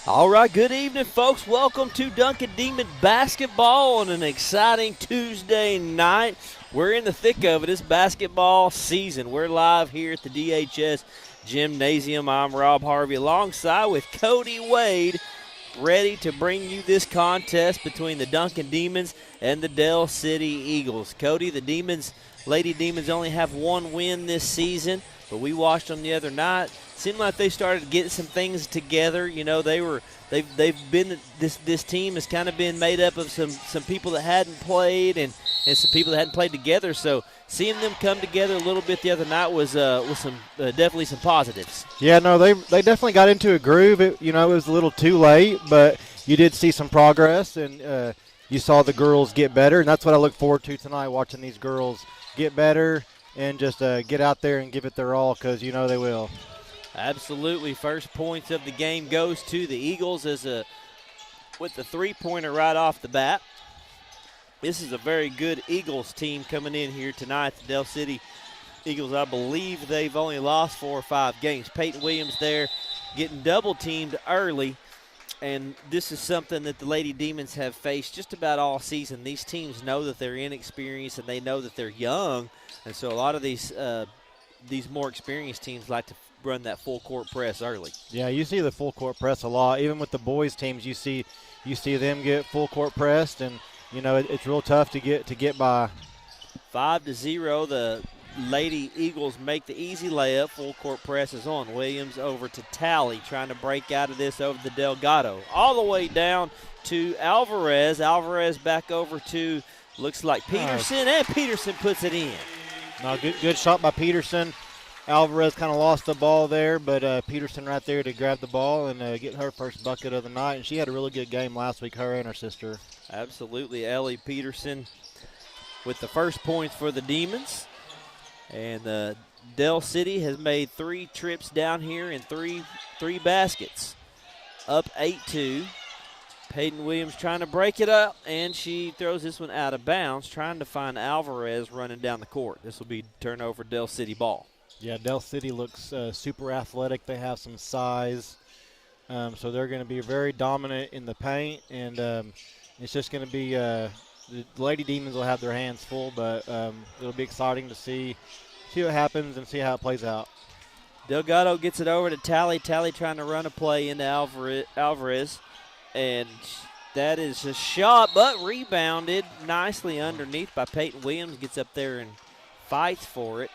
All right, good evening, folks. Welcome to Duncan Demon basketball on an exciting Tuesday night. We're in the thick of it. It's basketball season. We're live here at the DHS Gymnasium. I'm Rob Harvey alongside with Cody Wade, ready to bring you this contest between the Duncan Demons and the Dell City Eagles. Cody, the Lady Demons only have one win this season, but we watched them the other night. Seemed like they started getting some things together. You know, they've been this team has kind of been made up of some people that hadn't played and some people that hadn't played together. So seeing them come together a little bit the other night was some definitely some positives. Yeah, no, they definitely got into a groove. It was a little too late, but you did see some progress, and you saw the girls get better, and that's what I look forward to tonight, watching these girls get better and just get out there and give it their all, because you know they will. Absolutely. First points of the game goes to the Eagles with the three-pointer right off the bat. This is a very good Eagles team coming in here tonight. The Dell City Eagles, I believe they've only lost 4 or 5 games. Peyton Williams there getting double-teamed early, and this is something that the Lady Demons have faced just about all season. These teams know that they're inexperienced and they know that they're young, and so a lot of these more experienced teams like to run that full court press early. Yeah, you see the full court press a lot. Even with the boys teams, you see them get full court pressed, and you know it's real tough to get by. 5-0, the Lady Eagles make the easy layup. Full court press is on. Williams over to Talley, trying to break out of this over to Delgado. All the way down to Alvarez. Alvarez back over to, looks like Peterson, and Peterson puts it in. No, good shot by Peterson. Alvarez kind of lost the ball there, but Peterson right there to grab the ball and get her first bucket of the night. And she had a really good game last week, her and her sister. Absolutely. Ellie Peterson with the first points for the Demons. And Dell City has made 3 trips down here in three baskets. Up 8-2. Peyton Williams trying to break it up, and she throws this one out of bounds, trying to find Alvarez running down the court. This will be turnover Dell City ball. Yeah, Dell City looks super athletic. They have some size, so they're going to be very dominant in the paint, and it's just going to be the Lady Demons will have their hands full, but it'll be exciting to see what happens and see how it plays out. Delgado gets it over to Talley. Talley trying to run a play into Alvarez, and that is a shot, but rebounded nicely underneath by Peyton Williams. Gets up there and fights for it.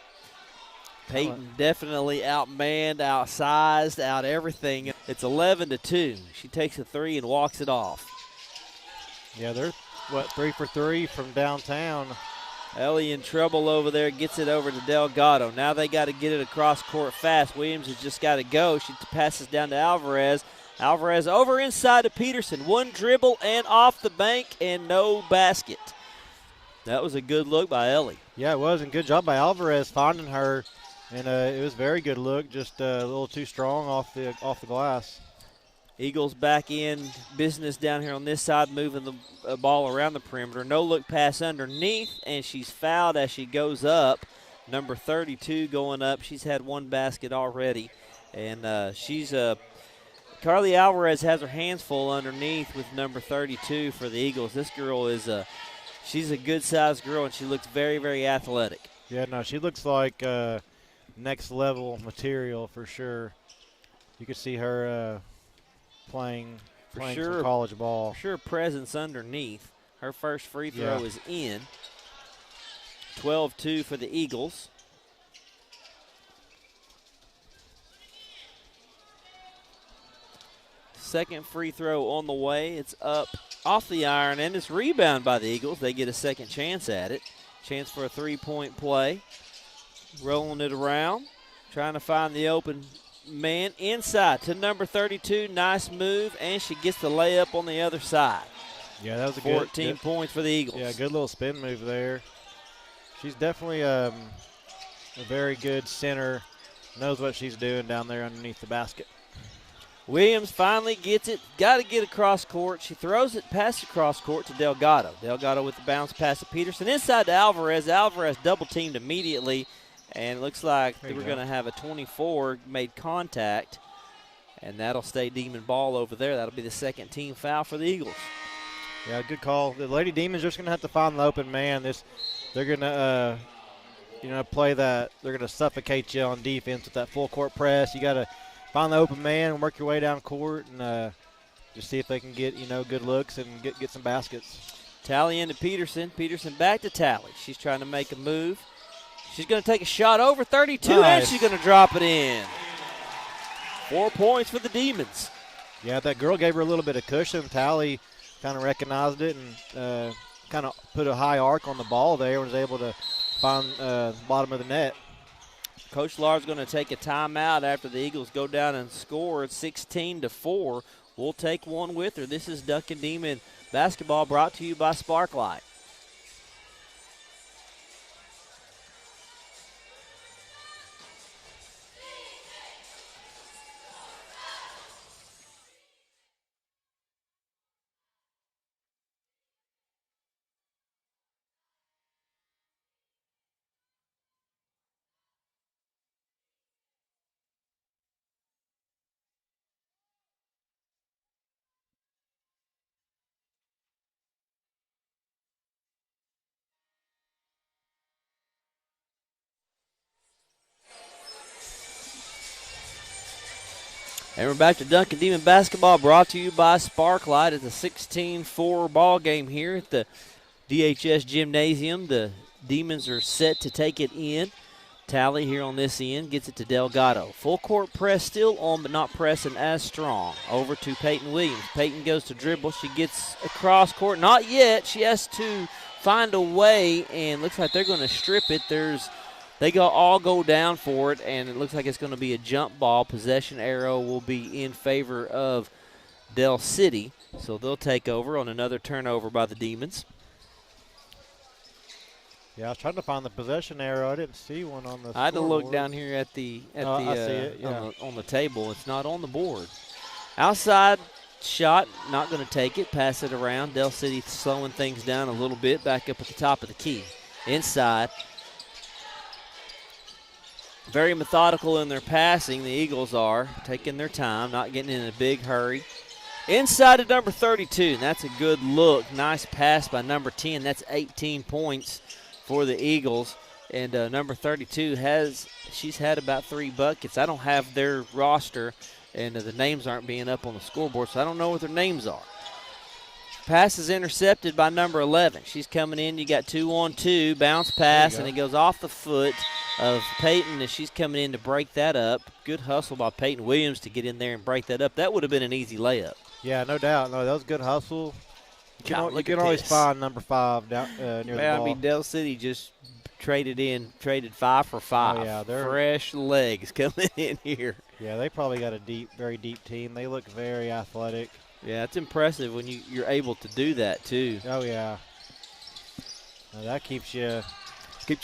Peyton definitely outmanned, outsized, out everything. It's 11-2. She takes a 3 and walks it off. Yeah, they're, 3 for 3 from downtown. Ellie in trouble over there, gets it over to Delgado. Now they got to get it across court fast. Williams has just got to go. She passes down to Alvarez. Alvarez over inside to Peterson. One dribble and off the bank and no basket. That was a good look by Ellie. Yeah, it was, and good job by Alvarez finding her. And it was a very good look, just a little too strong off the glass. Eagles back in business down here on this side, moving the ball around the perimeter. No look pass underneath, and she's fouled as she goes up. Number 32 going up. She's had 1 basket already. And Carly Alvarez has her hands full underneath with number 32 for the Eagles. This girl she's a good-sized girl, and she looks very, very athletic. Yeah, no, she looks like next level material for sure. You could see her playing some college ball. For sure, presence underneath. Her first free throw is in. 12-2 for the Eagles. Second free throw on the way. It's up off the iron, and it's rebounded by the Eagles. They get a second chance at it. Chance for a 3-point play. Rolling it around, trying to find the open man inside to number 32. Nice move, and she gets the layup on the other side. Yeah, that was a 14 points for the Eagles. Yeah, good little spin move there. She's definitely a very good center. Knows what she's doing down there underneath the basket. Williams finally gets it. Got to get across court. She throws it past across court to Delgado. Delgado with the bounce pass to Peterson. Inside to Alvarez. Alvarez double-teamed immediately. And it looks like we're going to have a 24 made contact. and that'll stay Demon ball over there. That'll be the second team foul for the Eagles. Yeah, good call. The Lady Demons are just going to have to find the open man. They're going to, play that. They're going to suffocate you on defense with that full court press. You got to find the open man and work your way down court and just see if they can get, good looks and get some baskets. Tally into Peterson. Peterson back to Tally. She's trying to make a move. She's going to take a shot over 32, nice. And she's going to drop it in. 4 points for the Demons. Yeah, that girl gave her a little bit of cushion. Tally kind of recognized it and kind of put a high arc on the ball there and was able to find the bottom of the net. Coach Lars going to take a timeout after the Eagles go down and score. It's 16-4. We'll take one with her. This is Duncan Demon basketball brought to you by Sparklight. And we're back to Duncan Demon basketball brought to you by Sparklight. It's a 16-4 ball game here at the DHS Gymnasium. The Demons are set to take it in. Tally here on this end gets it to Delgado. Full court press still on, but not pressing as strong. Over to Peyton Williams. Peyton goes to dribble. She gets across court. Not yet. She has to find a way, and looks like they're going to strip it. They all go down for it, and it looks like it's going to be a jump ball. Possession arrow will be in favor of Del City, so they'll take over on another turnover by the Demons. Yeah, I was trying to find the possession arrow. I didn't see one on the I had to look scoreboard. down here at the I see it, yeah. on the table. It's not on the board. Outside shot, not going to take it. Pass it around. Del City slowing things down a little bit. Back up at the top of the key. Inside. Very methodical in their passing. The Eagles are taking their time, not getting in a big hurry. Inside to number 32, and that's a good look. Nice pass by number 10. That's 18 points for the Eagles. And number 32 she's had about 3 buckets. I don't have their roster, and the names aren't being up on the scoreboard, so I don't know what their names are. Pass is intercepted by number 11. She's coming in. You got 2-on-2, bounce pass, and it goes off the foot of Peyton as she's coming in to break that up. Good hustle by Peyton Williams to get in there and break that up. That would have been an easy layup. Yeah, no doubt. No, that was good hustle. You can always find number 5 down near the ball. I mean, Del City just traded 5 for 5. Oh, yeah, they're fresh legs coming in here. Yeah, they probably got a very deep team. They look very athletic. Yeah, it's impressive when you're able to do that too. Oh yeah. Now that keeps you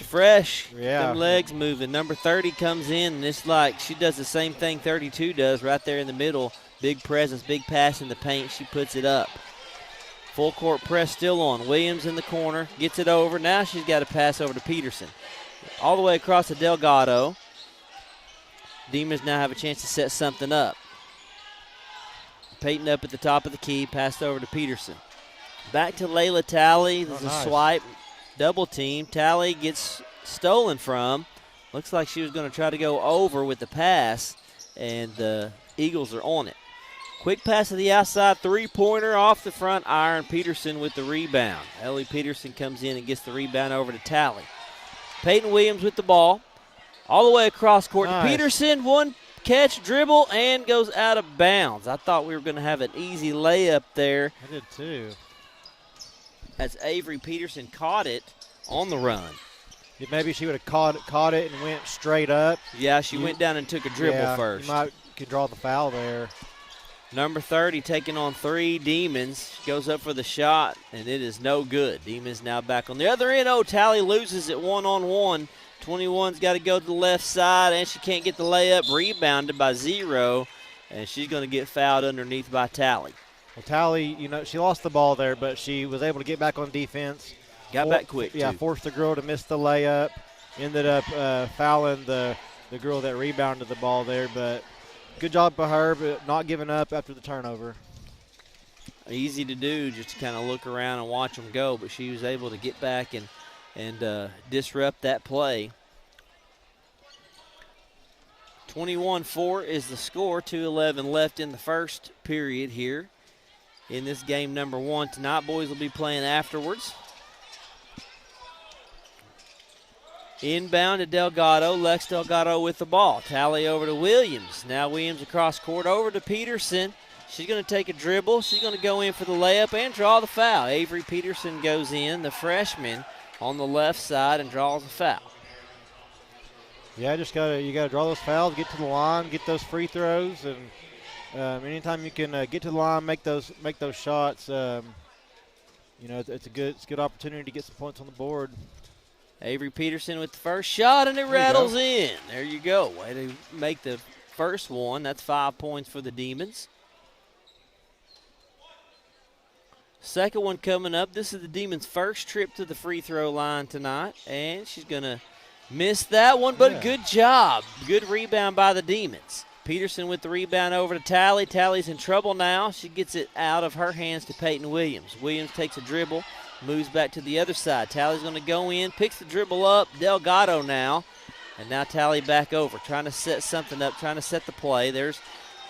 fresh. Yeah. Them legs moving. Number 30 comes in, and it's like she does the same thing 32 does right there in the middle. Big presence, big pass in the paint. She puts it up. Full court press still on. Williams in the corner. Gets it over. Now she's got to pass over to Peterson. All the way across to Delgado. Demons now have a chance to set something up. Peyton up at the top of the key. Passed over to Peterson. Back to Layla Tally. This is a swipe. Double team. Tally gets stolen from. Looks like she was going to try to go over with the pass, and the Eagles are on it. Quick pass to the outside, three-pointer off the front iron. Peterson with the rebound. Ellie Peterson comes in and gets the rebound over to Tally. Peyton Williams with the ball. All the way across court to Peterson. One catch, dribble, and goes out of bounds. I thought we were going to have an easy layup there. I did too. As Avery Peterson caught it on the run. Maybe she would have caught it and went straight up. Yeah, she went down and took a dribble first. You could draw the foul there. Number 30 taking on 3 Demons. Goes up for the shot, and it is no good. Demons now back on the other end. Oh, Tally loses it one-on-one. 21's got to go to the left side, and she can't get the layup. Rebounded by 0, and she's going to get fouled underneath by Tally. Well, Tally, she lost the ball there, but she was able to get back on defense. Got back quick, Yeah, too. Forced the girl to miss the layup. Ended up fouling the girl that rebounded the ball there, but good job by her, but not giving up after the turnover. Easy to do, just to kind of look around and watch them go, but she was able to get back and disrupt that play. 21-4 is the score, 2:11 left in the first period here in this game number 1 tonight. Boys will be playing afterwards. Inbound to Delgado. Lex Delgado with the ball. Tally over to Williams. Now Williams across court over to Peterson. She's going to take a dribble. She's going to go in for the layup and draw the foul. Avery Peterson goes in, the freshman, on the left side and draws a foul. Yeah, you gotta draw those fouls, get to the line, get those free throws, and anytime you can get to the line, make those shots, it's a good opportunity to get some points on the board. Avery Peterson with the first shot, and it rattles in. There you go. Way to make the first one. That's 5 points for the Demons. Second one coming up. This is the Demons' first trip to the free throw line tonight, and she's going to miss that one, but good job. Good rebound by the Demons. Peterson with the rebound over to Tally. Tally's in trouble now. She gets it out of her hands to Peyton Williams. Williams takes a dribble, moves back to the other side. Tally's going to go in, picks the dribble up. Delgado now, and now Tally back over, trying to set something up, trying to set the play. There's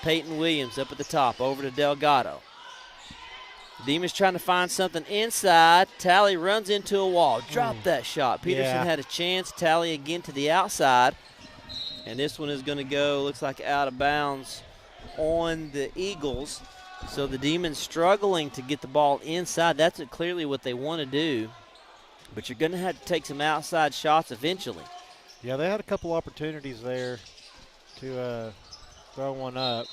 Peyton Williams up at the top, over to Delgado. Demons trying to find something inside. Tally runs into a wall. Dropped that shot. Peterson had a chance. Tally again to the outside. And this one is going to go, looks like out of bounds on the Eagles. So the Demons struggling to get the ball inside. That's clearly what they want to do. But you're going to have to take some outside shots eventually. Yeah, they had a couple opportunities there to throw one up.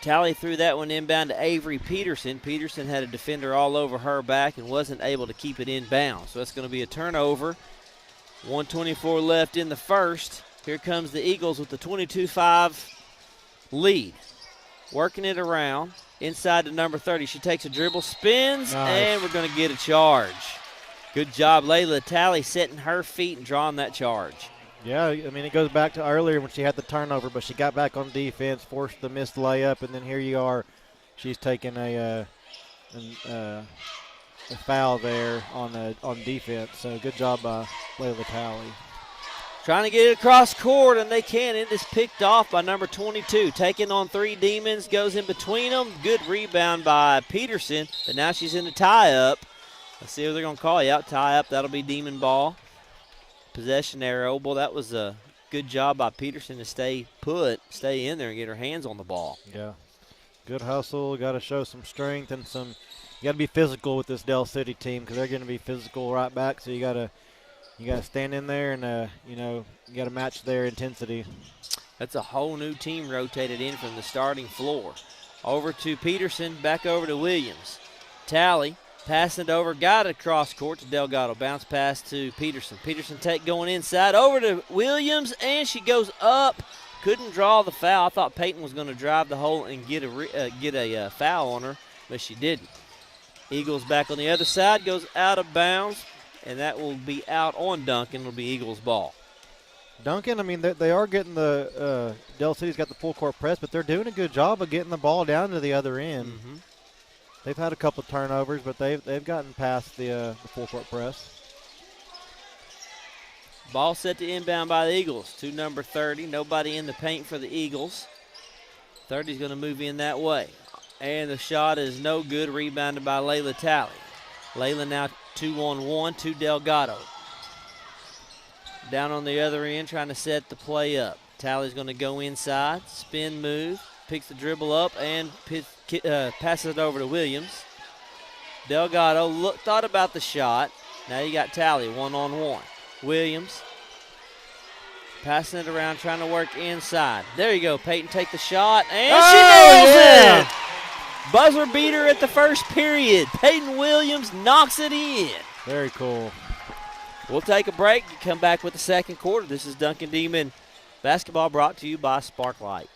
Tally threw that one inbound to Avery Peterson. Peterson had a defender all over her back and wasn't able to keep it inbound. So that's going to be a turnover. 1:24 left in the first. Here comes the Eagles with the 22-5 lead. Working it around inside to number 30. She takes a dribble, spins, and we're going to get a charge. Good job, Layla Tally, setting her feet and drawing that charge. Yeah, I mean, it goes back to earlier when she had the turnover, but she got back on defense, forced the missed layup, and then here you are. She's taking a foul there on defense. So good job by Layla Tally. Trying to get it across court, and they can't. It is picked off by number 22. Taking on 3 Demons, goes in between them. Good rebound by Peterson, but now she's in the tie-up. Let's see what they're going to call you out. Tie-up, that'll be Demon ball. Possession arrow. Boy, that was a good job by Peterson to stay in there and get her hands on the ball. Yeah. Good hustle. Got to show some strength and you got to be physical with this Del City team because they're going to be physical right back. So you got to stand in there and you got to match their intensity. That's a whole new team rotated in from the starting floor. Over to Peterson, back over to Williams. Tally. Passing it over, got it across court to Delgado. Bounce pass to Peterson. Peterson going inside, over to Williams, and she goes up. Couldn't draw the foul. I thought Peyton was going to drive the hole and get a foul on her, but she didn't. Eagles back on the other side, goes out of bounds, and that will be out on Duncan. It'll be Eagles ball. Duncan, I mean, they are getting the Del City's got the full court press, but they're doing a good job of getting the ball down to the other end. Mm-hmm. They've had a couple of turnovers, but they've gotten past the full court press. Ball set to inbound by the Eagles to number 30. Nobody in the paint for the Eagles. 30's going to move in that way. And the shot is no good, rebounded by Layla Tally. Layla now 2-on-1 to Delgado. Down on the other end, trying to set the play up. Tally's going to go inside, spin move, picks the dribble up, and passes it over to Williams. Delgado thought about the shot. Now you got Tally 1-on-1. Williams passing it around, trying to work inside. There you go. Peyton take the shot, and she nails it. Buzzer beater at the first period. Peyton Williams knocks it in. Very cool. We'll take a break and come back with the second quarter. This is Duncan Demon basketball brought to you by Sparklight.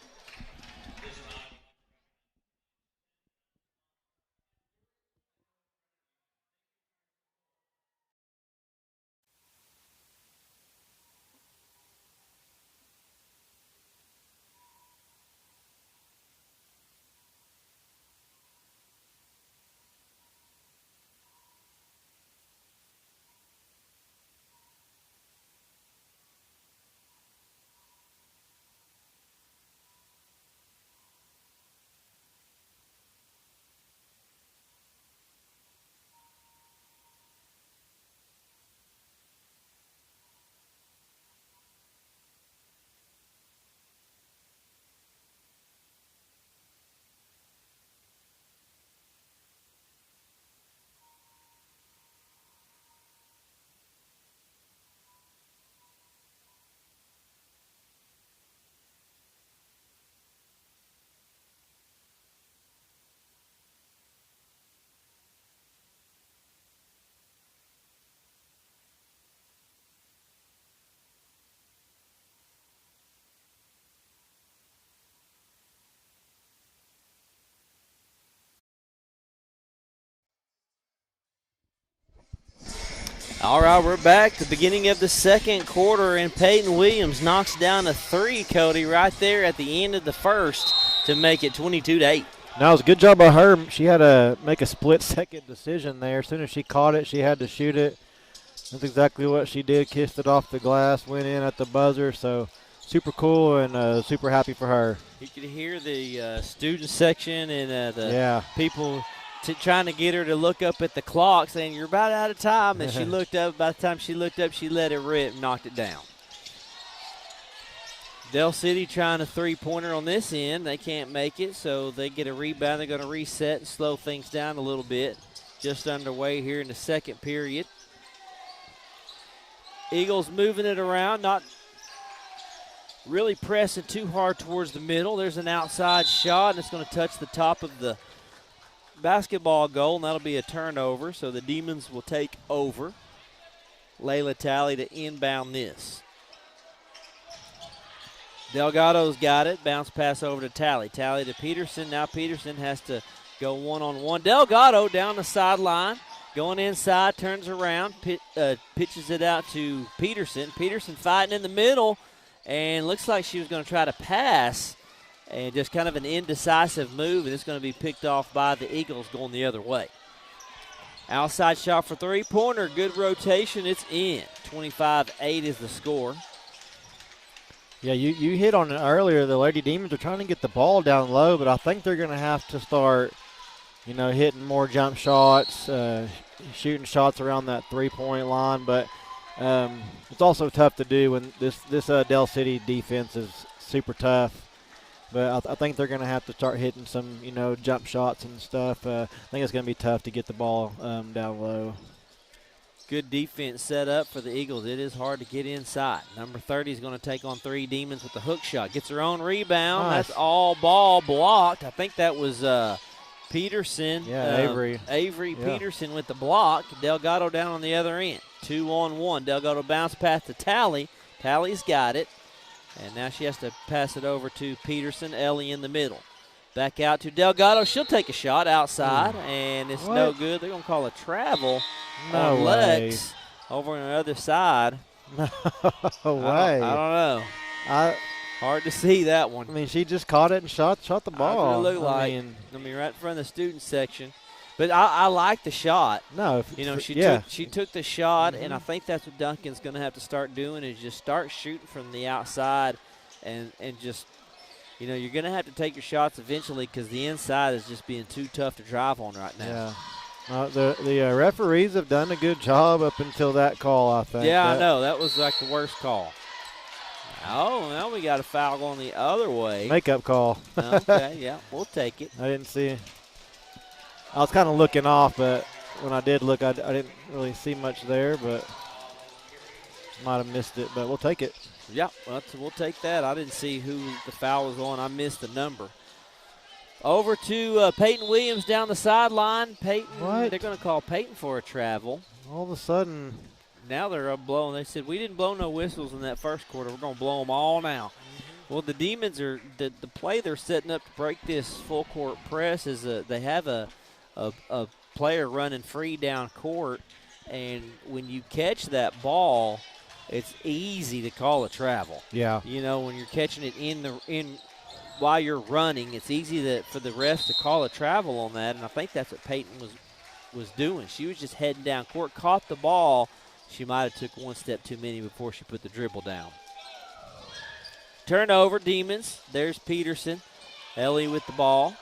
All right, we're back. The beginning of the second quarter, and Peyton Williams knocks down a three, Cody, right there at the end of the first to make it 22-8. Now, it was a good job by her. She had to make a split-second decision there. As soon as she caught it, she had to shoot it. That's exactly what she did. Kissed it off the glass, went in at the buzzer. So super cool and super happy for her. You could hear the student section and the people trying to get her to look up at the clock, saying, "You're about out of time." And she looked up. By the time she looked up, she let it rip and knocked it down. Del City trying a three-pointer on this end. They can't make it, so they get a rebound. They're going to reset and slow things down a little bit. Just underway here in the second period. Eagles moving it around, not really pressing too hard towards the middle. There's an outside shot, and it's going to touch the top of the basketball goal, and that'll be a turnover. So the Demons will take over. Layla Talley to inbound this. Delgado's got it. Bounce pass over to Talley. Talley to Peterson. Now Peterson has to go one-on-one. Delgado down the sideline. Going inside, turns around, pitches it out to Peterson. Peterson fighting in the middle, and looks like she was going to try to pass, and just kind of an indecisive move, and it's going to be picked off by the Eagles going the other way. Outside shot for three-pointer. Good rotation. It's in. 25-8 is the score. Yeah, you hit on it earlier. The Lady Demons are trying to get the ball down low, but I think they're going to have to start, hitting more jump shots, shooting shots around that three-point line. But it's also tough to do when this Del City defense is super tough. But I think they're going to have to start hitting some, jump shots and stuff. I think it's going to be tough to get the ball down low. Good defense set up for the Eagles. It is hard to get inside. Number 30 is going to take on three Demons with the hook shot. Gets her own rebound. Nice. That's all ball blocked. I think that was Peterson. Yeah, Avery. Avery Peterson with the block. Delgado down on the other end. 2-on-1. Delgado bounce pass to Talley. Talley's got it. And now she has to pass it over to Peterson. Ellie in the middle. Back out to Delgado. She'll take a shot outside, and it's no good. They're going to call a travel on Lex over on the other side. No way. I don't know. Hard to see that one. I mean, she just caught it and shot the ball. It looked like. I mean, right in front of the student section. But I like the shot. No. She took the shot, and I think that's what Duncan's going to have to start doing is just start shooting from the outside and just – you're going to have to take your shots eventually because the inside is just being too tough to drive on right now. Yeah. The referees have done a good job up until that call, I think. Yeah, I know. That was like the worst call. Oh, now we got a foul going the other way. Makeup call. Okay, yeah, we'll take it. I didn't see. I was kind of looking off, but when I did look, I didn't really see much there, but might have missed it, but we'll take it. Yeah, we'll take that. I didn't see who the foul was on. I missed the number. Over to Peyton Williams down the sideline. Peyton, they're going to call Peyton for a travel. All of a sudden. Now they're blowing. They said, we didn't blow no whistles in that first quarter. We're going to blow them all now. Well, the Demons are the play they're setting up to break this full court press is they have a player running free down court, and when you catch that ball, it's easy to call a travel. Yeah. When you're catching it in while you're running, it's easy for the refs to call a travel on that, and I think that's what Peyton was doing. She was just heading down court, caught the ball. She might have took one step too many before she put the dribble down. Turnover, Demons. There's Peterson. Ellie with the ball.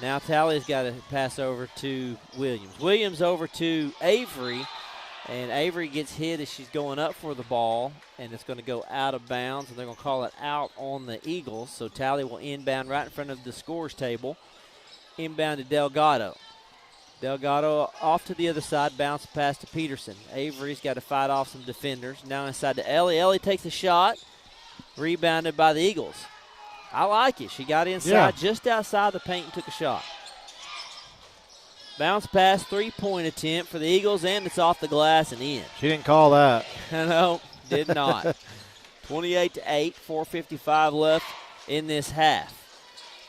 Now Talley's got to pass over to Williams. Williams over to Avery. And Avery gets hit as she's going up for the ball, and it's going to go out of bounds, and they're going to call it out on the Eagles. So Talley will inbound right in front of the scores table. Inbound to Delgado. Delgado off to the other side, bounce pass to Peterson. Avery's got to fight off some defenders. Now inside to Ellie. Ellie takes a shot, rebounded by the Eagles. I like it. She got inside just outside the paint and took a shot. Bounce pass, three-point attempt for the Eagles, and it's off the glass and in. She didn't call that. No, did not. 28-8, 4:55 left in this half.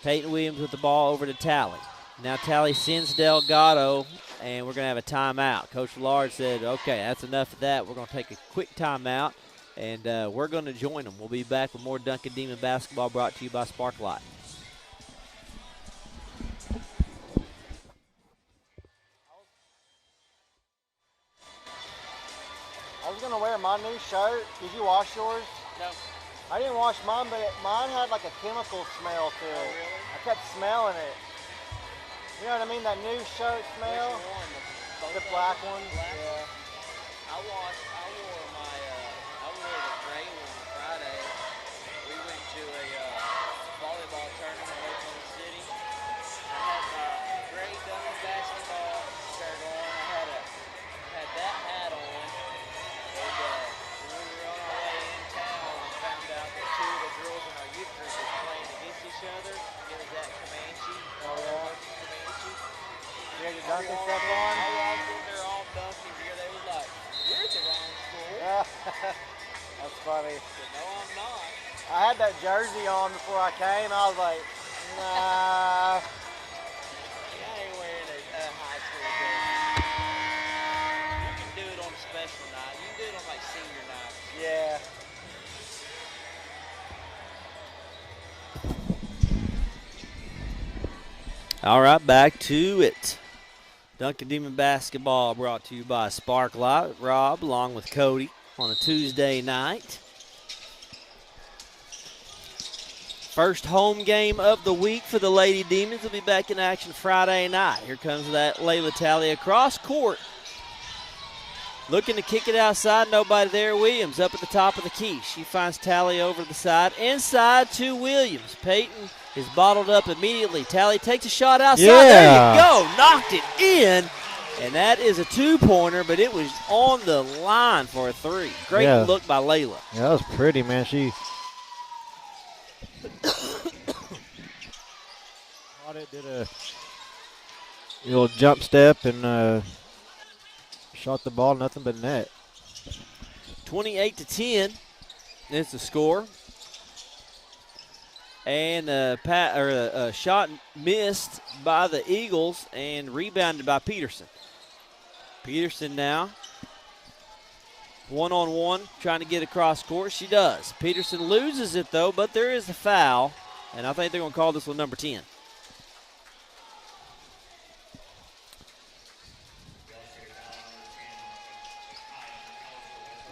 Peyton Williams with the ball over to Talley. Now Tally sends Delgado, and we're going to have a timeout. Coach Lard said, okay, that's enough of that. We're going to take a quick timeout, and we're going to join them. We'll be back with more Duncan Demon basketball brought to you by Sparklight. I was going to wear my new shirt. Did you wash yours? No. I didn't wash mine, but mine had like a chemical smell to it. Oh, really? I kept smelling it. You know what I mean? That new shirt smell? Which one? The black one? Black Yeah. I wore the gray one Friday. We went to a volleyball tournament in Oklahoma City. I had my gray Duncan basketball shirt on. I had that hat on. And when we were on our way in town, we found out that two of the girls in our youth group were playing against each other. It was at Comanche. Oh, yeah. Comanche. You had your Duncan stuff on? I walked in there all Duncan gear. They was like, "You're at the wrong school." That's funny. I said, "No, I'm not." I had that jersey on before I came. I was like, nah. I ain't wearing a high school jersey. You can do it on a special night. You can do it on like senior night. Yeah. All right, back to it. Duncan Demon basketball brought to you by Sparklight. Rob, along with Cody, on a Tuesday night. First home game of the week for the Lady Demons. Will be back in action Friday night. Here comes that Layla Tally across court. Looking to kick it outside. Nobody there. Williams up at the top of the key. She finds Tally over the side. Inside to Williams. Peyton is bottled up immediately. Tally takes a shot outside. Yeah. There you go. Knocked it in. And that is a two-pointer, but it was on the line for a three. Great look by Layla. Yeah, that was pretty, man. She did a little jump step and shot the ball, nothing but net. 28-10 is the score. And a shot missed by the Eagles and rebounded by Peterson. Peterson now one-on-one trying to get across court. She does. Peterson loses it, though, but there is a foul, and I think they're going to call this one number 10.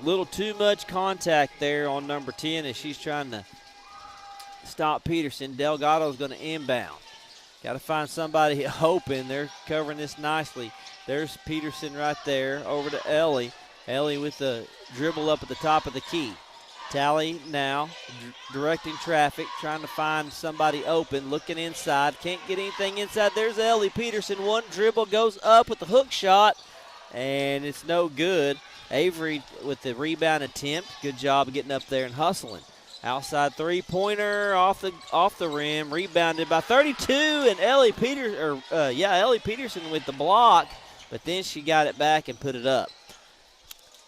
A little too much contact there on number 10 as she's trying to stop Peterson. Delgado's going to inbound. Got to find somebody open. They're covering this nicely. There's Peterson right there over to Ellie. Ellie with the dribble up at the top of the key. Tally now directing traffic, trying to find somebody open, looking inside. Can't get anything inside. There's Ellie Peterson. One dribble goes up with the hook shot, and it's no good. Avery with the rebound attempt. Good job of getting up there and hustling. Outside three-pointer off the rim, rebounded by 32, and Ellie Peterson with the block, but then she got it back and put it up.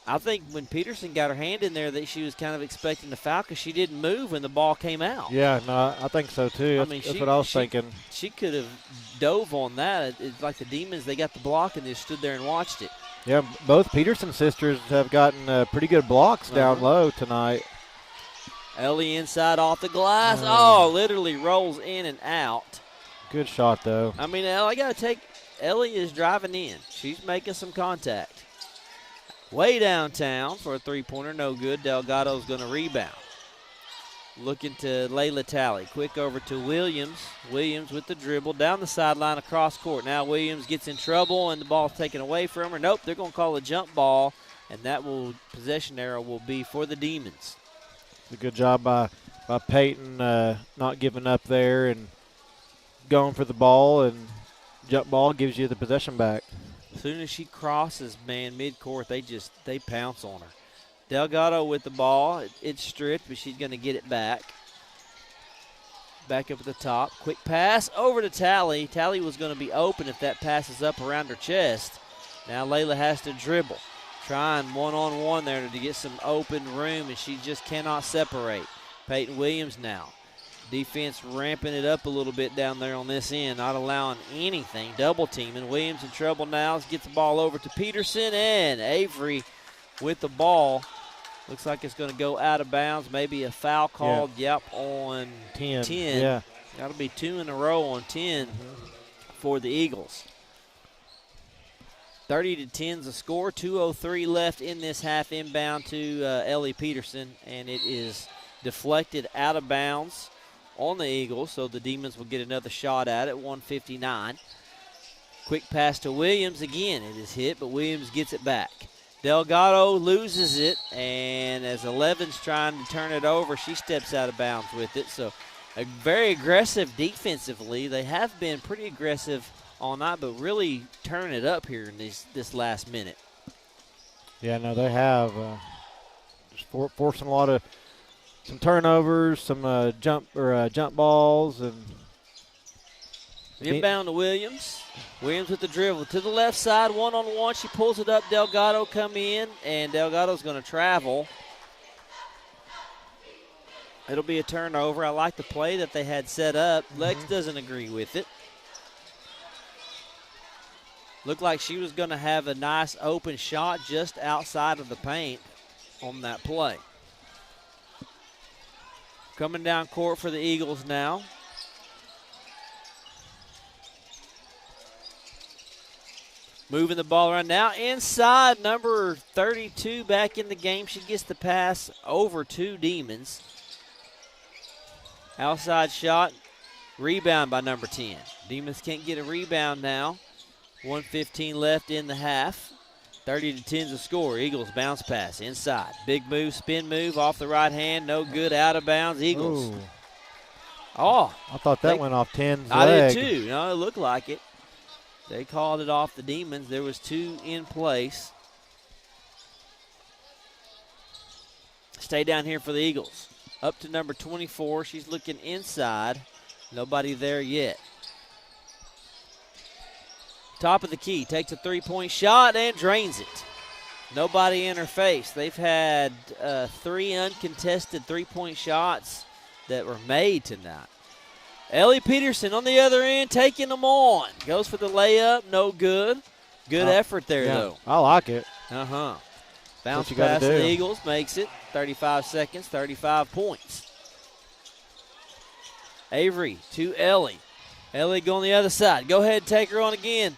I think when Peterson got her hand in there that she was kind of expecting the foul because she didn't move when the ball came out. Yeah, no, I think so too. That's what I was thinking. She could have dove on that. It's like the Demons, they got the block and just stood there and watched it. Yeah, both Peterson sisters have gotten pretty good blocks down low tonight. Ellie inside off the glass. Literally rolls in and out. Good shot, though. I mean, Ellie is driving in. She's making some contact. Way downtown for a three-pointer, no good. Delgado's going to rebound. Looking to Layla Tally. Quick over to Williams. Williams with the dribble down the sideline across court. Now Williams gets in trouble and the ball's taken away from her. Nope, they're going to call a jump ball, and that possession arrow will be for the Demons. A good job by Peyton not giving up there and going for the ball, and jump ball gives you the possession back. As soon as she crosses, man, midcourt, they pounce on her. Delgado with the ball. It's stripped, but she's going to get it back. Back up at the top. Quick pass over to Tally. Tally was going to be open if that passes up around her chest. Now Layla has to dribble. Trying one-on-one there to get some open room, and she just cannot separate. Peyton Williams now. Defense ramping it up a little bit down there on this end, not allowing anything. Double teaming. Williams in trouble now. Gets the ball over to Peterson, and Avery with the ball. Looks like it's going to go out of bounds. Maybe a foul called, on 10. 10. Yeah. That'll be 2 in a row on 10 for the Eagles. 30-10's the score. 2:03 left in this half, inbound to Ellie Peterson, and it is deflected out of bounds on the Eagles, so the Demons will get another shot at it, 1:59. Quick pass to Williams. Again, it is hit, but Williams gets it back. Delgado loses it, and as 11's trying to turn it over, she steps out of bounds with it. So a very aggressive defensively. They have been pretty aggressive all night, but really turn it up here in this last minute. Yeah, no, they have just forcing a lot of some turnovers, some jump balls, and inbound to Williams. Williams with the dribble to the left side, one-on-one. She pulls it up. Delgado come in, and Delgado's going to travel. It'll be a turnover. I like the play that they had set up. Lex doesn't agree with it. Looked like she was going to have a nice open shot just outside of the paint on that play. Coming down court for the Eagles now. Moving the ball around now. Inside, number 32 back in the game. She gets the pass over to Demons. Outside shot. Rebound by number 10. Demons can't get a rebound now. 1:15 left in the half. 30-10's the score. Eagles bounce pass inside. Big move, spin move off the right hand. No good, out of bounds. Eagles. Ooh. Oh. I thought that went off 10's I leg. did too. No, it looked like it. They called it off the Demons. There was 2 in place. Stay down here for the Eagles. Up to number 24. She's looking inside. Nobody there yet. Top of the key. Takes a three-point shot and drains it. Nobody in her face. They've had 3 uncontested three-point shots that were made tonight. Ellie Peterson on the other end, taking them on. Goes for the layup, no good. Good effort there, though. I like it. Bounce pass to the Eagles, makes it. 35 seconds, 35 points. Avery to Ellie. Ellie going the other side. Go ahead and take her on again.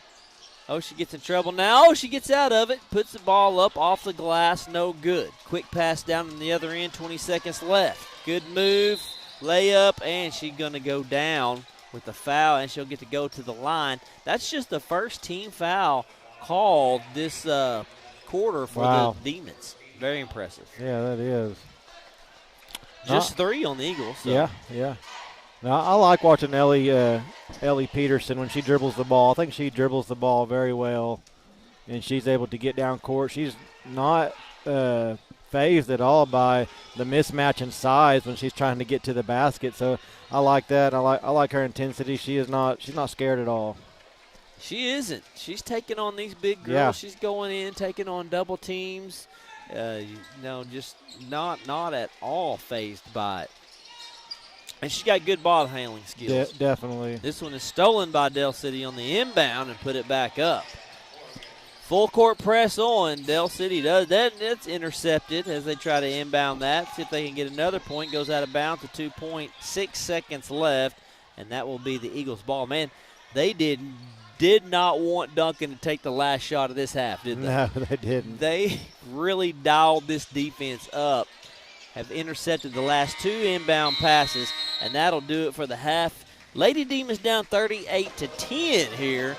Oh, she gets in trouble now. Oh, she gets out of it. Puts the ball up off the glass, no good. Quick pass down on the other end, 20 seconds left. Good move. Layup, and she's going to go down with the foul, and she'll get to go to the line. That's just the first team foul called this quarter for the Demons. Very impressive. Yeah, that is. Just 3 on the Eagles. So. Yeah. Now, I like watching Ellie Peterson when she dribbles the ball. I think she dribbles the ball very well, and she's able to get down court. She's not phased at all by the mismatch in size when she's trying to get to the basket. So I like that. I like her intensity. She's not scared at all. She isn't. She's taking on these big girls. Yeah. She's going in, taking on double teams. Just not at all phased by it. And she's got good ball handling skills. Definitely. This one is stolen by Del City on the inbound and put it back up. Full court press on. Del City does that. It's intercepted as they try to inbound that. See if they can get another point. Goes out of bounds with 2.6 seconds left, and that will be the Eagles' ball. Man, they did not want Duncan to take the last shot of this half, did they? No, they didn't. They really dialed this defense up. Have intercepted the last 2 inbound passes, and that'll do it for the half. Lady Demons down 38-10 here.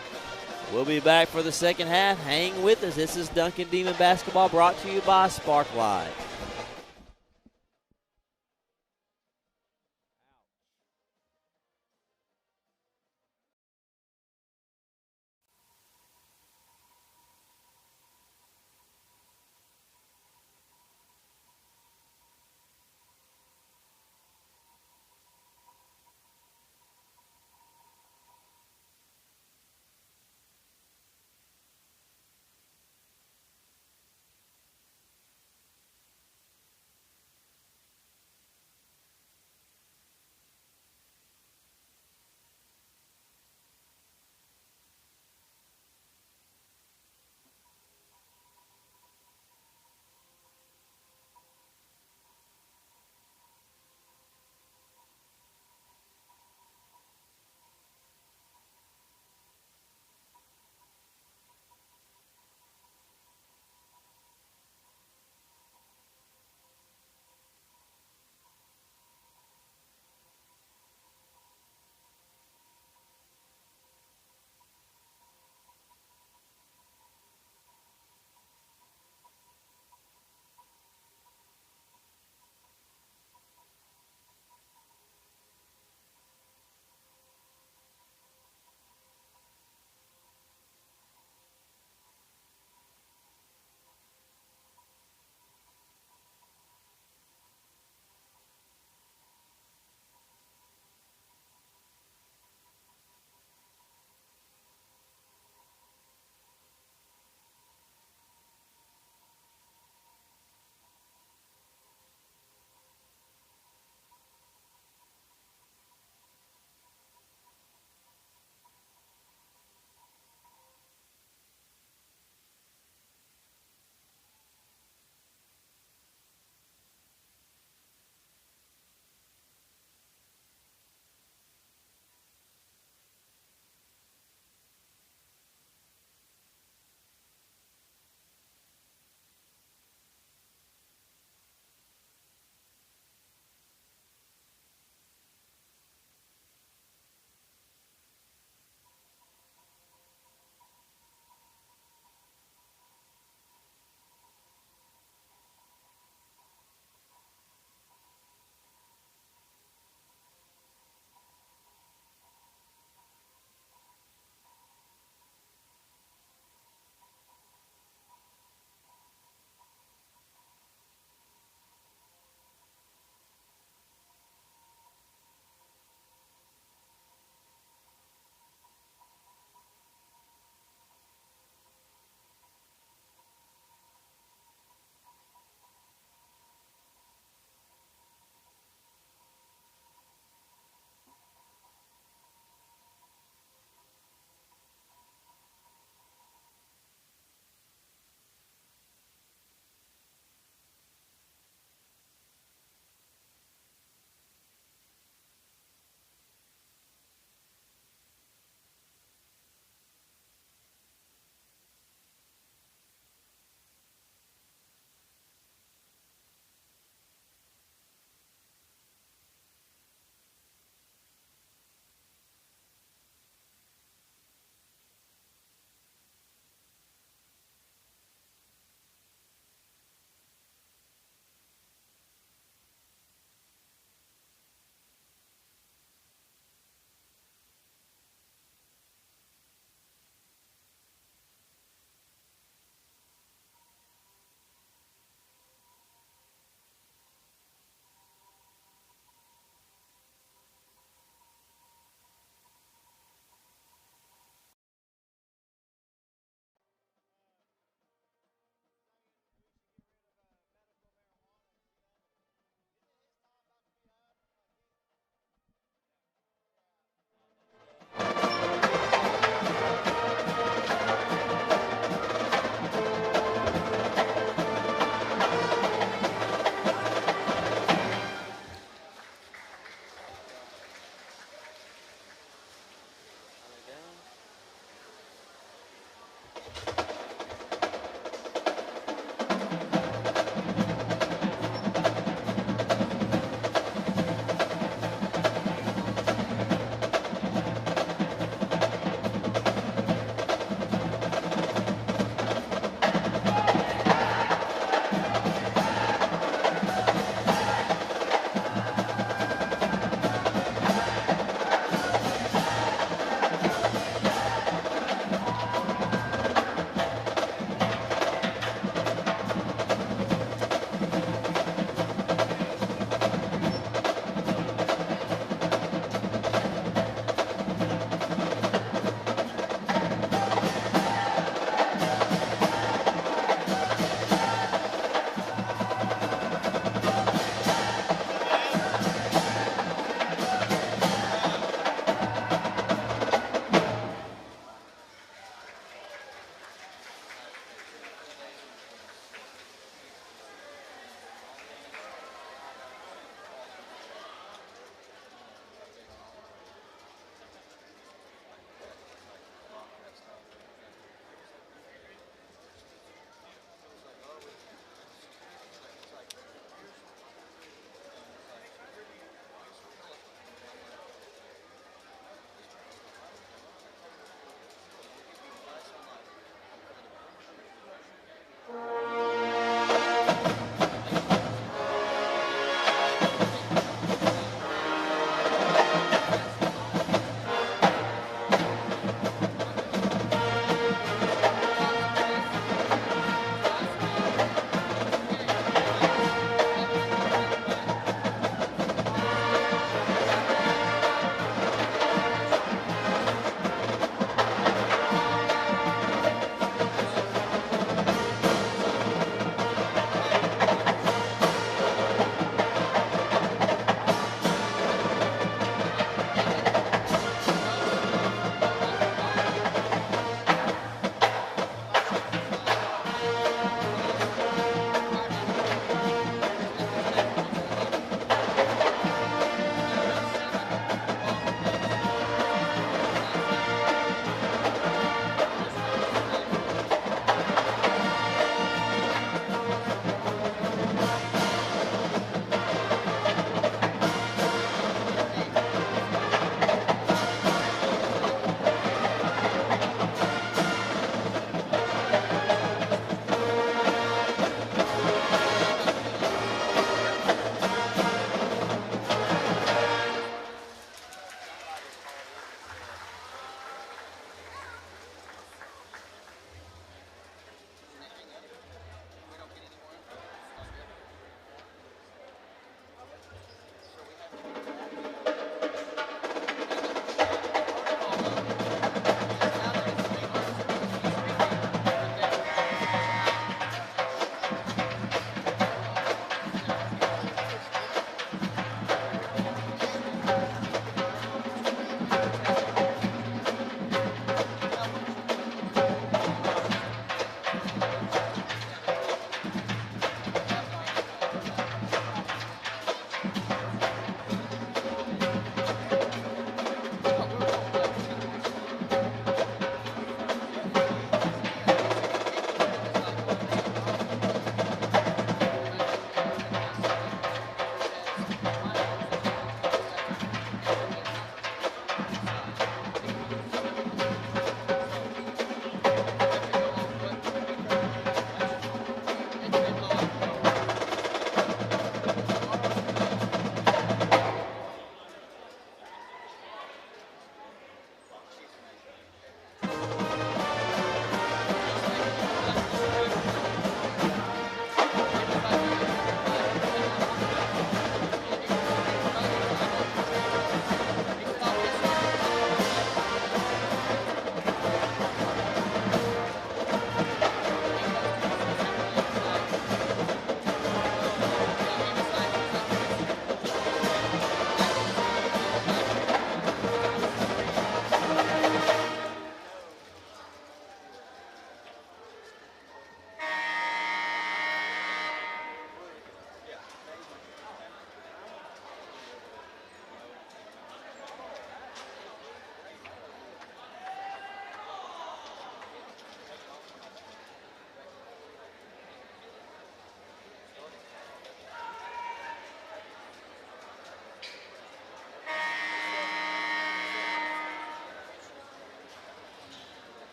We'll be back for the second half. Hang with us. This is Duncan Demon Basketball brought to you by Sparklight.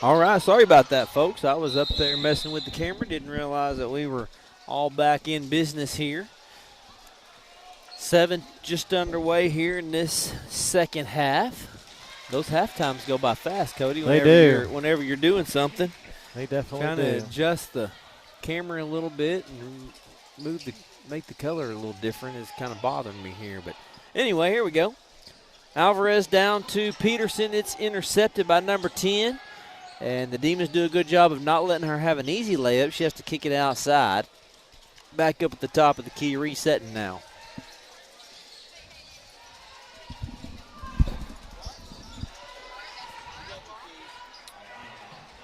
All right, sorry about that, folks. I was up there messing with the camera. Didn't realize that we were all back in business here. 7 just underway here in this second half. Those half times go by fast, Cody. Whenever you're doing something. They definitely Trying do. to adjust the camera a little bit and make the color a little different is kind of bothering me here. But anyway, here we go. Alvarez down to Peterson. It's intercepted by number 10. And the Demons do a good job of not letting her have an easy layup. She has to kick it outside. Back up at the top of the key, resetting now.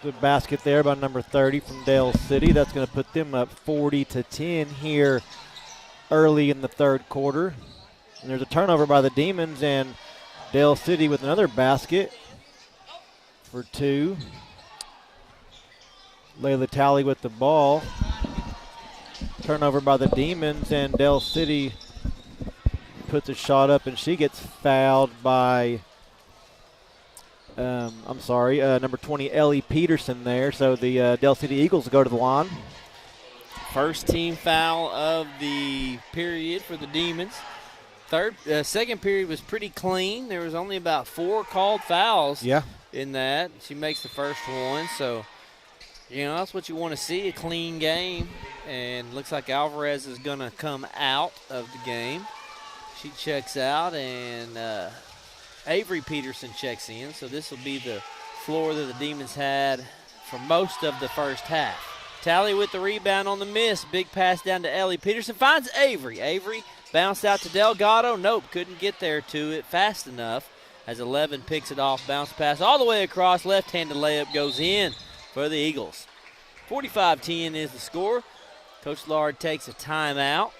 Good basket there by number 30 from Dale City. That's going to put them up 40-10 here early in the third quarter. And there's a turnover by the Demons, and Dale City with another basket for 2. Layla Talley with the ball. Turnover by the Demons, and Dale City puts a shot up, and she gets fouled by number 20, Ellie Peterson there. So the Dale City Eagles go to the line. First team foul of the period for the Demons. Second period was pretty clean. There was only about 4 called fouls in that. She makes the first one. So, that's what you want to see, a clean game. And looks like Alvarez is going to come out of the game. She checks out, and Avery Peterson checks in, so this will be the floor that the Demons had for most of the first half. Talley with the rebound on the miss. Big pass down to Ellie Peterson. Finds Avery. Avery bounced out to Delgado. Nope, couldn't get there to it fast enough as 11 picks it off. Bounce pass all the way across. Left-handed layup goes in for the Eagles. 45-10 is the score. Coach Lard takes a timeout.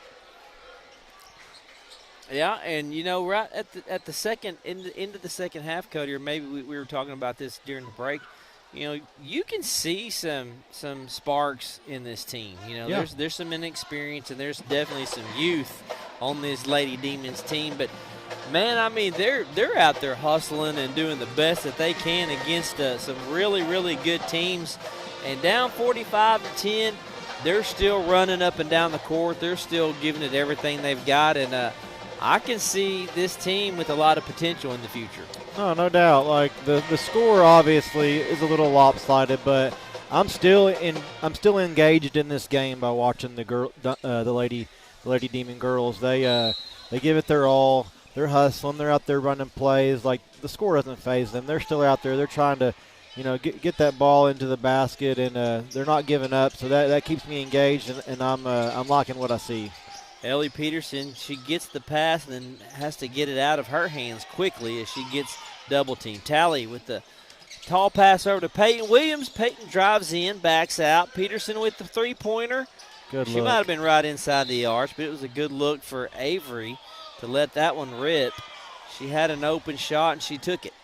Yeah, and right at the second into the second half, Cody, or maybe we were talking about this during the break. You can see some sparks in this team. There's some inexperience, and there's definitely some youth on this Lady Demons team. But man, I mean, they're out there hustling and doing the best that they can against some really, really good teams. And down 45-10, they're still running up and down the court. They're still giving it everything they've got, and I can see this team with a lot of potential in the future. Oh, no doubt. Like the score obviously is a little lopsided, but I'm still engaged in this game by watching the Lady Demon girls. They give it their all. They're hustling. They're out there running plays. Like the score doesn't faze them. They're still out there. They're trying to, get that ball into the basket, and they're not giving up. So that keeps me engaged, and I'm liking what I see. Ellie Peterson, she gets the pass and then has to get it out of her hands quickly as she gets double-teamed. Talley with the tall pass over to Peyton Williams. Peyton drives in, backs out. Peterson with the three-pointer. Good look. She might have been right inside the arch, but it was a good look for Avery to let that one rip. She had an open shot, and she took it.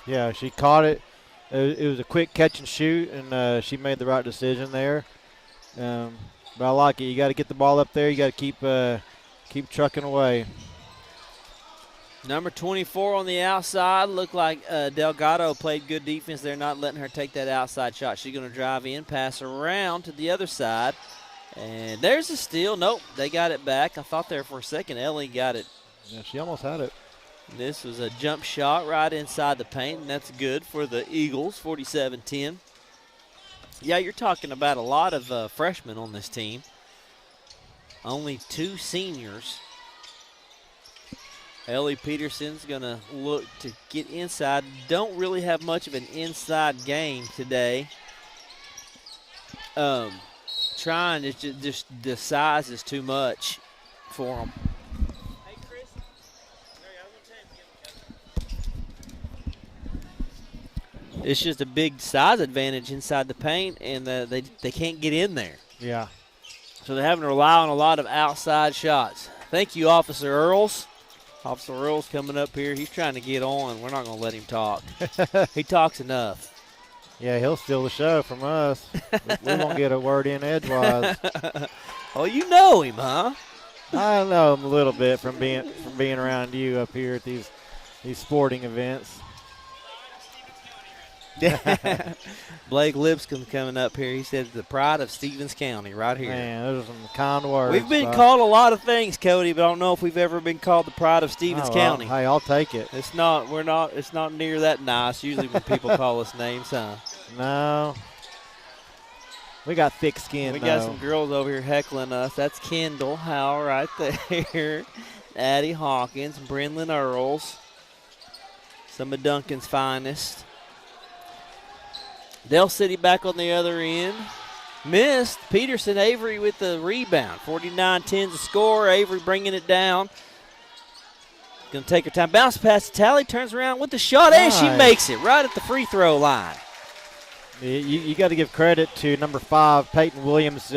Yeah, she caught it. It was a quick catch and shoot, and she made the right decision there. But I like it. You got to get the ball up there. You got to keep trucking away. Number 24 on the outside. Looked like Delgado played good defense there, not letting her take that outside shot. She's going to drive in, pass around to the other side. And there's a steal. Nope, they got it back. I thought there for a second Ellie got it. Yeah, she almost had it. This was a jump shot right inside the paint, and that's good for the Eagles, 47-10. Yeah, you're talking about a lot of freshmen on this team. Only 2 seniors. Ellie Peterson's going to look to get inside. Don't really have much of an inside game today. Trying to just the size is too much for them. Hey, Chris. It's just a big size advantage inside the paint, and they can't get in there. Yeah. So they're having to rely on a lot of outside shots. Thank you, Officer Earls. Officer Earls coming up here. He's trying to get on. We're not going to let him talk. He talks enough. Yeah, he'll steal the show from us. We won't get a word in edgewise. Oh, you know him, huh? I know him a little bit from being around you up here at these sporting events. Blake Lipscomb coming up here. He said the pride of Stevens County right here. Man, those are some kind words. We've been called a lot of things, Cody, but I don't know if we've ever been called the pride of Stevens County. Hey, I'll take it. It's not near that nice usually when people call us names, huh? No. We got thick skin, We got some girls over here heckling us. That's Kendall Howell right there. Addie Hawkins, Brenlin Earls. Some of Duncan's finest. Dell City back on the other end. Missed. Peterson Avery with the rebound. 49-10 the score. Avery bringing it down. Going to take her time. Bounce pass to Tally. Turns around with the shot. Nice. And she makes it right at the free throw line. You got to give credit to number 5, Peyton Williams.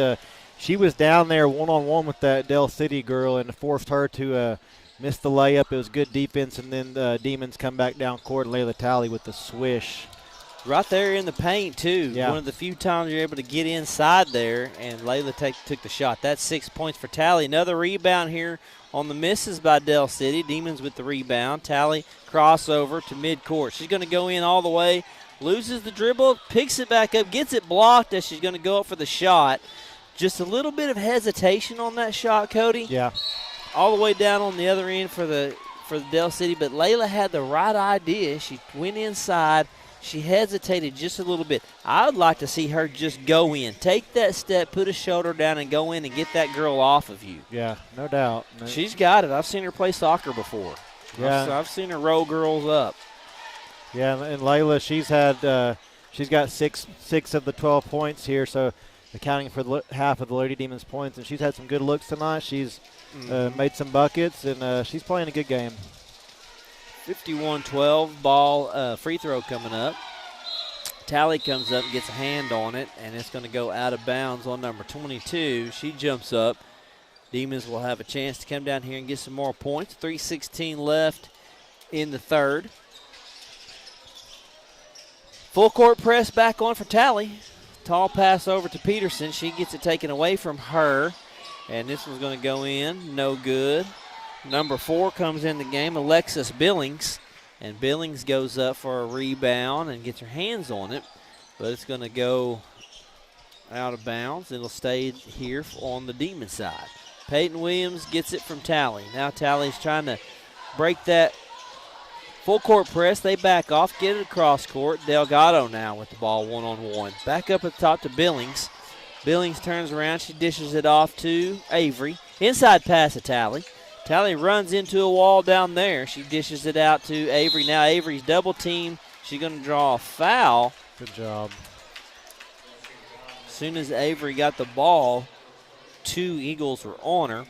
She was down there one-on-one with that Dell City girl and forced her to miss the layup. It was good defense, and then Demons come back down court and Layla Tally with the swish. Right there in the paint, too. Yeah. One of the few times you're able to get inside there, and Layla took the shot. That's 6 points for Tally. Another rebound here on the misses by Dell City. Demons with the rebound. Tally crossover to midcourt. She's going to go in all the way, loses the dribble, picks it back up, gets it blocked as she's going to go up for the shot. Just a little bit of hesitation on that shot, Cody. Yeah. All the way down on the other end for the Dell City, but Layla had the right idea. She went inside. She hesitated just a little bit. I would like to see her just go in. Take that step, put a shoulder down, and go in and get that girl off of you. Yeah, no doubt. She's got it. I've seen her play soccer before. Yeah. I've seen her roll girls up. Yeah, and Layla, she's got six of the 12 points here, so accounting for half of the Lady Demons' points, and she's had some good looks tonight. She's made some buckets, and she's playing a good game. 51-12 ball free throw coming up. Tally comes up and gets a hand on it, and it's going to go out of bounds on number 22. She jumps up. Demons will have a chance to come down here and get some more points. 3:16 left in the third. Full court press back on for Tally. Tall pass over to Peterson. She gets it taken away from her, and this one's going to go in. No good. Number 4 comes in the game, Alexis Billings, and Billings goes up for a rebound and gets her hands on it, but it's going to go out of bounds. It'll stay here on the Demon side. Peyton Williams gets it from Tally. Now Tally's trying to break that full court press. They back off, get it across court. Delgado now with the ball one-on-one. Back up at the top to Billings. Billings turns around. She dishes it off to Avery. Inside pass to Tally. Tally runs into a wall down there. She dishes it out to Avery. Now Avery's double teamed. She's going to draw a foul. Good job. As soon as Avery got the ball, 2 Eagles were on her.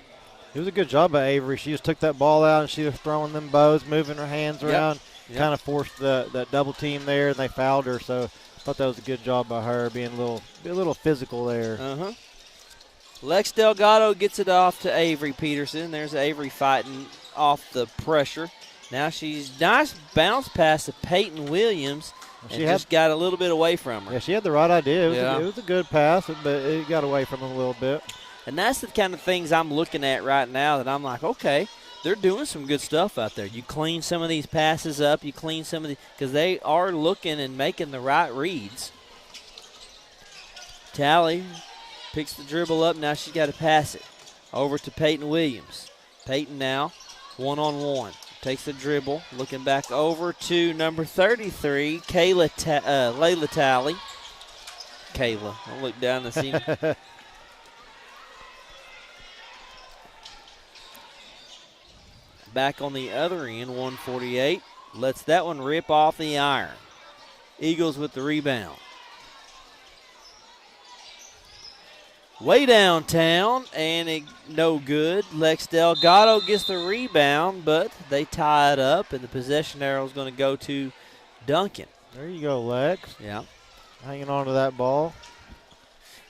It was a good job by Avery. She just took that ball out and she was throwing them bows, moving her hands around, kind of forced that double team there, and they fouled her. So I thought that was a good job by her, being a little physical there. Lex Delgado gets it off to Avery Peterson. There's Avery fighting off the pressure. Now she's nice bounce pass to Peyton Williams, and just got a little bit away from her. Yeah, she had the right idea. It was a good pass, but it got away from him a little bit. And that's the kind of things I'm looking at right now that I'm like, okay, they're doing some good stuff out there. You clean some of these passes up. You clean some of because they are looking and making the right reads. Tally picks the dribble up. Now she's got to pass it over to Peyton Williams. Peyton now one-on-one. Takes the dribble. Looking back over to number 33, Layla Tally. Kayla. I'll look down and see. Back on the other end, 148. Lets that one rip off the iron. Eagles with the rebound. Way downtown, and no good. Lex Delgado gets the rebound, but they tie it up, and the possession arrow is going to go to Duncan. There you go, Lex. Yeah. Hanging on to that ball.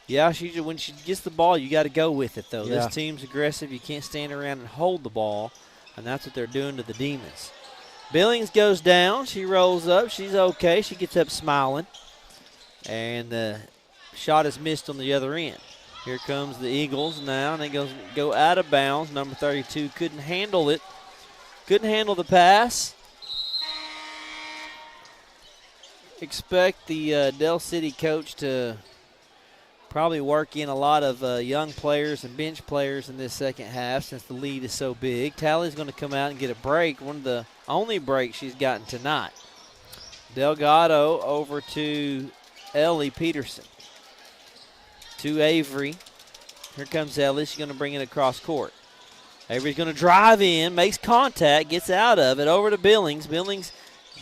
Yeah, when she gets the ball, you got to go with it, though. Yeah. This team's aggressive. You can't stand around and hold the ball, and that's what they're doing to the Demons. Billings goes down. She rolls up. She's okay. She gets up smiling, and the shot is missed on the other end. Here comes the Eagles now, and they go out of bounds. Number 32 couldn't handle it. Couldn't handle the pass. expect the Dell City coach to probably work in a lot of young players and bench players in this second half since the lead is so big. Tally's going to come out and get a break, one of the only breaks she's gotten tonight. Delgado over to Ellie Peterson. To Avery. Here comes Ellie. She's going to bring it across court. Avery's going to drive in, makes contact, gets out of it, over to Billings. Billings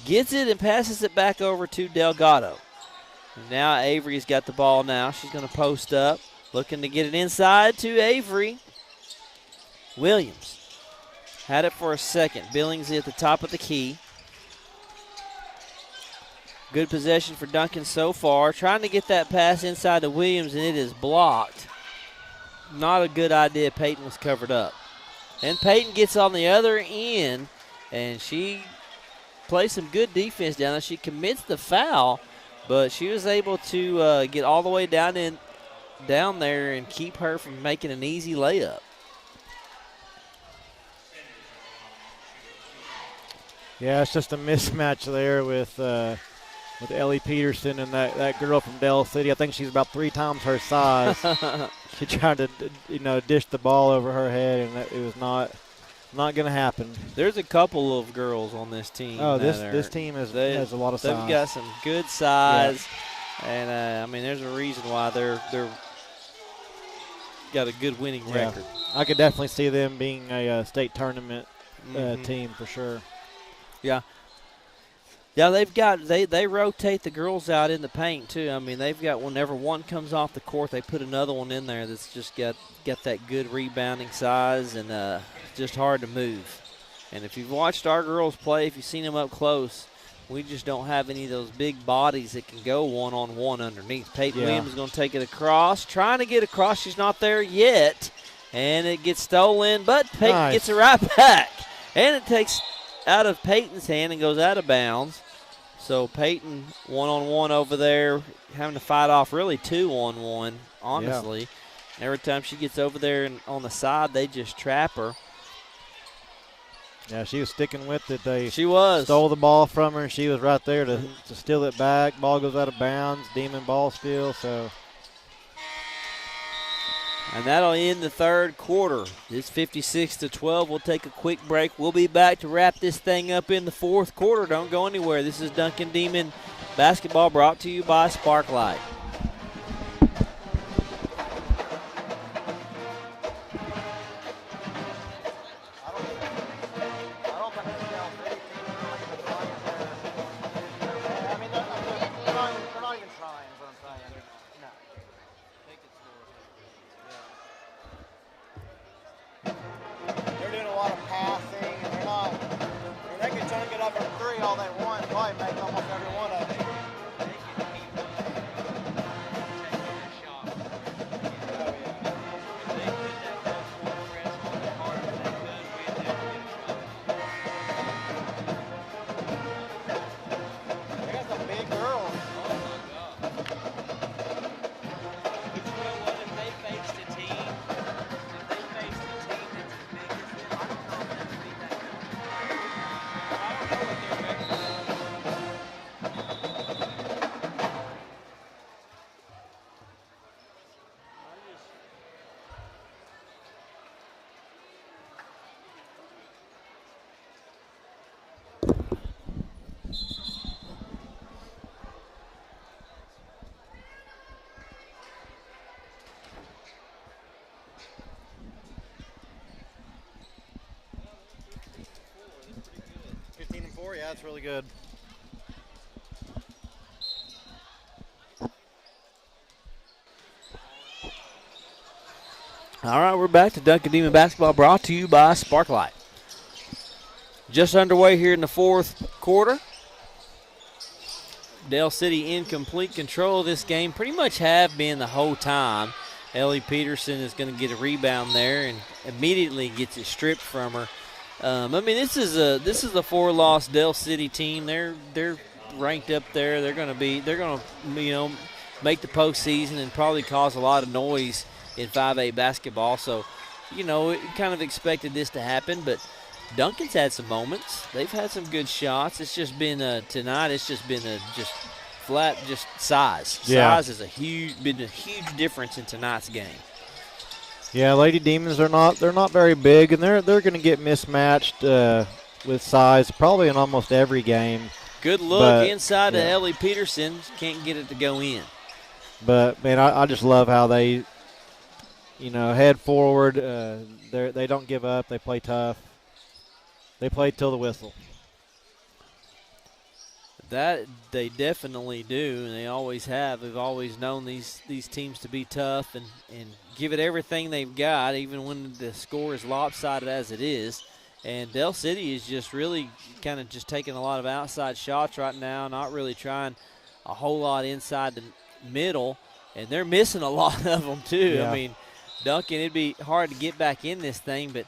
gets it and passes it back over to Delgado. And now Avery's got the ball now. She's going to post up, looking to get it inside to Avery. Williams had it for a second. Billings at the top of the key. Good possession for Duncan so far. Trying to get that pass inside to Williams, and it is blocked. Not a good idea. Peyton was covered up. And Peyton gets on the other end, and she plays some good defense down there. She commits the foul, but she was able to get all the way down there and keep her from making an easy layup. Yeah, it's just a mismatch there with Ellie Peterson and that girl from Dell City. I think she's about 3 times her size. She tried to, dish the ball over her head, and it was not going to happen. There's a couple of girls on this team. Oh, this team has a lot of size. They've got some good size, and there's a reason why they're got a good winning record. I could definitely see them being a state tournament team for sure. Yeah. Yeah, they rotate the girls out in the paint too. They've got, whenever one comes off the court, they put another one in there that's just got that good rebounding size and just hard to move. And if you've watched our girls play, if you've seen them up close, we just don't have any of those big bodies that can go one-on-one underneath. Peyton Williams is going to take it across, trying to get across. She's not there yet, and it gets stolen, but Peyton gets it right back. And it takes out of Peyton's hand and goes out of bounds. So Peyton one-on-one over there, having to fight off really 2-on-1, honestly. Yeah. Every time she gets over there and on the side, they just trap her. Yeah, she was sticking with it. She stole the ball from her, and she was right there to steal it back. Ball goes out of bounds, Demon ball steal, so. And that'll end the third quarter. It's 56-12. We'll take a quick break. We'll be back to wrap this thing up in the fourth quarter. Don't go anywhere. This is Duncan Demon basketball brought to you by Sparklight. Yeah, that's really good. All right, we're back to Duncan Demon basketball brought to you by Sparklight. Just underway here in the fourth quarter. Dell City in complete control of this game. Pretty much have been the whole time. Ellie Peterson is going to get a rebound there and immediately gets it stripped from her. This is a 4-loss Dell City team. They're ranked up there. They're going to make the postseason and probably cause a lot of noise in 5A basketball. So, it kind of expected this to happen, but Duncan's had some moments. They've had some good shots. It's just been tonight. It's just been flat just size. Yeah. Size is been a huge difference in tonight's game. Yeah, Lady Demons are they're not very big, and they're going to get mismatched with size probably in almost every game. Good look inside to Ellie Peterson. Can't get it to go in. But, man, I just love how they, head forward. They don't give up. They play tough. They play till the whistle. That they definitely do, and they always have. They've always known these teams to be tough and give it everything they've got, even when the score is lopsided as it is. And Del City is just really kind of just taking a lot of outside shots right now, not really trying a whole lot inside the middle, and they're missing a lot of them too. Yeah. I mean, Duncan, it'd be hard to get back in this thing, but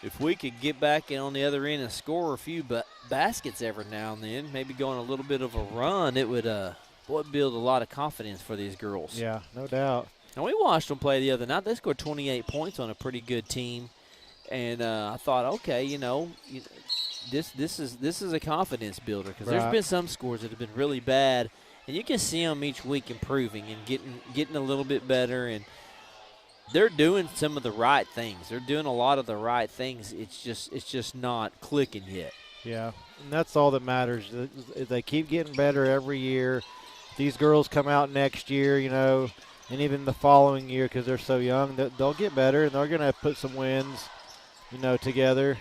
if we could get back in on the other end and score a few baskets every now and then, maybe go on a little bit of a run, it would build a lot of confidence for these girls. Yeah, no doubt. And we watched them play the other night. They scored 28 points on a pretty good team. And I thought, okay, this is a confidence builder because there's been some scores that have been really bad, and you can see them each week improving and getting a little bit better, and they're doing some of the right things. They're doing a lot of the right things. It's just not clicking yet. Yeah, and that's all that matters. Is they keep getting better every year. These girls come out next year, and even the following year because they're so young, they'll get better, and they're going to put some wins together.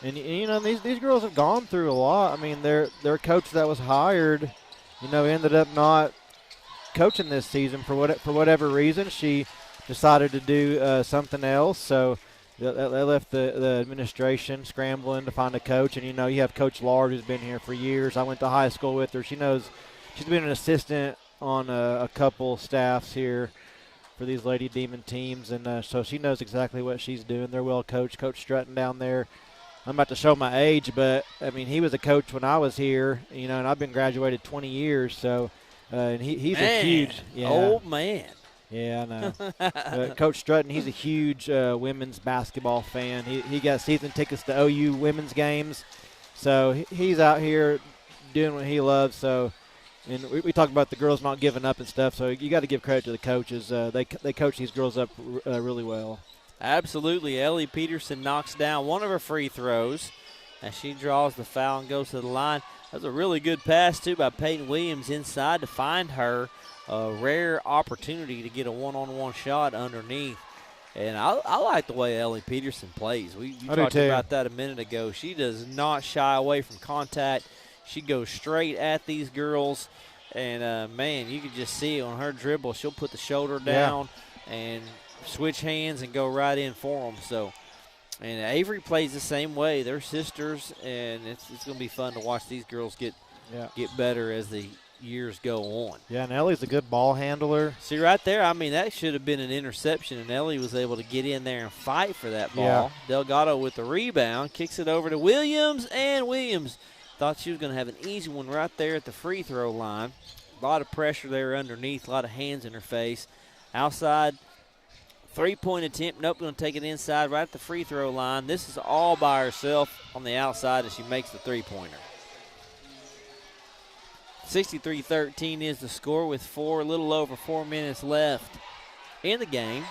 And these girls have gone through a lot. I mean, their coach that was hired, ended up not coaching this season for whatever reason. She decided to do something else, so they left the administration scrambling to find a coach. And you have Coach Lard, who's been here for years. I went to high school with her. She knows. She's been an assistant on a couple staffs here for these Lady Demon teams, and so she knows exactly what she's doing. They're well coached. Coach Strutton down there. I'm about to show my age, but, I mean, he was a coach when I was here, and I've been graduated 20 years, so and he's a huge – old man. Yeah, I know. Coach Strutton, he's a huge women's basketball fan. He got season tickets to OU women's games, so he's out here doing what he loves, so – and we talk about the girls not giving up and stuff, so you got to give credit to the coaches. They coach these girls up really well. Absolutely. Ellie Peterson knocks down one of her free throws as she draws the foul and goes to the line. That was a really good pass, too, by Peyton Williams inside to find her a rare opportunity to get a one-on-one shot underneath. And I like the way Ellie Peterson plays. You talked about that a minute ago. She does not shy away from contact. She goes straight at these girls, and, man, you can just see it on her dribble. She'll put the shoulder down and switch hands and go right in for them. So, and Avery plays the same way. They're sisters, and it's going to be fun to watch these girls get better as the years go on. Yeah, and Ellie's a good ball handler. See, right there, I mean, that should have been an interception, and Ellie was able to get in there and fight for that ball. Yeah. Delgado with the rebound, kicks it over to Williams, and Williams thought she was going to have an easy one right there at the free throw line. A lot of pressure there underneath, a lot of hands in her face. Outside, three-point attempt. Nope, going to take it inside right at the free throw line. This is all by herself on the outside as she makes the three-pointer. 63-13 is the score with a little over 4 minutes left in the game.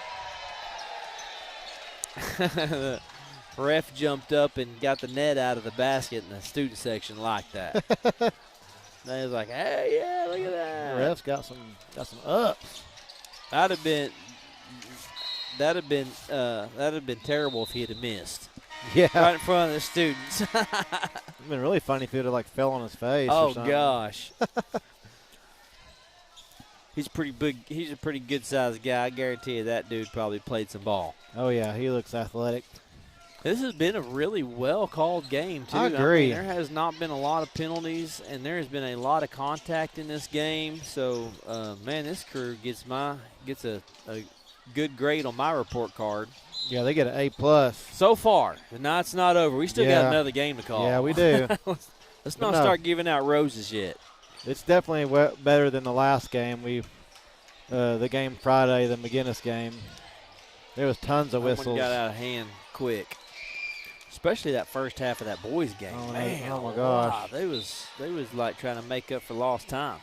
Ref jumped up and got the net out of the basket, and the student section liked that. They was like, "Hey, yeah, look at that." The ref's got some ups. That'd have been terrible if he had missed. Yeah, right in front of the students. It'd been really funny if he would have fell on his face. Oh or something. Gosh. He's pretty big. He's a pretty good sized guy. I guarantee you that dude probably played some ball. Oh yeah, he looks athletic. This has been a really well-called game, too. I agree. There has not been a lot of penalties, and there has been a lot of contact in this game. So, man, this crew gets a good grade on my report card. Yeah, they get an A+. So far. The night's not over. We still got another game to call. Yeah, we do. Let's not start giving out roses yet. It's definitely better than the last game. The game Friday, the McGinnis game. There was tons of whistles. That one got out of hand quick. Especially that first half of that boys game. Oh, man, oh my gosh. Wow, they was like trying to make up for lost time.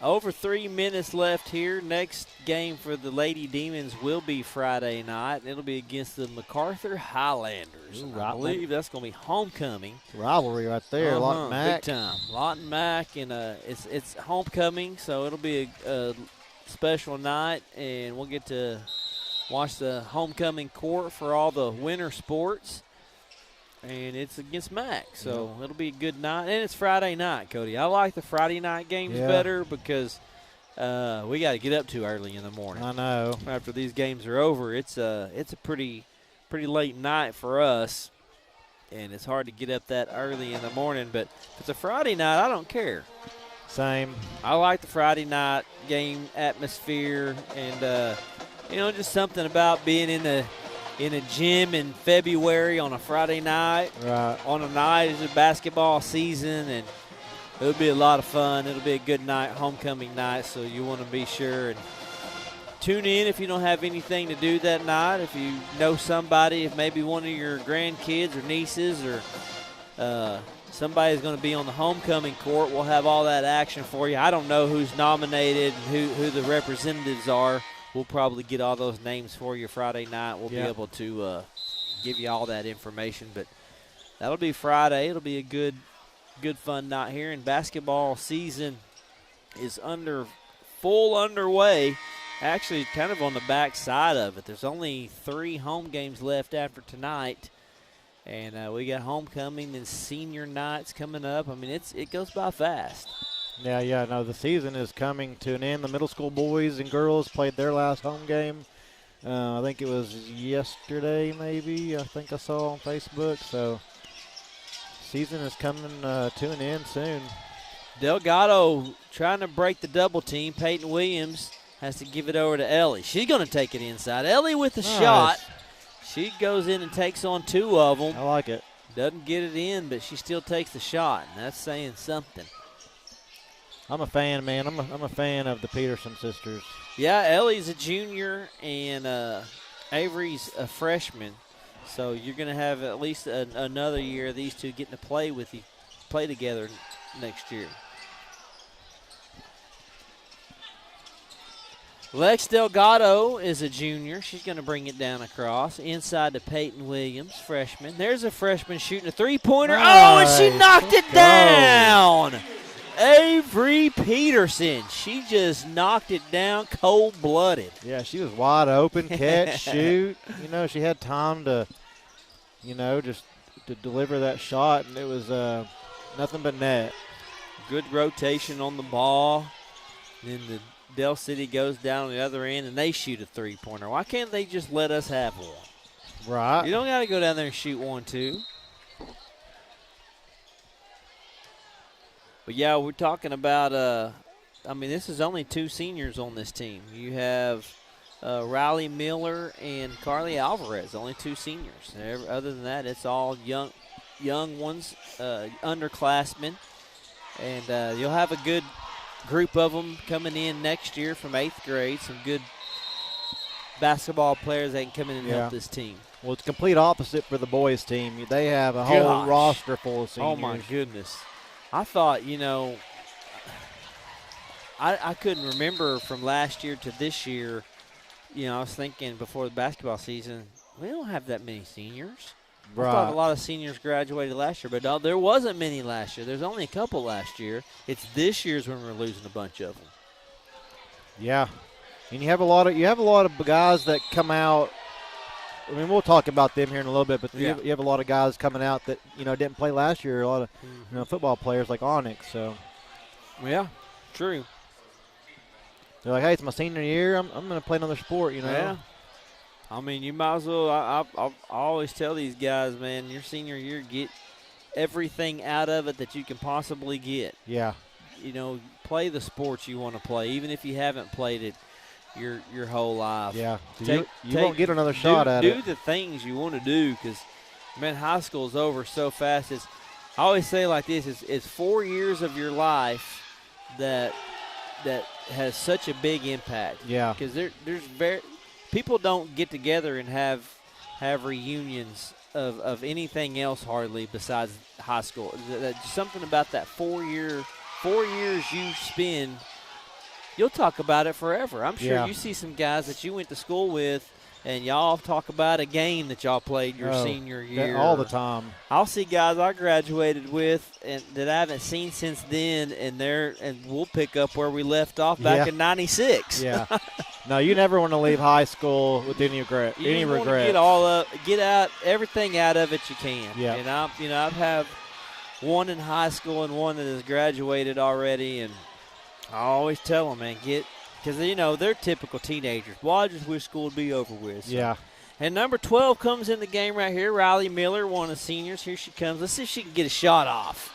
over 3 minutes left here. Next game for the Lady Demons will be Friday night. It'll be against the MacArthur Highlanders. Ooh, I believe that's going to be homecoming. Rivalry right there. Lawton Mack. Big time. Lawton Mack, and it's homecoming, so it'll be a special night, and we'll get to watch the homecoming court for all the winter sports. And it's against Mac, so it'll be a good night. And it's Friday night, Cody. I like the Friday night games better because we got to get up too early in the morning. I know. After these games are over, it's a pretty late night for us, and it's hard to get up that early in the morning. But if it's a Friday night, I don't care. Same. I like the Friday night game atmosphere, and just something about being in a gym in February on a Friday night. Right. On a night it's a basketball season, and it'll be a lot of fun. It'll be a good night, homecoming night, so you want to be sure and tune in if you don't have anything to do that night. If you know somebody, if maybe one of your grandkids or nieces or somebody's going to be on the homecoming court, we'll have all that action for you. I don't know who's nominated and who the representatives are. We'll probably get all those names for you Friday night. We'll be able to give you all that information. But that'll be Friday. It'll be a good fun night here. And basketball season is full underway. Actually, kind of on the back side of it. There's only 3 home games left after tonight. And we got homecoming and senior nights coming up. I mean, it goes by fast. Yeah, no, the season is coming to an end. The middle school boys and girls played their last home game. I think it was yesterday, maybe. I think I saw on Facebook. So, season is coming to an end soon. Delgado trying to break the double team. Peyton Williams has to give it over to Ellie. She's going to take it inside. Ellie with the shot. She goes in and takes on 2 of them. I like it. Doesn't get it in, but she still takes the shot, and that's saying something. I'm a fan, man. I'm a fan of the Peterson sisters. Yeah, Ellie's a junior and Avery's a freshman. So you're going to have at least another year of these two getting to play together next year. Lex Delgado is a junior. She's going to bring it down across. Inside to Peyton Williams, freshman. There's a freshman shooting a three-pointer. Nice. Oh, and she knocked it down. Avery Peterson. She just knocked it down cold-blooded. Yeah, she was wide open, catch, shoot. She had time to, just to deliver that shot, and it was nothing but net. Good rotation on the ball. Then the Del City goes down the other end, and they shoot a three-pointer. Why can't they just let us have one? Right. You don't got to go down there and shoot 1-2. But, yeah, we're talking about, this is only 2 seniors on this team. You have Riley Miller and Carly Alvarez, only 2 seniors. Other than that, it's all young ones, underclassmen. And you'll have a good group of them coming in next year from 8th grade, some good basketball players that can come in and help this team. Well, it's complete opposite for the boys team. They have a whole roster full of seniors. Oh, my goodness. I thought, I couldn't remember from last year to this year. I was thinking before the basketball season, we don't have that many seniors. Right. I thought a lot of seniors graduated last year, but there wasn't many last year. There's only a couple last year. It's this year's when we're losing a bunch of them. Yeah, and you have a lot of guys that come out. I mean, we'll talk about them here in a little bit, but you have a lot of guys coming out that didn't play last year. A lot of football players like Onyx. So yeah, true. They're like, hey, it's my senior year. I'm going to play another sport. Yeah. I mean, you might as well. I always tell these guys, man, your senior year, get everything out of it that you can possibly get. Yeah. Play the sports you want to play, even if you haven't played it your whole life. Yeah. You won't get another shot at it. Do the things you want to do because, man, high school is over so fast. I always say like this, it's 4 years of your life that has such a big impact. Yeah. Because people don't get together and have reunions of anything else hardly besides high school. Something about that 4 years you spend you'll talk about it forever. I'm sure Yeah. you see some guys that you went to school with, and y'all talk about a game that y'all played your senior year. All the time. I'll see guys I graduated with and that I haven't seen since then, and we'll pick up where we left off back in '96. Yeah. No, you never want to leave high school with any regret. You want to get out everything out of it you can. Yeah. And I've have one in high school and one that has graduated already, and I always tell them, man, because they're typical teenagers. Well, I just wish school would be over with. So. Yeah. And number 12 comes in the game right here. Riley Miller, one of the seniors. Here she comes. Let's see if she can get a shot off.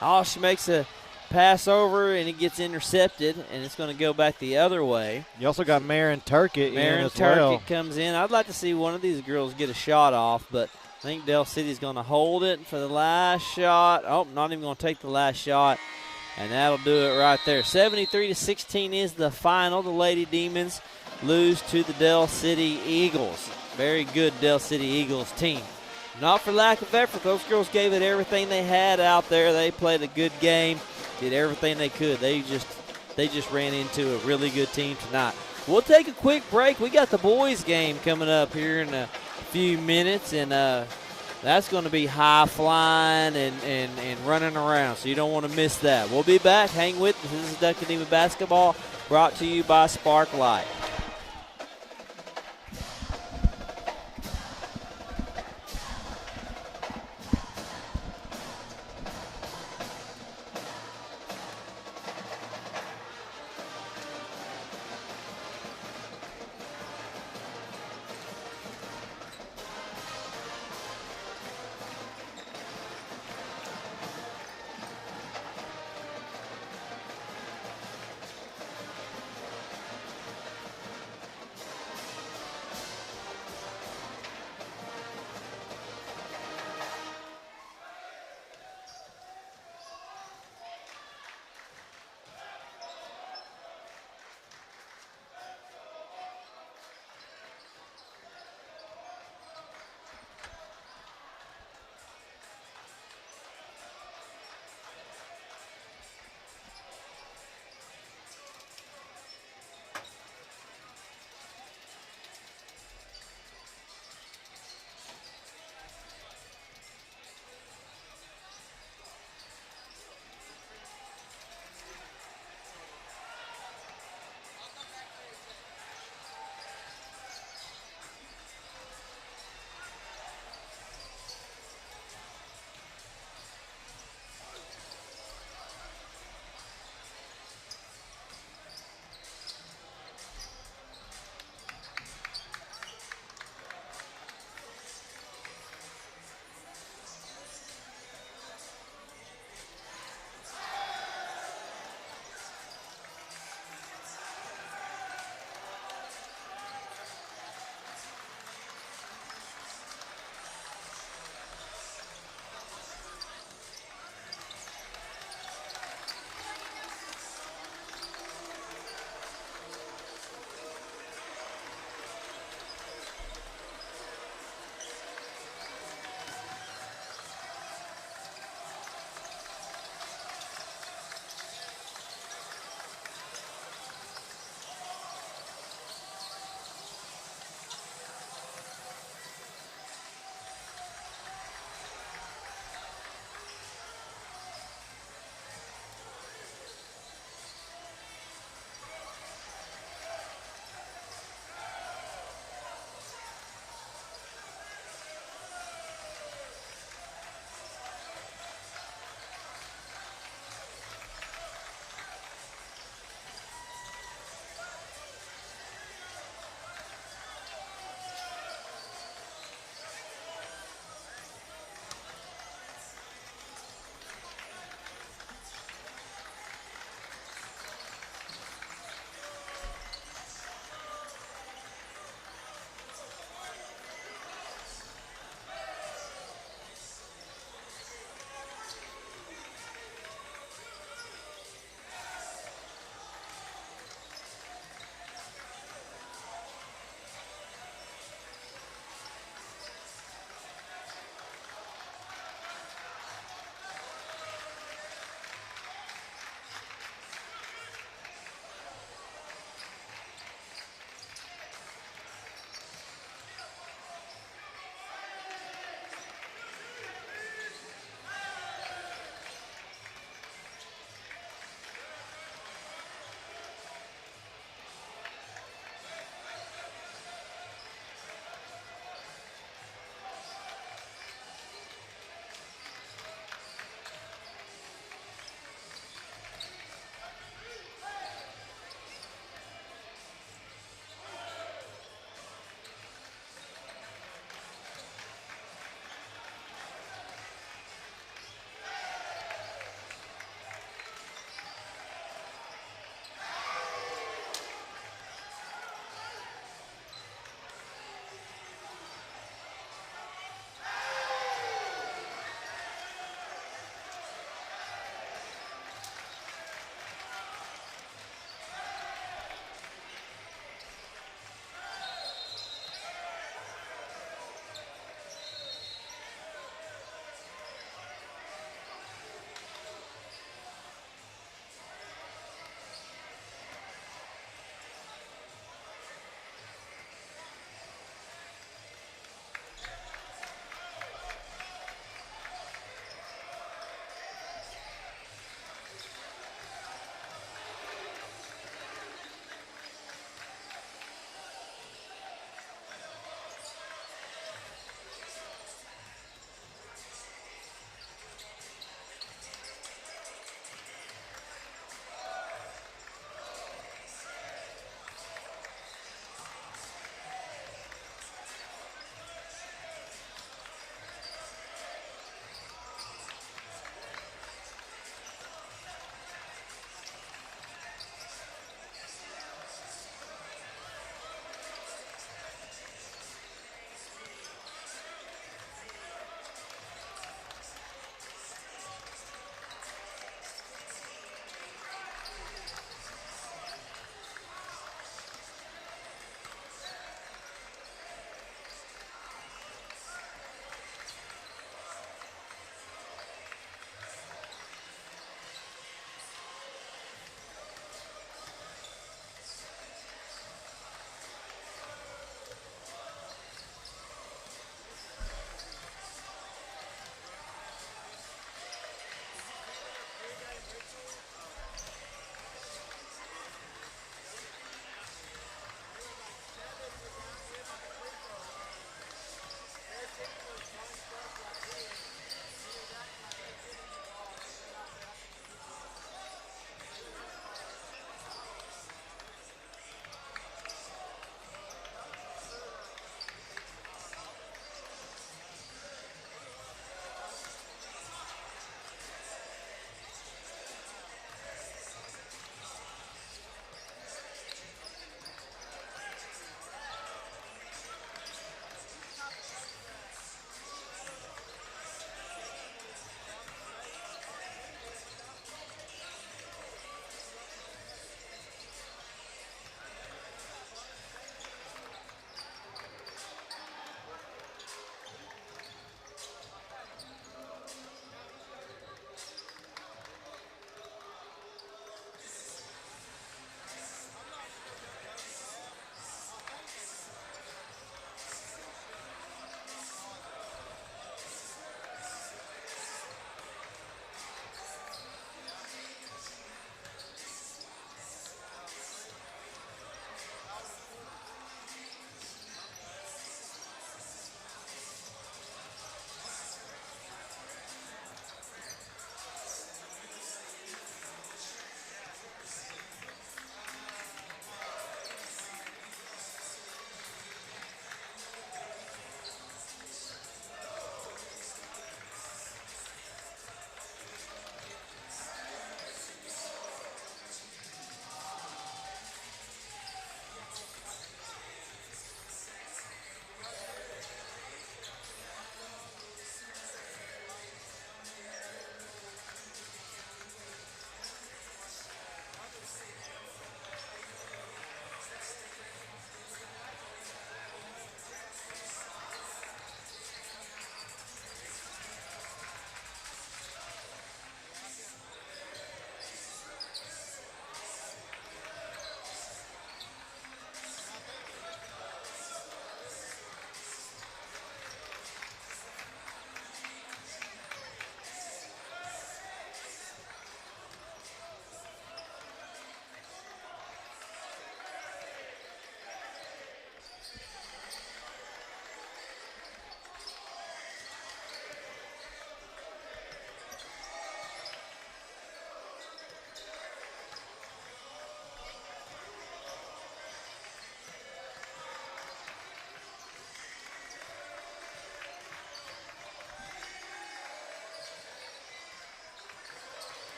Oh, she makes a pass over, and it gets intercepted, and it's going to go back the other way. You also got Marin Turkett Marin Turkett comes in. I'd like to see one of these girls get a shot off, but I think Dell City's going to hold it for the last shot. Oh, not even going to take the last shot, and that'll do it right there. 73-16 is the final. The Lady Demons lose to the Dell City Eagles. Very good Dell City Eagles team. Not for lack of effort. Those girls gave it everything they had out there. They played a good game, did everything they could. They just ran into a really good team tonight. We'll take a quick break. We got the boys game coming up here in a few minutes, and that's going to be high flying and running around, so you don't want to miss that. We'll be back. Hang with us. This is Duncan Demon Basketball, brought to you by Sparklight.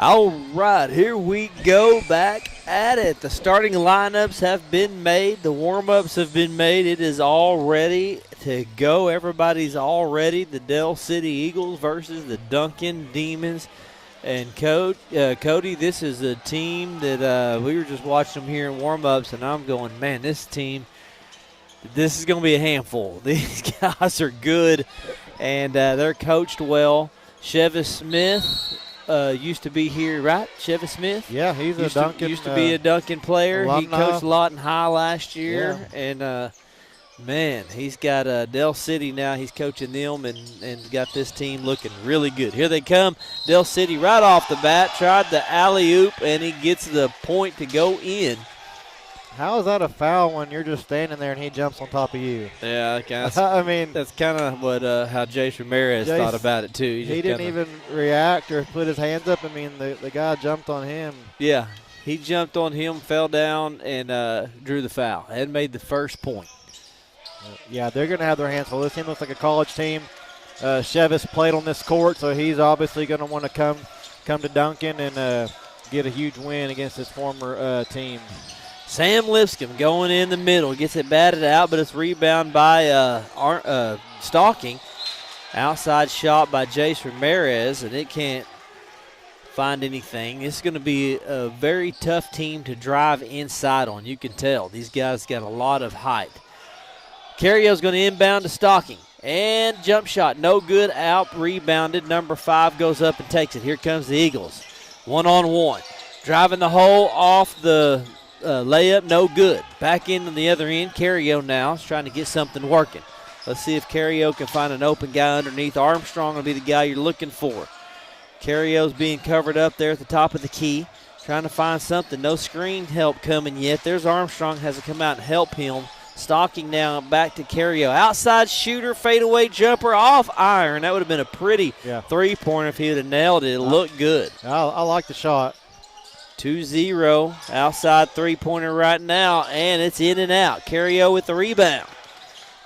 All right, here we go back at it. The starting lineups have been made. The warm-ups have been made. It is all ready to go. Everybody's all ready. The Dell City Eagles versus the Duncan Demons. And Cody, this is a team that we were just watching them here in warm-ups, and I'm going, man, this team, this is going to be a handful. These guys are good, and they're coached well. Chevis Smith used to be here, right? Chevis Smith? Yeah, he's a Duncan. Used to be a Duncan player. Alumni. He coached Lawton High last year, and man, he's got Dell City now. He's coaching them and got this team looking really good. Here they come. Dell City right off the bat tried the alley-oop, and he gets the point to go in. How is that a foul when you're just standing there and he jumps on top of you? Yeah, I mean, that's kind of what how Jace Ramirez thought about it too. He didn't even react or put his hands up. I mean, the guy jumped on him. Yeah, he jumped on him, fell down, and drew the foul and made the first point. Yeah, they're going to have their hands full. This team looks like a college team. Chevis played on this court, so he's obviously going to want to come to Duncan and get a huge win against his former team. Sam Lipscomb going in the middle, gets it batted out, but it's rebounded by Stalking. Outside shot by Jace Ramirez, and it can't find anything. It's going to be a very tough team to drive inside on. You can tell. These guys got a lot of height. Carrio's going to inbound to Stalking. And jump shot, no good, out, rebounded. Number 5 goes up and takes it. Here comes the Eagles. One-on-one. Driving the hole off the layup, no good. Back into the other end. Carrio now is trying to get something working. Let's see if Carrio can find an open guy underneath. Armstrong will be the guy you're looking for. Carrio's being covered up there at the top of the key. Trying to find something. No screen help coming yet. There's Armstrong. Has to come out and help him. Stalking now back to Carrio. Outside shooter, fadeaway jumper off iron. That would have been a pretty three-pointer if he would have nailed it. It looked good. I like the shot. 2-0. Outside three-pointer right now, and it's in and out. Carrio with the rebound.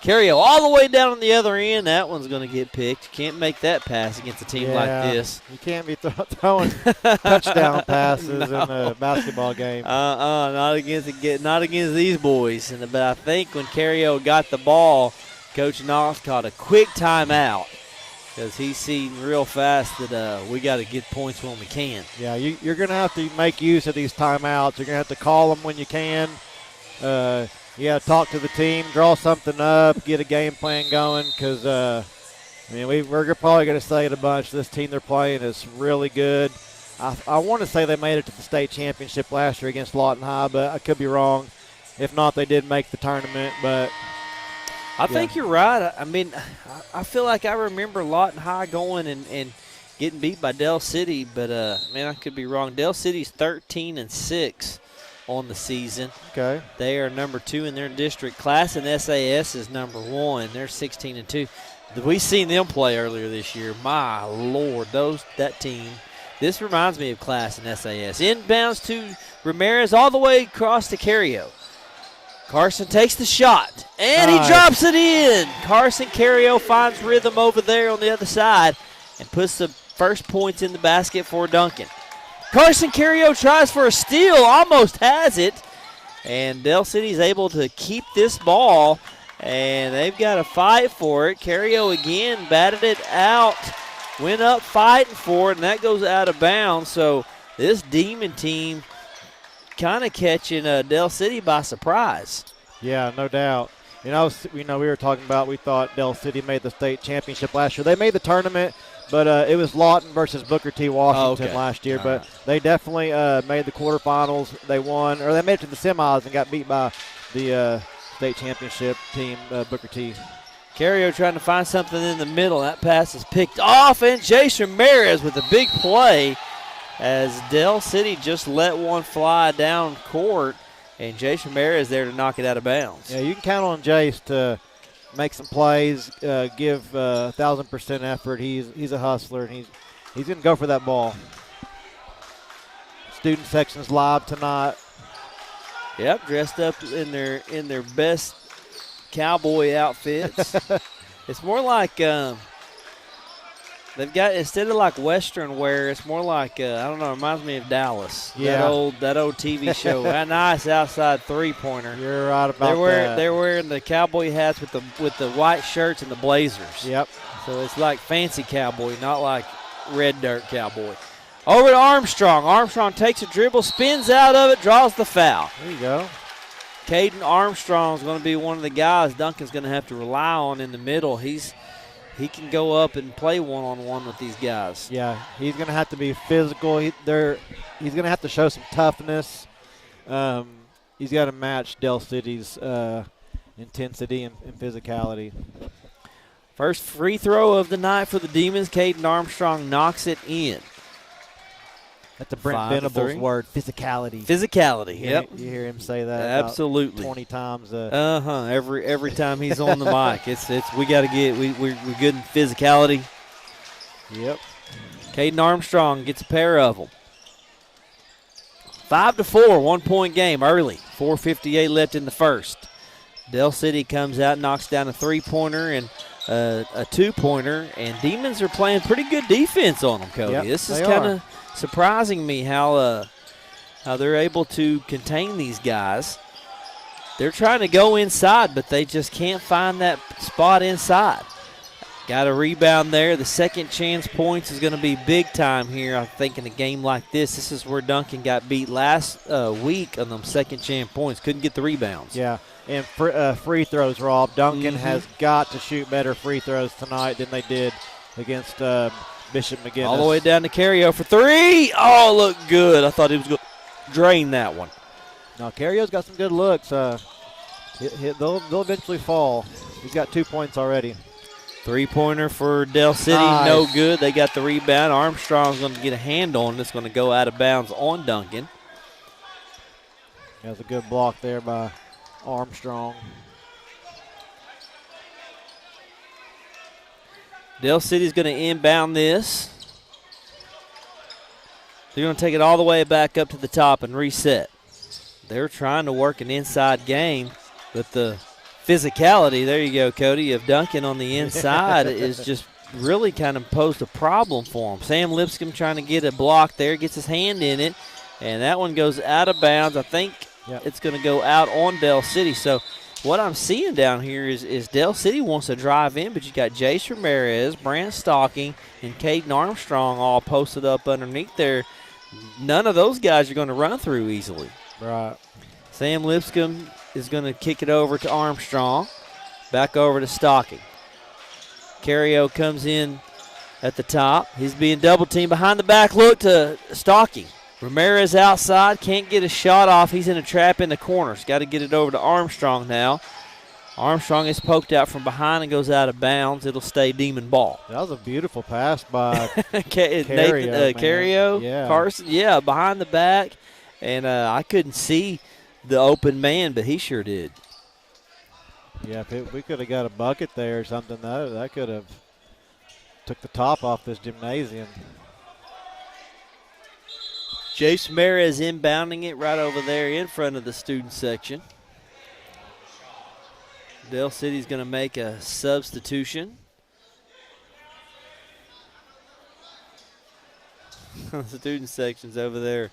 Carrio all the way down on the other end. That one's going to get picked. You can't make that pass against a team like this. You can't be throwing touchdown passes in a basketball game. Not against these boys. But I think when Carrio got the ball, Coach Knox caught a quick timeout because he's seen real fast that we got to get points when we can. Yeah, you're going to have to make use of these timeouts. You're going to have to call them when you can. Yeah, talk to the team, draw something up, get a game plan going because, we're probably going to say it a bunch. This team they're playing is really good. I want to say they made it to the state championship last year against Lawton High, but I could be wrong. If not, they did make the tournament. But I think you're right. I mean, I feel like I remember Lawton High going and getting beat by Dell City, but, I could be wrong. Dell City's 13-6. On the season. Okay. They are number 2 in their district. Class and SAS is number 1. They're 16-2. We seen them play earlier this year. My Lord, that team. This reminds me of Class and SAS. Inbounds to Ramirez all the way across to Carrio. Carson takes the shot, and he drops it in. Carson Carrio finds rhythm over there on the other side and puts the first points in the basket for Duncan. Carson Carrio tries for a steal, almost has it. And Dell City's able to keep this ball, and they've got to fight for it. Carrio again batted it out, went up fighting for it, and that goes out of bounds. So this Demon team kind of catching Dell City by surprise. Yeah, no doubt. We were talking about we thought Dell City made the state championship last year. They made the tournament. But it was Lawton versus Booker T. Washington last year. But they definitely made the quarterfinals. They won, or they made it to the semis and got beat by the state championship team, Booker T. Carrio trying to find something in the middle. That pass is picked off, and Jason Ramirez with a big play as Dell City just let one fly down court, and Jason Ramirez there to knock it out of bounds. Yeah, you can count on Jace to make some plays, give 1,000% effort. He's a hustler, and he's going to go for that ball. Student section's live tonight. Yep, dressed up in their best cowboy outfits. It's more like They've got, instead of like Western wear, it's more like I don't know. It reminds me of Dallas. Yeah. That old TV show. That nice outside 3-pointer. You're right about that. They're wearing the cowboy hats with the white shirts and the blazers. Yep. So it's like fancy cowboy, not like red dirt cowboy. Over to Armstrong. Armstrong takes a dribble, spins out of it, draws the foul. There you go. Caden Armstrong is going to be one of the guys Duncan's going to have to rely on in the middle. He can go up and play one-on-one with these guys. Yeah, he's going to have to be physical. He's going to have to show some toughness. He's got to match Del City's intensity and physicality. First free throw of the night for the Demons. Caden Armstrong knocks it in. That's a Brent Venables word, physicality. Physicality, yep. You hear him say that absolutely 20 times. Every time he's on the mic, it's we got to get we're good in physicality. Yep. Caden Armstrong gets a pair of them. 5-4, 1 point game early. 4:58 left in the first. Del City comes out, knocks down a 3-pointer and a 2-pointer, and Demons are playing pretty good defense on them, Cody. Yep, this is kind of surprising me how they're able to contain these guys. They're trying to go inside, but they just can't find that spot inside. Got a rebound there. The second chance points is going to be big time here, I think, in a game like this. This is where Duncan got beat last week on them second chance points. Couldn't get the rebounds. Yeah, and free throws, Rob. Duncan has got to shoot better free throws tonight than they did against Bishop McGinnis. All the way down to Carrio for 3. Oh, looked good. I thought he was going to drain that one. No, Carrio's got some good looks. They'll eventually fall. He's got 2 points already. 3-pointer for Del City, nice. No good. They got the rebound. Armstrong's going to get a hand on it. It's going to go out of bounds on Duncan. That's a good block there by Armstrong. Del City's going to inbound this. They're going to take it all the way back up to the top and reset. They're trying to work an inside game, but the physicality, there you go, Cody, of Duncan on the inside is just really kind of posed a problem for him. Sam Lipscomb trying to get a block there, gets his hand in it, and that one goes out of bounds. I think it's going to go out on Del City. So what I'm seeing down here is Del City wants to drive in, but you got Jace Ramirez, Brant Stocking, and Caden Armstrong all posted up underneath there. None of those guys are going to run through easily. Right. Sam Lipscomb is going to kick it over to Armstrong. Back over to Stocking. Carrio comes in at the top. He's being double-teamed behind the back. Look to Stocking. Ramirez outside. Can't get a shot off. He's in a trap in the corner. He's got to get it over to Armstrong now. Armstrong is poked out from behind and goes out of bounds. It'll stay Demon ball. That was a beautiful pass by Carrio. Yeah. Carson. Yeah, behind the back. And I couldn't see the open man, but he sure did. Yeah, if we could have got a bucket there or something, that could have took the top off this gymnasium. Jace Ramirez inbounding it right over there in front of the student section. Del City's going to make a substitution. The student section's over there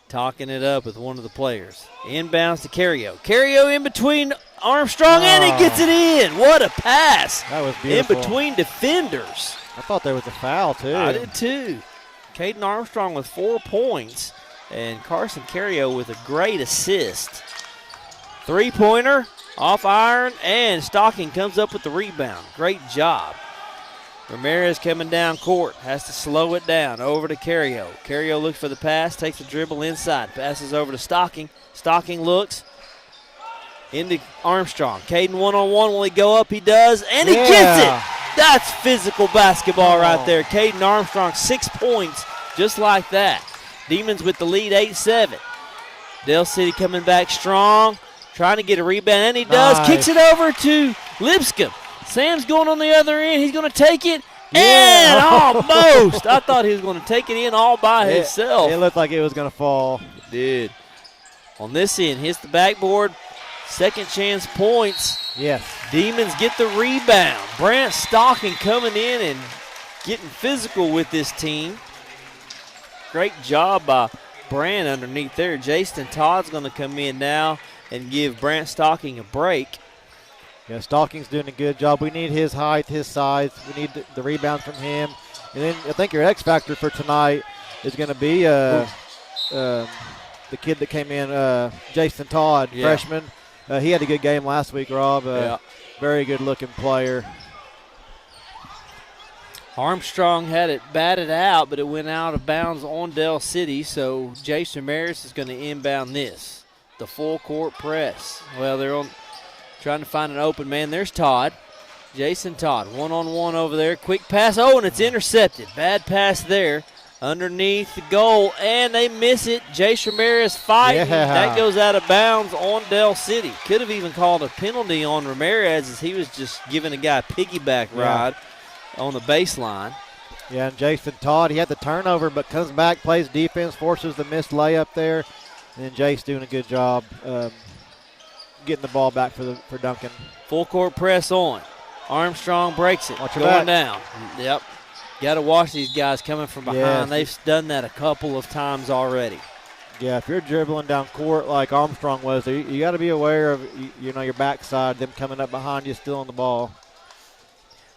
talking it up with one of the players. Inbounds to Carrio. Carrio in between Armstrong, and he gets it in. What a pass. That was beautiful. In between defenders. I thought there was a foul, too. I did, too. Caden Armstrong with 4 points, and Carson Carrio with a great assist. 3-pointer, off iron, and Stocking comes up with the rebound. Great job. Ramirez coming down court, has to slow it down. Over to Carrio. Carrio looks for the pass, takes a dribble inside, passes over to Stocking. Stocking looks into Armstrong. Caden one-on-one, will he go up? He does, and he gets it. That's physical basketball right there. Caden Armstrong, 6 points, just like that. Demons with the lead, 8-7. Del City coming back strong, trying to get a rebound, and he does. Nice. Kicks it over to Lipscomb. Sam's going on the other end. He's going to take it, and almost. I thought he was going to take it in all by himself. It looked like it was going to fall. It did. On this end, hits the backboard. Second chance points. Yes. Demons get the rebound. Brant Stocking coming in and getting physical with this team. Great job by Brand underneath there. Jason Todd's going to come in now and give Brant Stocking a break. Yeah, Stocking's doing a good job. We need his height, his size. We need the rebound from him. And then I think your X factor for tonight is going to be the kid that came in, Jason Todd, freshman. He had a good game last week, Rob. Very good-looking player. Armstrong had it batted out, but it went out of bounds on Del City, so Jason Maris is going to inbound this. The full-court press. Well, they're trying to find an open man. There's Todd. Jason Todd, one-on-one over there. Quick pass. Oh, and it's intercepted. Bad pass there. Underneath the goal, and they miss it. Jason Ramirez fighting. Yeah. That goes out of bounds on Del City. Could have even called a penalty on Ramirez as he was just giving a guy a piggyback ride on the baseline. Yeah, and Jason Todd, he had the turnover, but comes back, plays defense, forces the missed layup there. And then Jace doing a good job getting the ball back for Duncan. Full court press on. Armstrong breaks it. Watch your going back. down. Yep. Got to watch these guys coming from behind. Yes. They've done that a couple of times already. Yeah, if you're dribbling down court like Armstrong was, you got to be aware of your backside, them coming up behind you, still on the ball.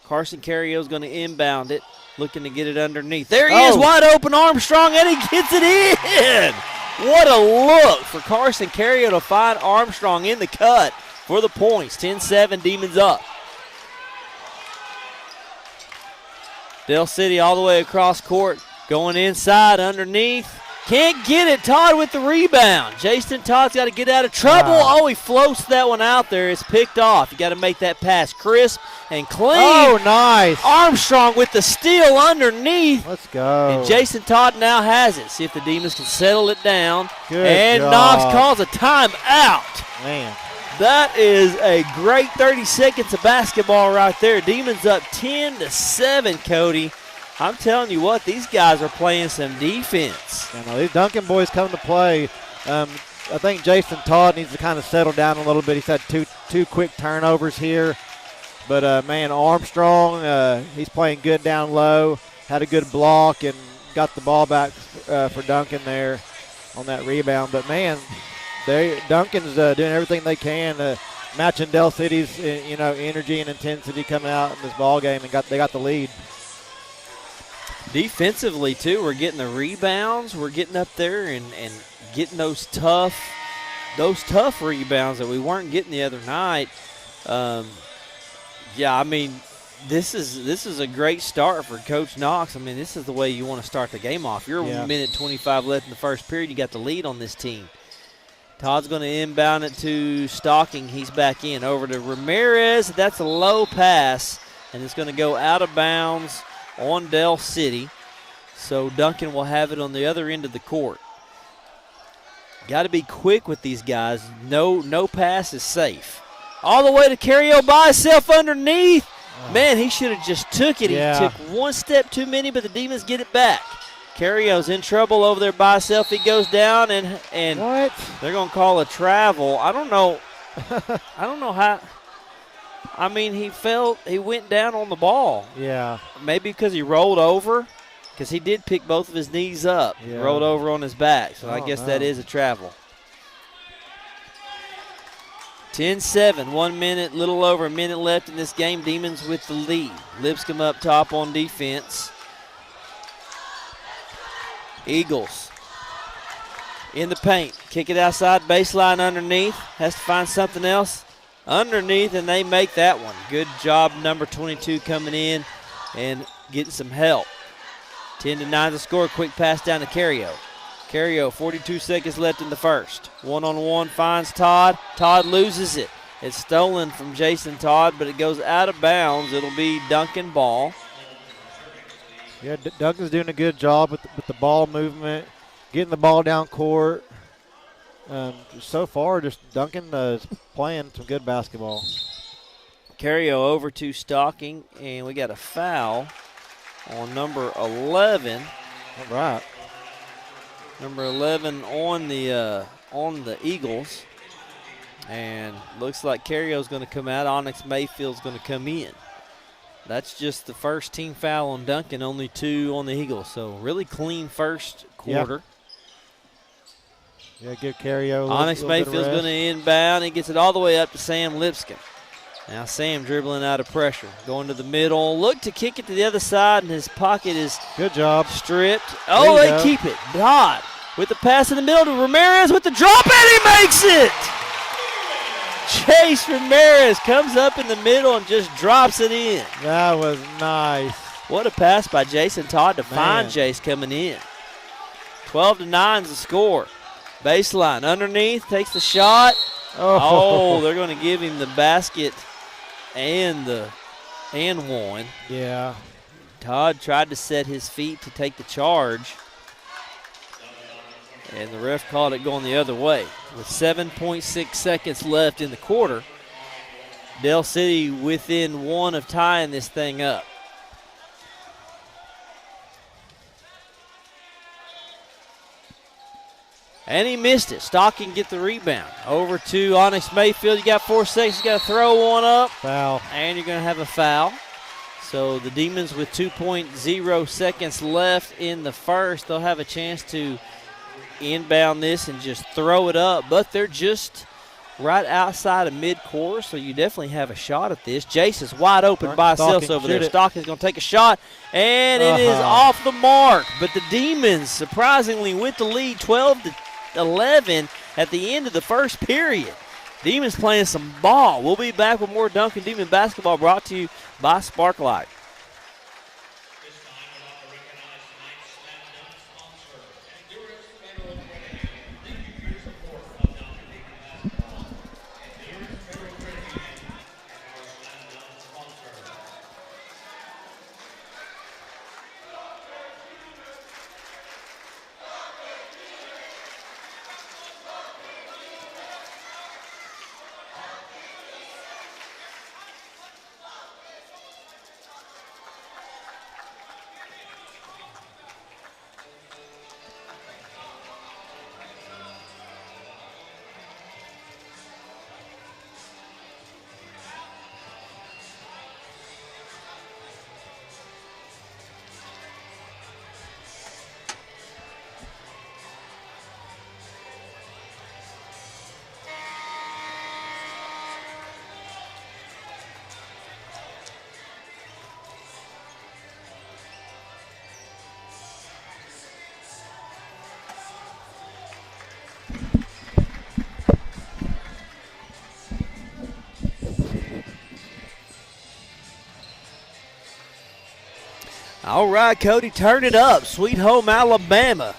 Carson Carrio's going to inbound it, looking to get it underneath. There he is, wide open Armstrong, and he gets it in. What a look for Carson Carrio to find Armstrong in the cut for the points. 10-7, Demons up. Del City all the way across court, going inside, underneath. Can't get it. Todd with the rebound. Jason Todd's got to get out of trouble. Wow. Oh, he floats that one out there. It's picked off. You got to make that pass crisp and clean. Oh, nice. Armstrong with the steal underneath. Let's go. And Jason Todd now has it. See if the Demons can settle it down. Good and job. Knox calls a timeout. Man. That is a great 30 seconds of basketball right there. Demons up 10-7, Cody. I'm telling you what, these guys are playing some defense. I know these Duncan boys come to play. I think Jason Todd needs to kind of settle down a little bit. He's had two quick turnovers here. But, man, Armstrong, he's playing good down low, had a good block, and got the ball back for Duncan there on that rebound. But, man, Duncan's doing everything they can, matching Del City's energy and intensity coming out in this ball game, and they got the lead. Defensively, too, we're getting the rebounds. We're getting up there and getting those tough rebounds that we weren't getting the other night. I mean, this is a great start for Coach Knox. I mean, this is the way you want to start the game off. You're a minute 25 left in the first period. You got the lead on this team. Todd's going to inbound it to Stocking. He's back in. Over to Ramirez. That's a low pass, and it's going to go out of bounds on Del City. So Duncan will have it on the other end of the court. Got to be quick with these guys. No pass is safe. All the way to Carrio by himself underneath. Man, he should have just took it. Yeah. He took one step too many, but the Demons get it back. Carrio's in trouble over there by himself. He goes down, and What? they're going to call a travel. I don't know. I don't know how. I mean, he went down on the ball. Yeah. Maybe because he rolled over, because he did pick both of his knees up. Yeah. Rolled over on his back, so I Oh, guess no. that is a travel. 10-7, 1 minute, little over a minute left in this game. Demons with the lead. Lipscomb up top on defense. Eagles in the paint. Kick it outside, baseline underneath. Has to find something else underneath, and they make that one. Good job, number 22 coming in and getting some help. 10-9 the score. Quick pass down to Carrio. Carrio, 42 seconds left in the first. One-on-one finds Todd. Todd loses it. It's stolen from Jason Todd, but it goes out of bounds. It'll be Duncan ball. Yeah, Duncan's doing a good job with the ball movement, getting the ball down court. So far, just Duncan is playing some good basketball. Carrio over to Stocking, and we got a foul on number 11. All right. Number 11 on the Eagles. And looks like Carrio's going to come out. Onyx Mayfield's going to come in. That's just the first team foul on Duncan, only 2 on the Eagles. So really clean first quarter. Yeah, good carry over. Onyx Mayfield's going to inbound. He gets it all the way up to Sam Lipscomb. Now Sam dribbling out of pressure. Going to the middle. Look to kick it to the other side, and his pocket is good job. Stripped. Oh, they keep it. Dodd with the pass in the middle to Ramirez with the drop, and he makes it! Chase Ramirez comes up in the middle and just drops it in. That was nice. What a pass by Jason Todd to find Jace coming in. 12-9 is the score. Baseline underneath, takes the shot. Oh, they're going to give him the basket and one. Yeah. Todd tried to set his feet to take the charge, and the ref called it going the other way. With 7.6 seconds left in the quarter, Dell City within 1 of tying this thing up. And he missed it. Stocking get the rebound. Over to Onyx Mayfield. You got 4 seconds. You got to throw one up. Foul. And you're going to have a foul. So the Demons with 2.0 seconds left in the first, they'll have a chance to inbound this and just throw it up. But they're just right outside of mid-court, so you definitely have a shot at this. Jace is wide open by himself over there. Stocking's going to take a shot, and it is off the mark. But the Demons, surprisingly, with the lead 12-11 at the end of the first period. Demons playing some ball. We'll be back with more Duncan Demon basketball brought to you by Sparklight. All right, Cody, turn it up. Sweet Home, Alabama.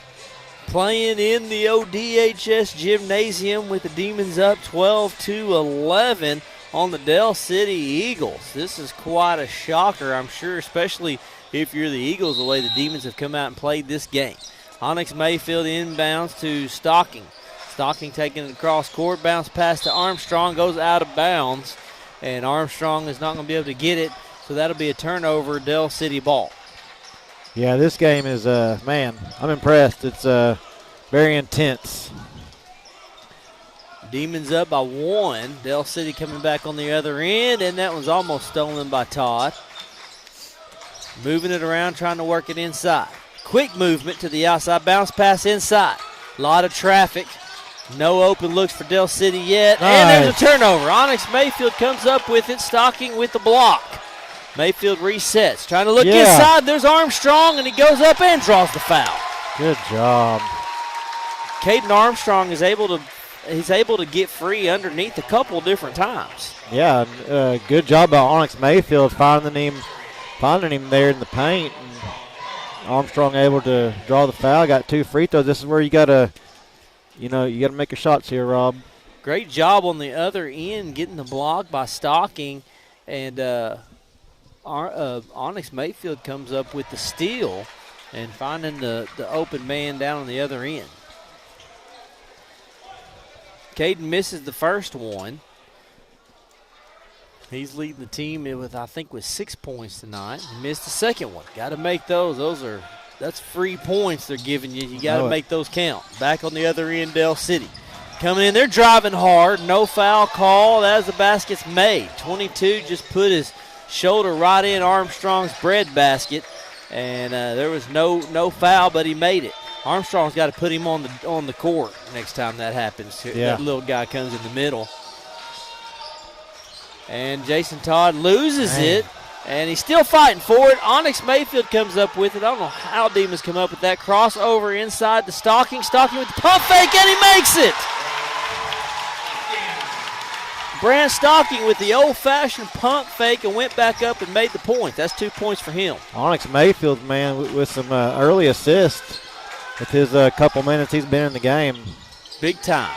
Playing in the DHS gymnasium with the Demons up 12-11 on the Dell City Eagles. This is quite a shocker, I'm sure, especially if you're the Eagles, the way the Demons have come out and played this game. Onyx Mayfield inbounds to Stocking. Stocking taking it across court, bounce pass to Armstrong, goes out of bounds, and Armstrong is not going to be able to get it, so that'll be a turnover, Dell City ball. Yeah, this game is, man, I'm impressed. It's very intense. Demons up by 1. Dell City coming back on the other end, and that was almost stolen by Todd. Moving it around, trying to work it inside. Quick movement to the outside, bounce pass inside. A lot of traffic. No open looks for Dell City yet. Nice. And there's a turnover. Onyx Mayfield comes up with it, Stocking with the block. Mayfield resets, trying to look inside. There's Armstrong, and he goes up and draws the foul. Good job. Caden Armstrong is able to get free underneath a couple different times. Yeah, good job by Onyx Mayfield finding him there in the paint. And Armstrong able to draw the foul. Got 2 free throws. This is where you gotta make your shots here, Rob. Great job on the other end, getting the block by Stocking, and Onyx Mayfield comes up with the steal and finding the open man down on the other end. Caden misses the first one. He's leading the team with 6 points tonight. He missed the second one. Got to make those. That's free points they're giving you. You got to make those count. Back on the other end, Dell City. Coming in, they're driving hard. No foul call as the basket's made. 22 just put his shoulder right in Armstrong's breadbasket, and there was no foul, but he made it. Armstrong's got to put him on the court next time that happens. Yeah. That little guy comes in the middle. And Jason Todd loses it, and he's still fighting for it. Onyx Mayfield comes up with it. I don't know how Demons come up with that. Crossover inside the Stocking. Stocking with the pump fake, and he makes it. Brand Stocking with the old-fashioned pump fake and went back up and made the point. That's 2 points for him. Onyx Mayfield, man, with some early assists with his couple minutes he's been in the game. Big time.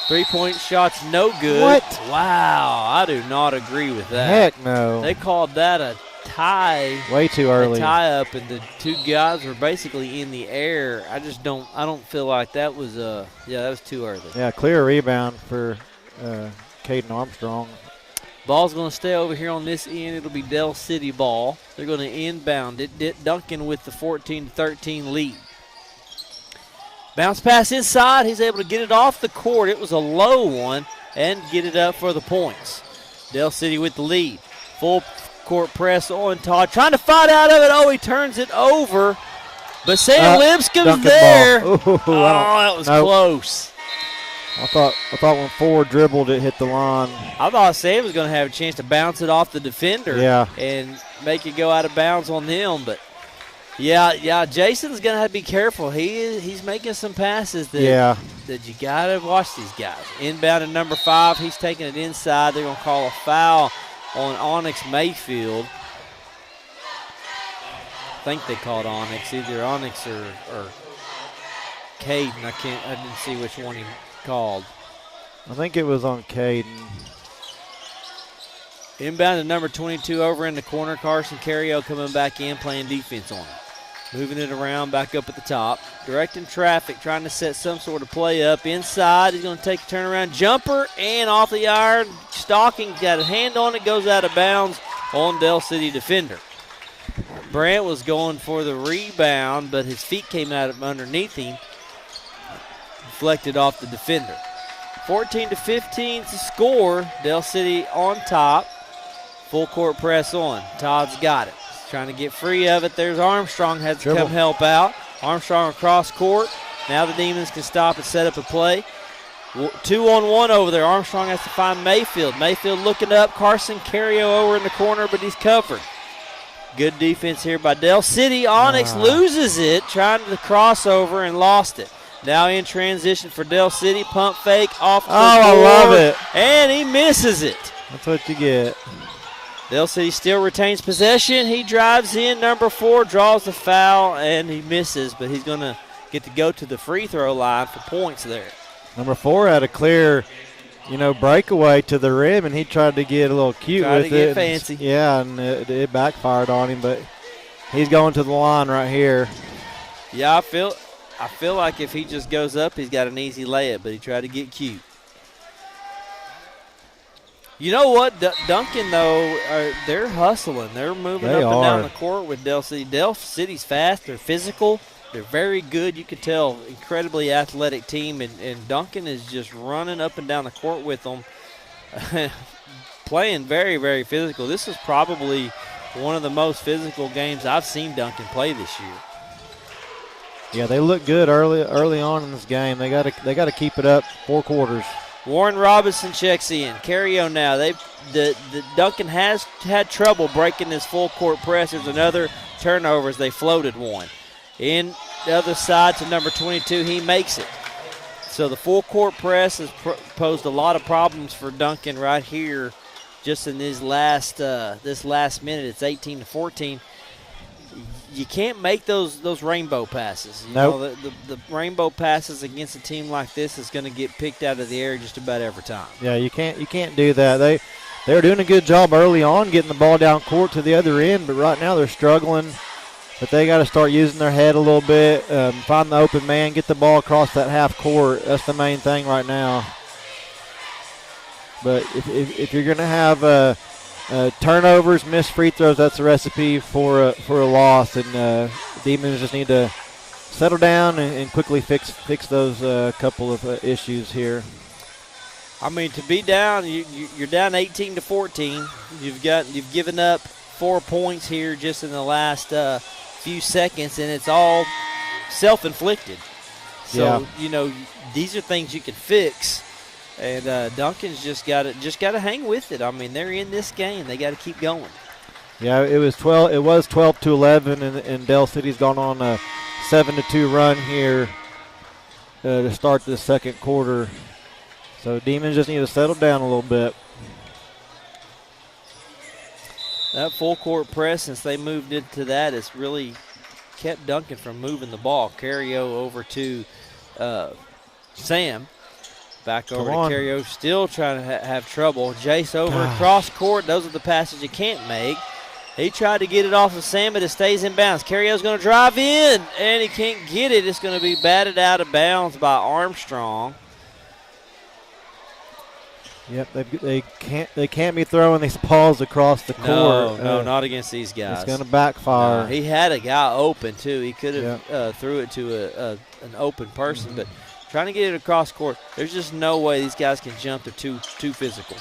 3-point shots no good. What? Wow, I do not agree with that. Heck no. They called that a tie. Way too early. A tie up, and the two guys were basically in the air. I don't feel like that was that was too early. Yeah, clear rebound for Caden Armstrong. Ball's going to stay over here on this end. It'll be Dell City ball. They're going to inbound it. Duncan with the 14-13 lead. Bounce pass inside. He's able to get it off the court. It was a low one and get it up for the points. Dell City with the lead. Full court press on Todd. Trying to fight out of it. Oh, he turns it over. But Sam Lipscomb's there. Ooh, that was close. I thought when Ford dribbled, it hit the line. I thought Sam was going to have a chance to bounce it off the defender and make it go out of bounds on him. But, yeah, Jason's going to have to be careful. He's making some passes that you got to watch these guys. Inbound at number 5. He's taking it inside. They're going to call a foul on Onyx Mayfield. I think they called Onyx, either Onyx or Caden. I didn't see which one he called. I think it was on Caden. Inbound to number 22 over in the corner. Carson Carrio coming back in, playing defense on it. Moving it around, back up at the top. Directing traffic, trying to set some sort of play up. Inside, he's going to take a turnaround jumper, and off the iron. Stocking's got a hand on it, goes out of bounds on Dell City defender. Brant was going for the rebound, but his feet came out of underneath him. Deflected off the defender. 14-15 to score. Dell City on top. Full court press on. Todd's got it. He's trying to get free of it. There's Armstrong, has to come help out. Armstrong across court. Now the Demons can stop and set up a play. 2-on-1 over there. Armstrong has to find Mayfield. Mayfield looking up. Carson Carrio over in the corner, but he's covered. Good defense here by Dell City. Onyx loses it, trying to cross over and lost it. Now in transition for Dell City. Pump fake off the board. I love it. And he misses it. That's what you get. Dell City still retains possession. He drives in. Number 4 draws the foul, and he misses, but he's going to get to go to the free throw line for points there. Number 4 had a clear, breakaway to the rim, and he tried to get a little cute with it. Tried to get fancy. Yeah, and it backfired on him, but he's going to the line right here. Yeah, I feel like if he just goes up, he's got an easy layup, but he tried to get cute. You know what? Duncan, though, they're hustling. They're moving up and down the court with Dell City. Dell City's fast. They're physical. They're very good. You can tell, incredibly athletic team, and Duncan is just running up and down the court with them, playing very, very physical. This is probably one of the most physical games I've seen Duncan play this year. Yeah, they look good early on in this game. They got to keep it up 4 quarters. Warren Robinson checks in. Carrio now. The Duncan has had trouble breaking this full court press. There's another turnover as they floated one. In the other side to number 22, he makes it. So the full court press has posed a lot of problems for Duncan right here, just in this last minute. It's 18-14. You can't make those rainbow passes. Nope. The rainbow passes against a team like this is going to get picked out of the air just about every time. Yeah, you can't do that. They were doing a good job early on getting the ball down court to the other end, but right now they're struggling. But they got to start using their head a little bit, find the open man, get the ball across that half court. That's the main thing right now. But if you're going to have turnovers, missed free throws, that's a recipe for a loss. And Demons just need to settle down and quickly fix those couple of issues here. I mean, to be down, you're down 18-14. You've given up 4 points here just in the last few seconds, and it's all self-inflicted. So these are things you can fix, and Duncan's just got to hang with it. I mean, they're in this game; they got to keep going. Yeah, it was 12. It was 12-11, and Dell City's gone on a 7-2 run here to start the second quarter. So Demons just need to settle down a little bit. That full court press, since they moved into that, has really kept Duncan from moving the ball. Carrio over to Sam. Back over to Carrio, still trying to have trouble. Jace over across court. Those are the passes you can't make. He tried to get it off of Sam, but it stays in bounds. Carrio's going to drive in, and he can't get it. It's going to be batted out of bounds by Armstrong. Yep, they can't be throwing these balls across the court. No, not against these guys. It's going to backfire. He had a guy open too. He could have threw it to an open person, but trying to get it across court, there's just no way these guys can jump. They're too physical.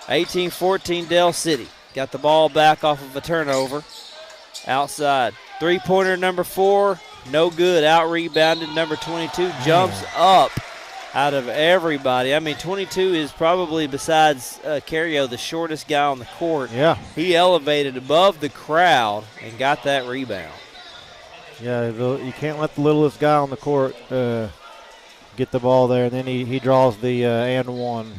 18-14 Dell City. Got the ball back off of a turnover. Outside. Three-pointer number 4, no good. Out-rebounded number 22. Jumps up out of everybody. I mean, 22 is probably, besides Carrio, the shortest guy on the court. Yeah. He elevated above the crowd and got that rebound. Yeah, you can't let the littlest guy on the court get the ball there, and then he draws the and one.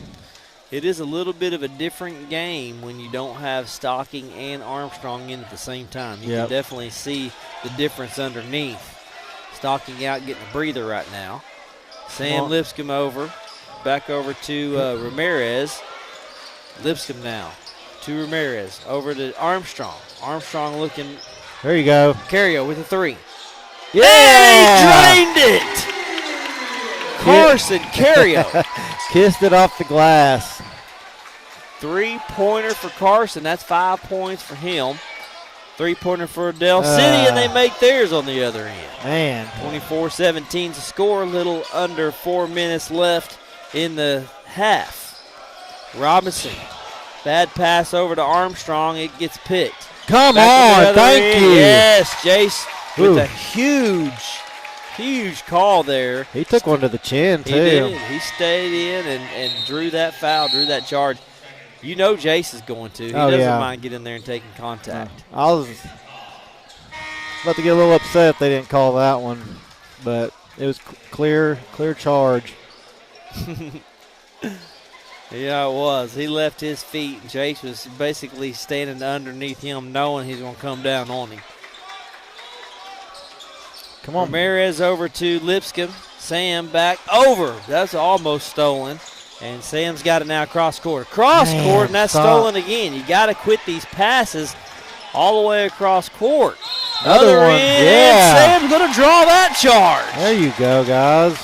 It is a little bit of a different game when you don't have Stocking and Armstrong in at the same time. You can definitely see the difference underneath. Stocking out getting a breather right now. Sam Lipscomb over. Back over to Ramirez. Lipscomb now to Ramirez. Over to Armstrong. Armstrong looking. There you go. Carrio with a 3. Yeah! And he drained it! Carson Carrio. Kissed it off the glass. 3-pointer for Carson. That's 5 points for him. 3-pointer for Dell City, and they make theirs on the other end. Man. 24-17 to score. A little under 4 minutes left in the half. Robinson. Bad pass over to Armstrong. It gets picked. Come on. Thank you. Yes, Jace with a huge call there. He took one to the chin, too. He did. He stayed in and drew that foul, drew that charge. You know Jace is going to. He doesn't mind getting there and taking contact. I was about to get a little upset if they didn't call that one, but it was clear charge. Yeah, it was. He left his feet. Jace was basically standing underneath him, knowing he's going to come down on him. Come on. Ramirez over to Lipscomb. Sam back over. That's almost stolen. And Sam's got it now cross court. Court, and that's stolen again. You got to quit these passes all the way across court. Another one. And Sam's going to draw that charge. There you go, guys.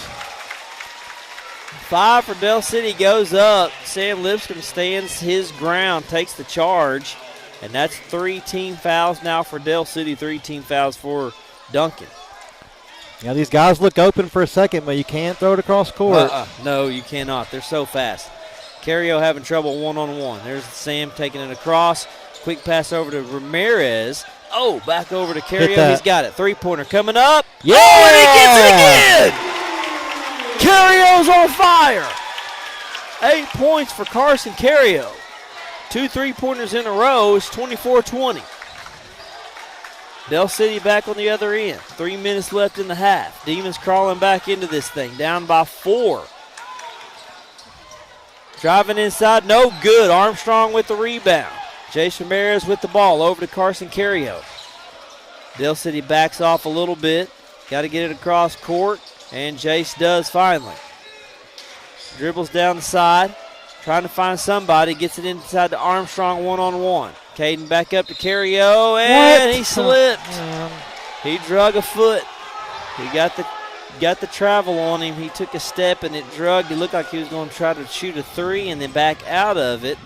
5 for Dell City goes up. Sam Lipscomb stands his ground, takes the charge. And that's 3 team fouls now for Dell City, 3 team fouls for Duncan. Yeah, these guys look open for a second, but you can't throw it across court. No, you cannot. They're so fast. Carrio having trouble one-on-one. There's Sam taking it across. Quick pass over to Ramirez. Oh, back over to Carrio. He's got it. 3-pointer coming up. Yeah! Oh, and he gets it again! Carrio's on fire. 8 points for Carson Carrio. 2 3-pointers in a row. It's 24-20. Dell City back on the other end. 3 minutes left in the half. Demons crawling back into this thing. Down by 4. Driving inside. No good. Armstrong with the rebound. Jace Ramirez with the ball. Over to Carson Carrio. Dell City backs off a little bit. Got to get it across court. And Jace does finally. Dribbles down the side. Trying to find somebody. Gets it inside to Armstrong one-on-one. Caden back up to Carrio, and he slipped. He drug a foot. He got the travel on him. He took a step, and it drugged. It looked like he was going to try to shoot a 3 and then back out of it.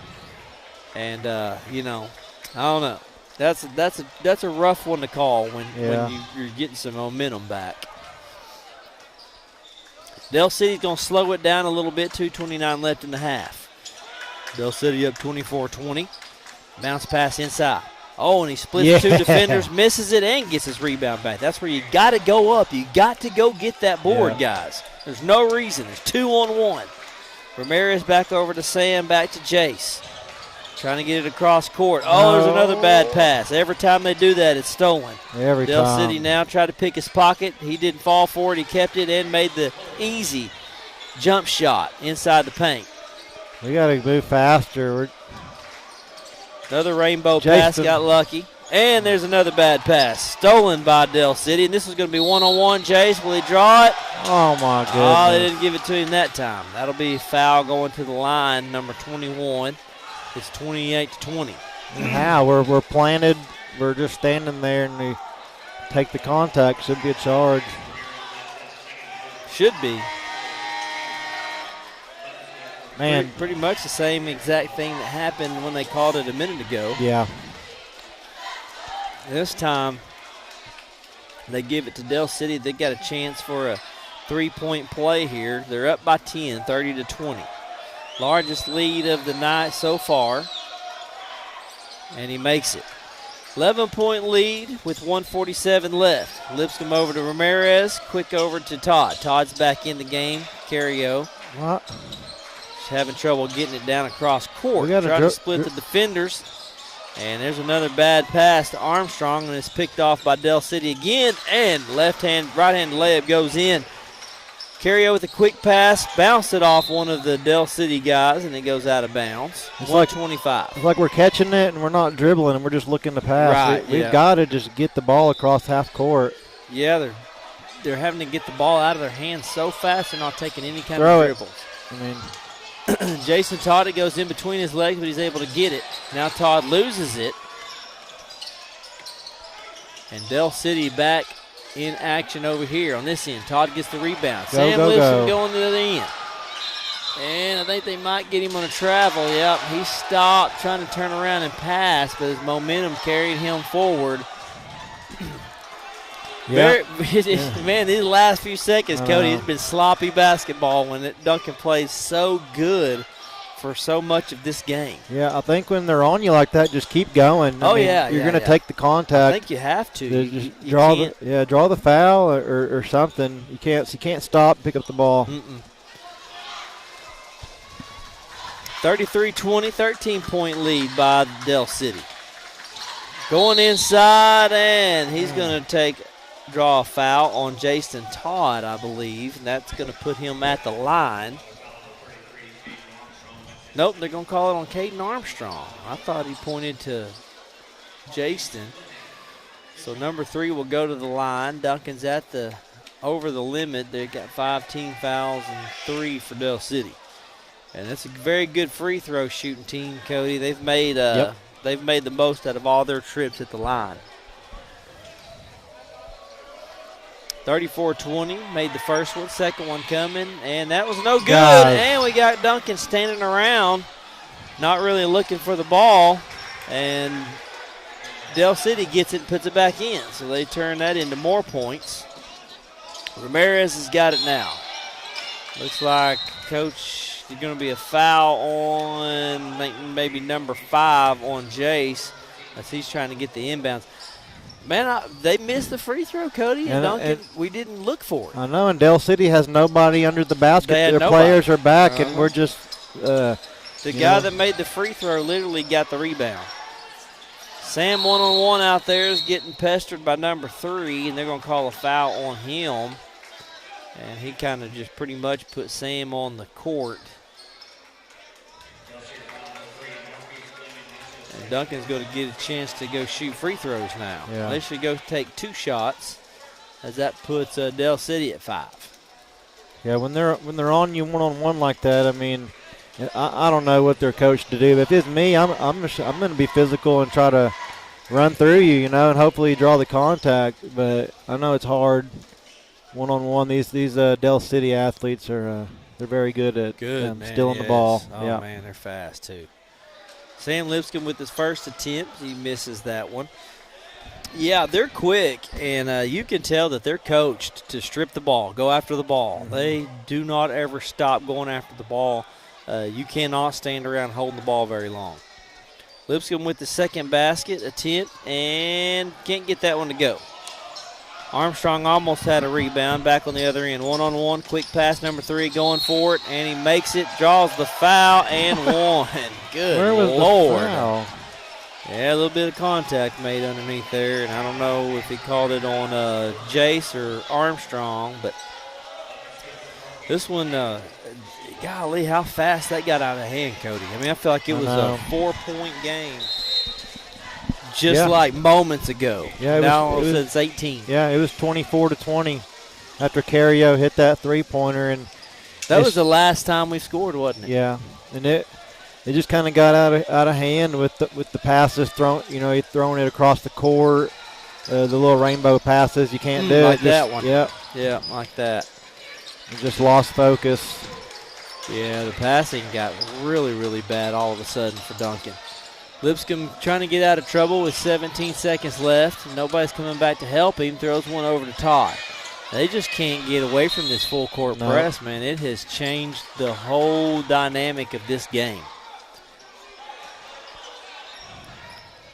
And, I don't know. That's a rough one to call when you're getting some momentum back. Dell City's going to slow it down a little bit, 2:29 left in the half. Dell City up 24-20. Bounce pass inside. Oh, and he splits two defenders, misses it, and gets his rebound back. That's where you got to go up. You got to go get that board, guys. There's no reason. There's 2-on-1. Ramirez back over to Sam, back to Jace. Trying to get it across court. Oh, there's another bad pass. Every time they do that, it's stolen. Every Dell time. City now tried to pick his pocket. He didn't fall for it. He kept it and made the easy jump shot inside the paint. We got to move faster. Another rainbow pass, got lucky. And there's another bad pass. Stolen by Dell City. And this is going to be one-on-one. Jace, will he draw it? Oh, my goodness. Oh, they didn't give it to him that time. That'll be a foul going to the line, number 21. It's 28-20. How? We're planted. We're just standing there, and we take the contact. Should be a charge. Should be. Man. Pretty much the same exact thing that happened when they called it a minute ago. Yeah. This time, they give it to Dell City. They got a chance for a three-point play here. They're up by 10, 30-20. Largest lead of the night so far. And he makes it. 11-point lead with 1:47 left. Lipscomb over to Ramirez. Quick over to Todd. Todd's back in the game. Carrio. What? Just having trouble getting it down across court. Trying to split the defenders. And there's another bad pass to Armstrong, and it's picked off by Dell City again. And right-hand layup goes in. Carrio with a quick pass, bounced it off one of the Dell City guys, and it goes out of bounds. It's 125. It's like we're catching it and we're not dribbling and we're just looking to pass. Right, We've got to just get the ball across half court. Yeah, they're having to get the ball out of their hands so fast they're not taking any kind Throw of dribbles. I mean, Jason Todd, it goes in between his legs, but he's able to get it. Now Todd loses it. And Dell City back in action over here on this end. Todd gets the rebound. Sam Lipson going to the other end. And I think they might get him on a travel. Yep, he stopped trying to turn around and pass, but his momentum carried him forward. Man, these last few seconds, Cody, it's been sloppy basketball when Duncan plays so good for so much of this game. Yeah, I think when they're on you like that, just keep going. I mean, you're going to take the contact. I think you have to. You draw the foul or something. You can't stop and pick up the ball. 33-20, 13-point lead by Dell City. Going inside, and he's going to draw a foul on Jason Todd, I believe, and that's going to put him at the line. Nope, they're going to call it on Caden Armstrong. I thought he pointed to Jason. So number 3 will go to the line. Duncan's over the limit. They got 5 team fouls and 3 for Dell City. And that's a very good free throw shooting team, Cody. They've made the most out of all their trips at the line. 34-20, made the first one, second one coming, and that was no good. And we got Duncan standing around, not really looking for the ball, and Dell City gets it and puts it back in. So they turn that into more points. Ramirez has got it now. Looks like, Coach, there's going to be a foul on maybe number 5 on Jace as he's trying to get the inbounds. Man, they missed the free throw, Cody, and Duncan, we didn't look for it. I know, and Dell City has nobody under the basket. Their players are back, and we're just the guy that made the free throw literally got the rebound. Sam one-on-one out there is getting pestered by number 3, and they're going to call a foul on him. And he kind of just pretty much put Sam on the court. And Duncan's going to get a chance to go shoot free throws now. Yeah. They should go take 2 shots, as that puts Dell City at 5. Yeah, when they're on you one-on-one like that, I mean, I don't know what they're coached to do. But if it's me, I'm going to be physical and try to run through you, and hopefully draw the contact. But I know it's hard one-on-one. These Dell City athletes are they're very good at stealing the ball. Oh, man, they're fast, too. Sam Lipscomb with his first attempt. He misses that one. Yeah, they're quick, and you can tell that they're coached to strip the ball, go after the ball. They do not ever stop going after the ball. You cannot stand around holding the ball very long. Lipscomb with the second basket attempt and can't get that one to go. Armstrong almost had a rebound back on the other end. One-on-one, quick pass, number 3 going for it, and he makes it, draws the foul, and one. Good Where was Lord. the foul? Yeah, a little bit of contact made underneath there, and I don't know if he called it on Jace or Armstrong, but this one, golly, how fast that got out of hand, Cody. I mean, I feel like it was a 4-point game just like moments ago. Yeah, now it's 18. Yeah, it was 24-20 after Cario hit that three-pointer. And that was the last time we scored, wasn't it? Yeah, and it just kind of got out of hand with the passes thrown. You know, he throwing it across the court, the little rainbow passes. You can't do like it. That one. Yeah, like that. It just lost focus. Yeah, the passing got really, really bad all of a sudden for Duncan. Lipscomb trying to get out of trouble with 17 seconds left. Nobody's coming back to help him. Throws one over to Todd. They just can't get away from this full court press, man. It has changed the whole dynamic of this game.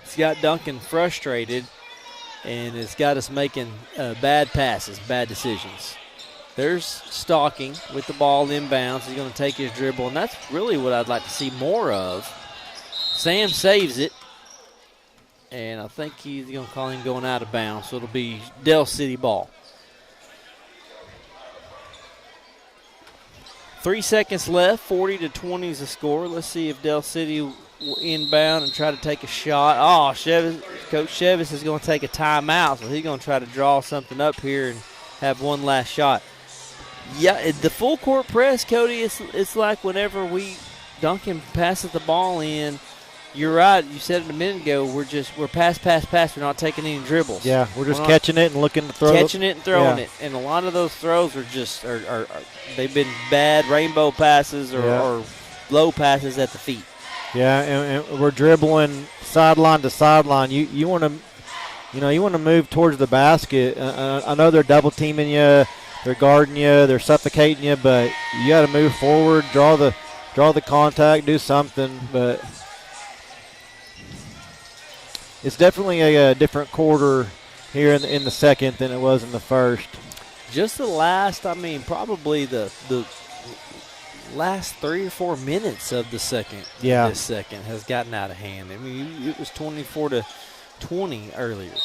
It's got Duncan frustrated, and it's got us making bad passes, bad decisions. There's Stalking with the ball inbounds. He's going to take his dribble, and that's really what I'd like to see more of. Sam saves it, and I think he's going to call him going out of bounds, so it'll be Del City ball. 3 seconds left, 40-20 is the score. Let's see if Del City will inbound and try to take a shot. Oh, Coach Chevis is going to take a timeout, so he's going to try to draw something up here and have one last shot. Yeah, the full court press, Cody, it's like whenever Duncan passes the ball in, you're right. You said it a minute ago. We're pass. We're not taking any dribbles. Yeah, we're just catching it and looking to throw. Catching it and throwing it, and a lot of those throws are they've been bad rainbow passes or low passes at the feet. Yeah, and we're dribbling sideline to sideline. You want to move towards the basket. I know they're double teaming you, they're guarding you, they're suffocating you, but you got to move forward, draw the contact, do something, but. It's definitely a different quarter here in the second than it was in the first. Just the last, probably the last 3 or 4 minutes of the second. Yeah. This second has gotten out of hand. It was 24-20 earlier.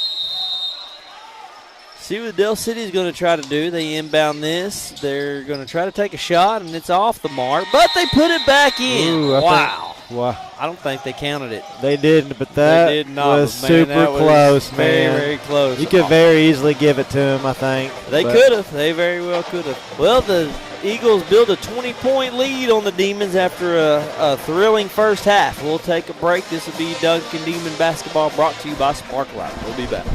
See what Del City is going to try to do. They inbound this. They're going to try to take a shot, and it's off the mark, but they put it back in. Ooh, wow. Wow. I don't think they counted it. They didn't, but that was super close, man. Very, very close. You could very easily give it to them, I think. They could have. They very well could have. Well, the Eagles build a 20-point lead on the Demons after a thrilling first half. We'll take a break. This will be Duncan Demon Basketball brought to you by Sparklight. We'll be back.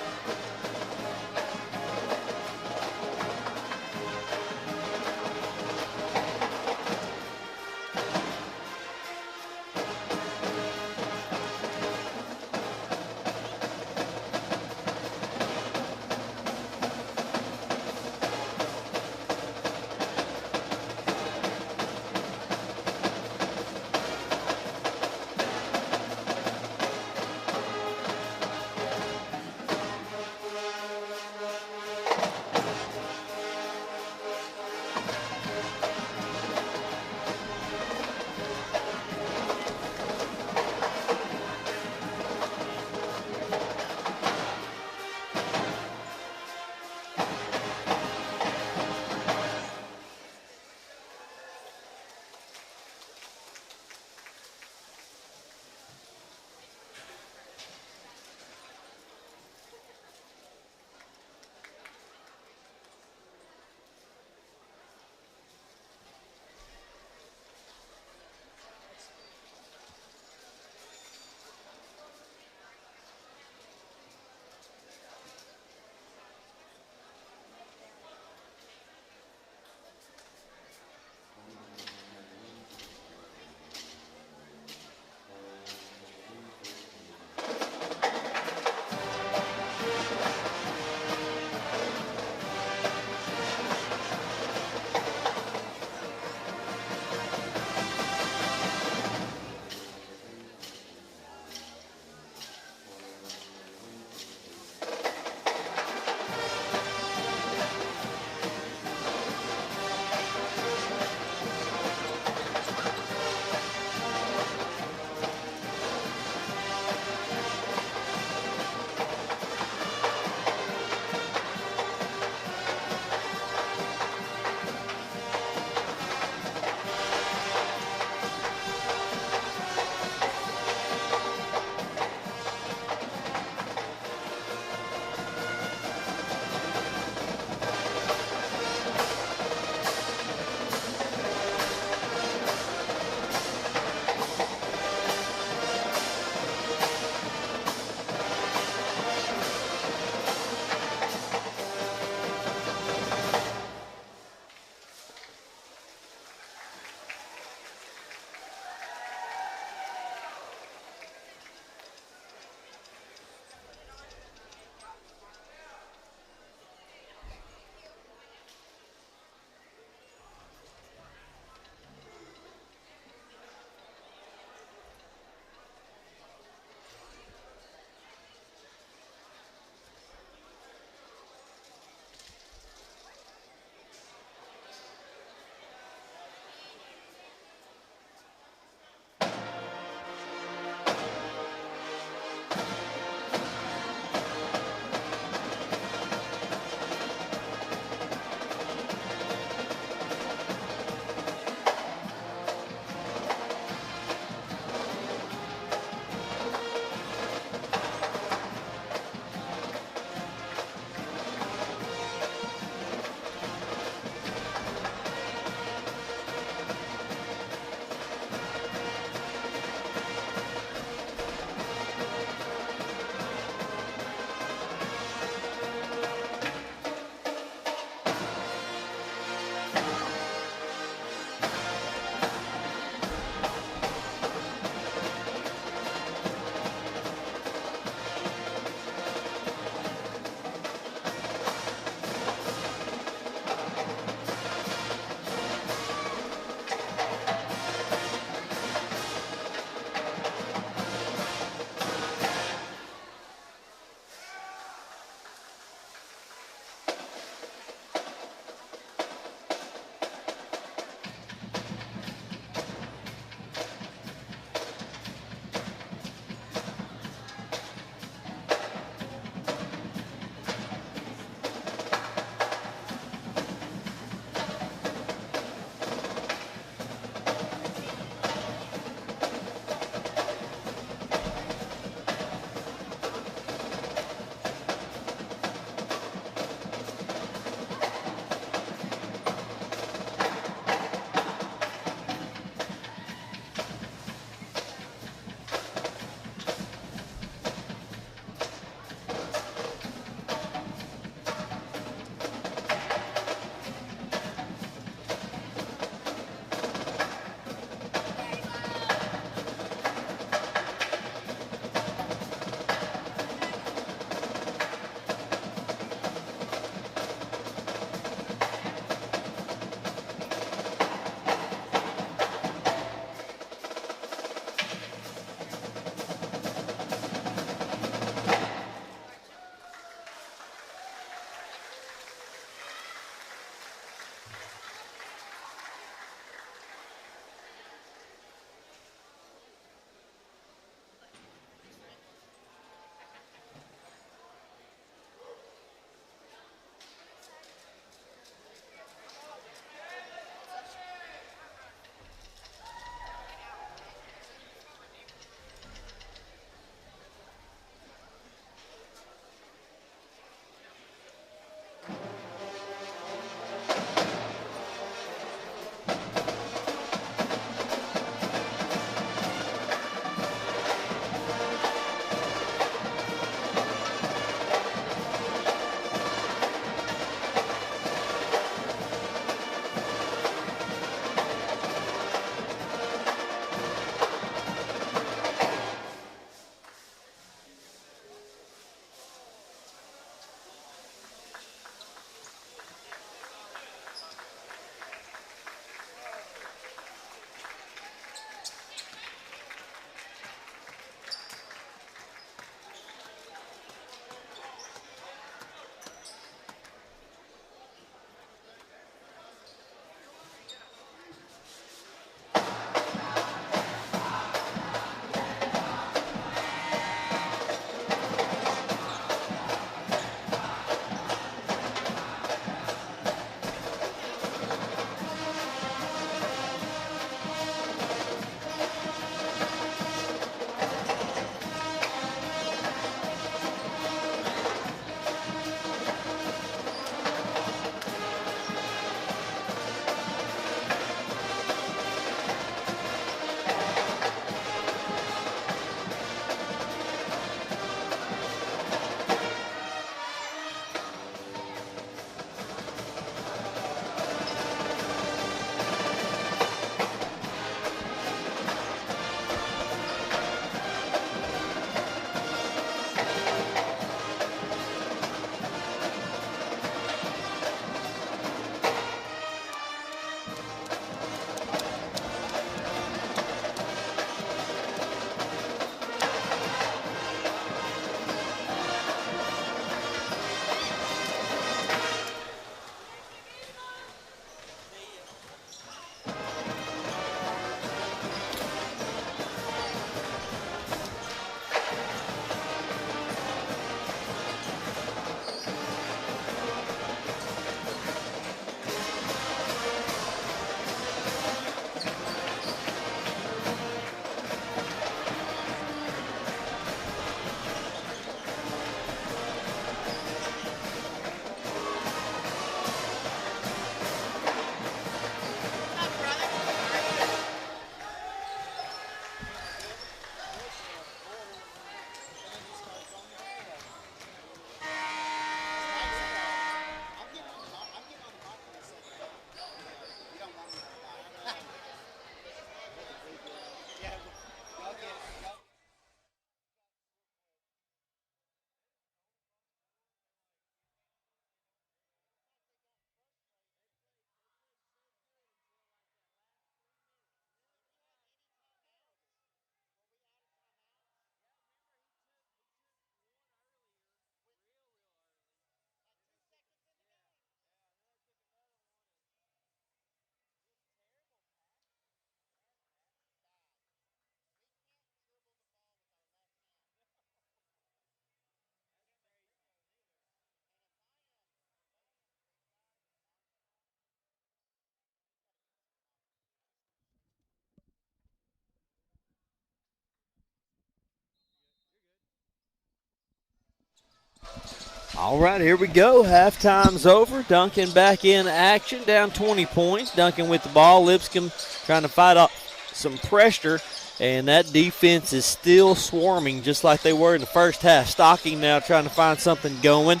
All right, here we go. Halftime's over. Duncan back in action, down 20 points. Duncan with the ball. Lipscomb trying to fight off some pressure, and that defense is still swarming just like they were in the first half. Stocking now trying to find something going.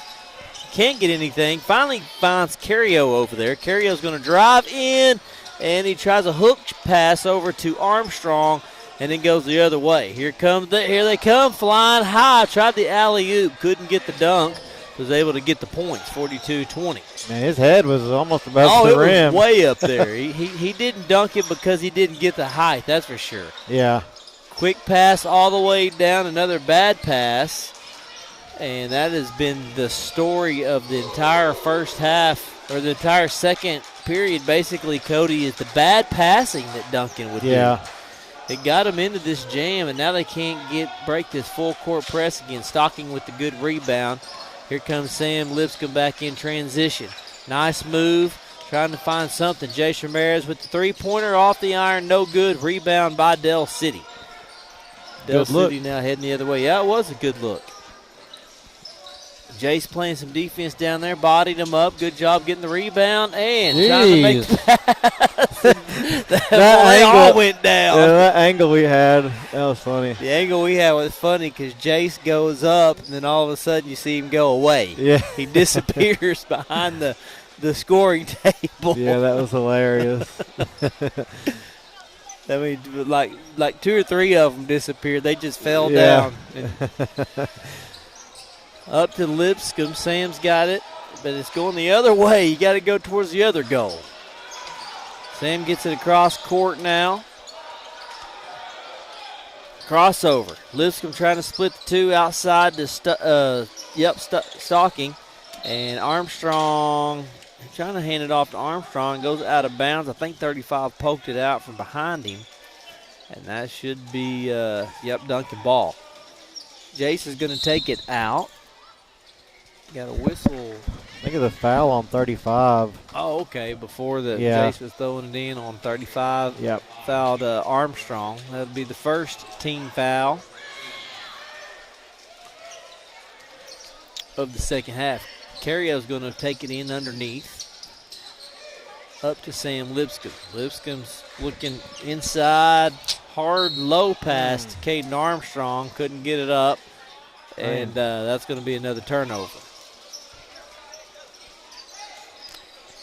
Can't get anything. Finally finds Carrio over there. Carrio's going to drive in, and he tries a hook pass over to Armstrong, and then goes the other way. Here they come, flying high. Tried the alley-oop, couldn't get the dunk. Was able to get the points, 42-20. Man, his head was almost about the rim. Was way up there. he didn't dunk it because he didn't get the height, that's for sure. Yeah. Quick pass all the way down, another bad pass. And that has been the story of the entire first half, or the entire second period, basically, Cody, is the bad passing that Duncan would do. It got him into this jam, and now they can't break this full court press again. Stocking with the good rebound. Here comes Sam Lipscomb back in transition. Nice move, trying to find something. Jace Ramirez with the three-pointer off the iron, no good. Rebound by Del City. Del City now heading the other way. Yeah, it was a good look. Jace playing some defense down there, bodied him up. Good job getting the rebound and trying to make the pass. They all went down. Yeah, that angle we had, that was funny. The angle we had was funny because Jace goes up, and then all of a sudden you see him go away. Yeah. He disappears behind the scoring table. Yeah, that was hilarious. I mean, like two or three of them disappeared. They just fell down. Up to Lipscomb. Sam's got it, but it's going the other way. You got to go towards the other goal. Sam gets it across court now. Crossover. Lipscomb trying to split the two outside to Stocking. And Armstrong trying to hand it off to Armstrong. Goes out of bounds. I think 35 poked it out from behind him. And that should be, Duncan ball. Jace is going to take it out. Got a whistle. I think it's a foul on 35. Oh, okay. Before Jace was throwing it in on 35. Yep. Fouled Armstrong. That'll be the first team foul of the second half. Carrio's going to take it in underneath. Up to Sam Lipscomb. Lipscomb's looking inside. Hard low pass to Caden Armstrong. Couldn't get it up. And that's going to be another turnover.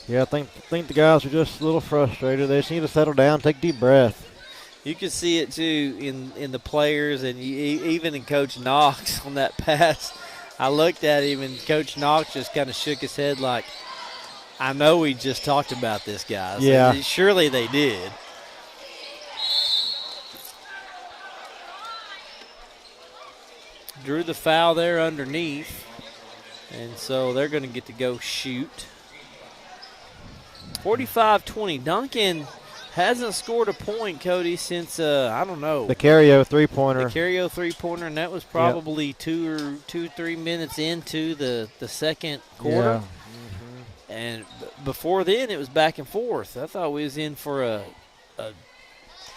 Yeah, I think the guys are just a little frustrated. They just need to settle down, take a deep breath. You can see it, too, in the players and even in Coach Knox on that pass. I looked at him, and Coach Knox just kind of shook his head like, I know we just talked about this, guys. Yeah. Surely they did. Drew the foul there underneath. And so they're going to get to go shoot. 45-20. Duncan hasn't scored a point, Cody, since, I don't know. The Cario three-pointer. The Cario three-pointer, and that was probably 3 minutes into the second quarter. Yeah. And before then, it was back and forth. I thought we was in for a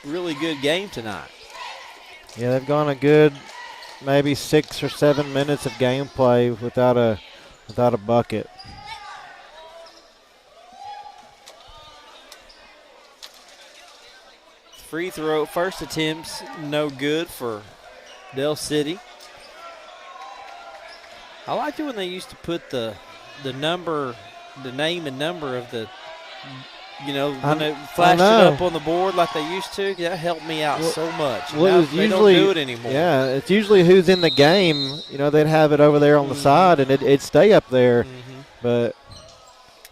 really good game tonight. Yeah, they've gone a good maybe 6 or 7 minutes of gameplay without a bucket. Free throw, first attempts, no good for Del City. I liked it when they used to put the name and number of the, when they flashed it up on the board like they used to. That helped me out so much. Well, They don't do it anymore. Yeah, it's usually who's in the game. They'd have it over there on the side, and it'd stay up there. But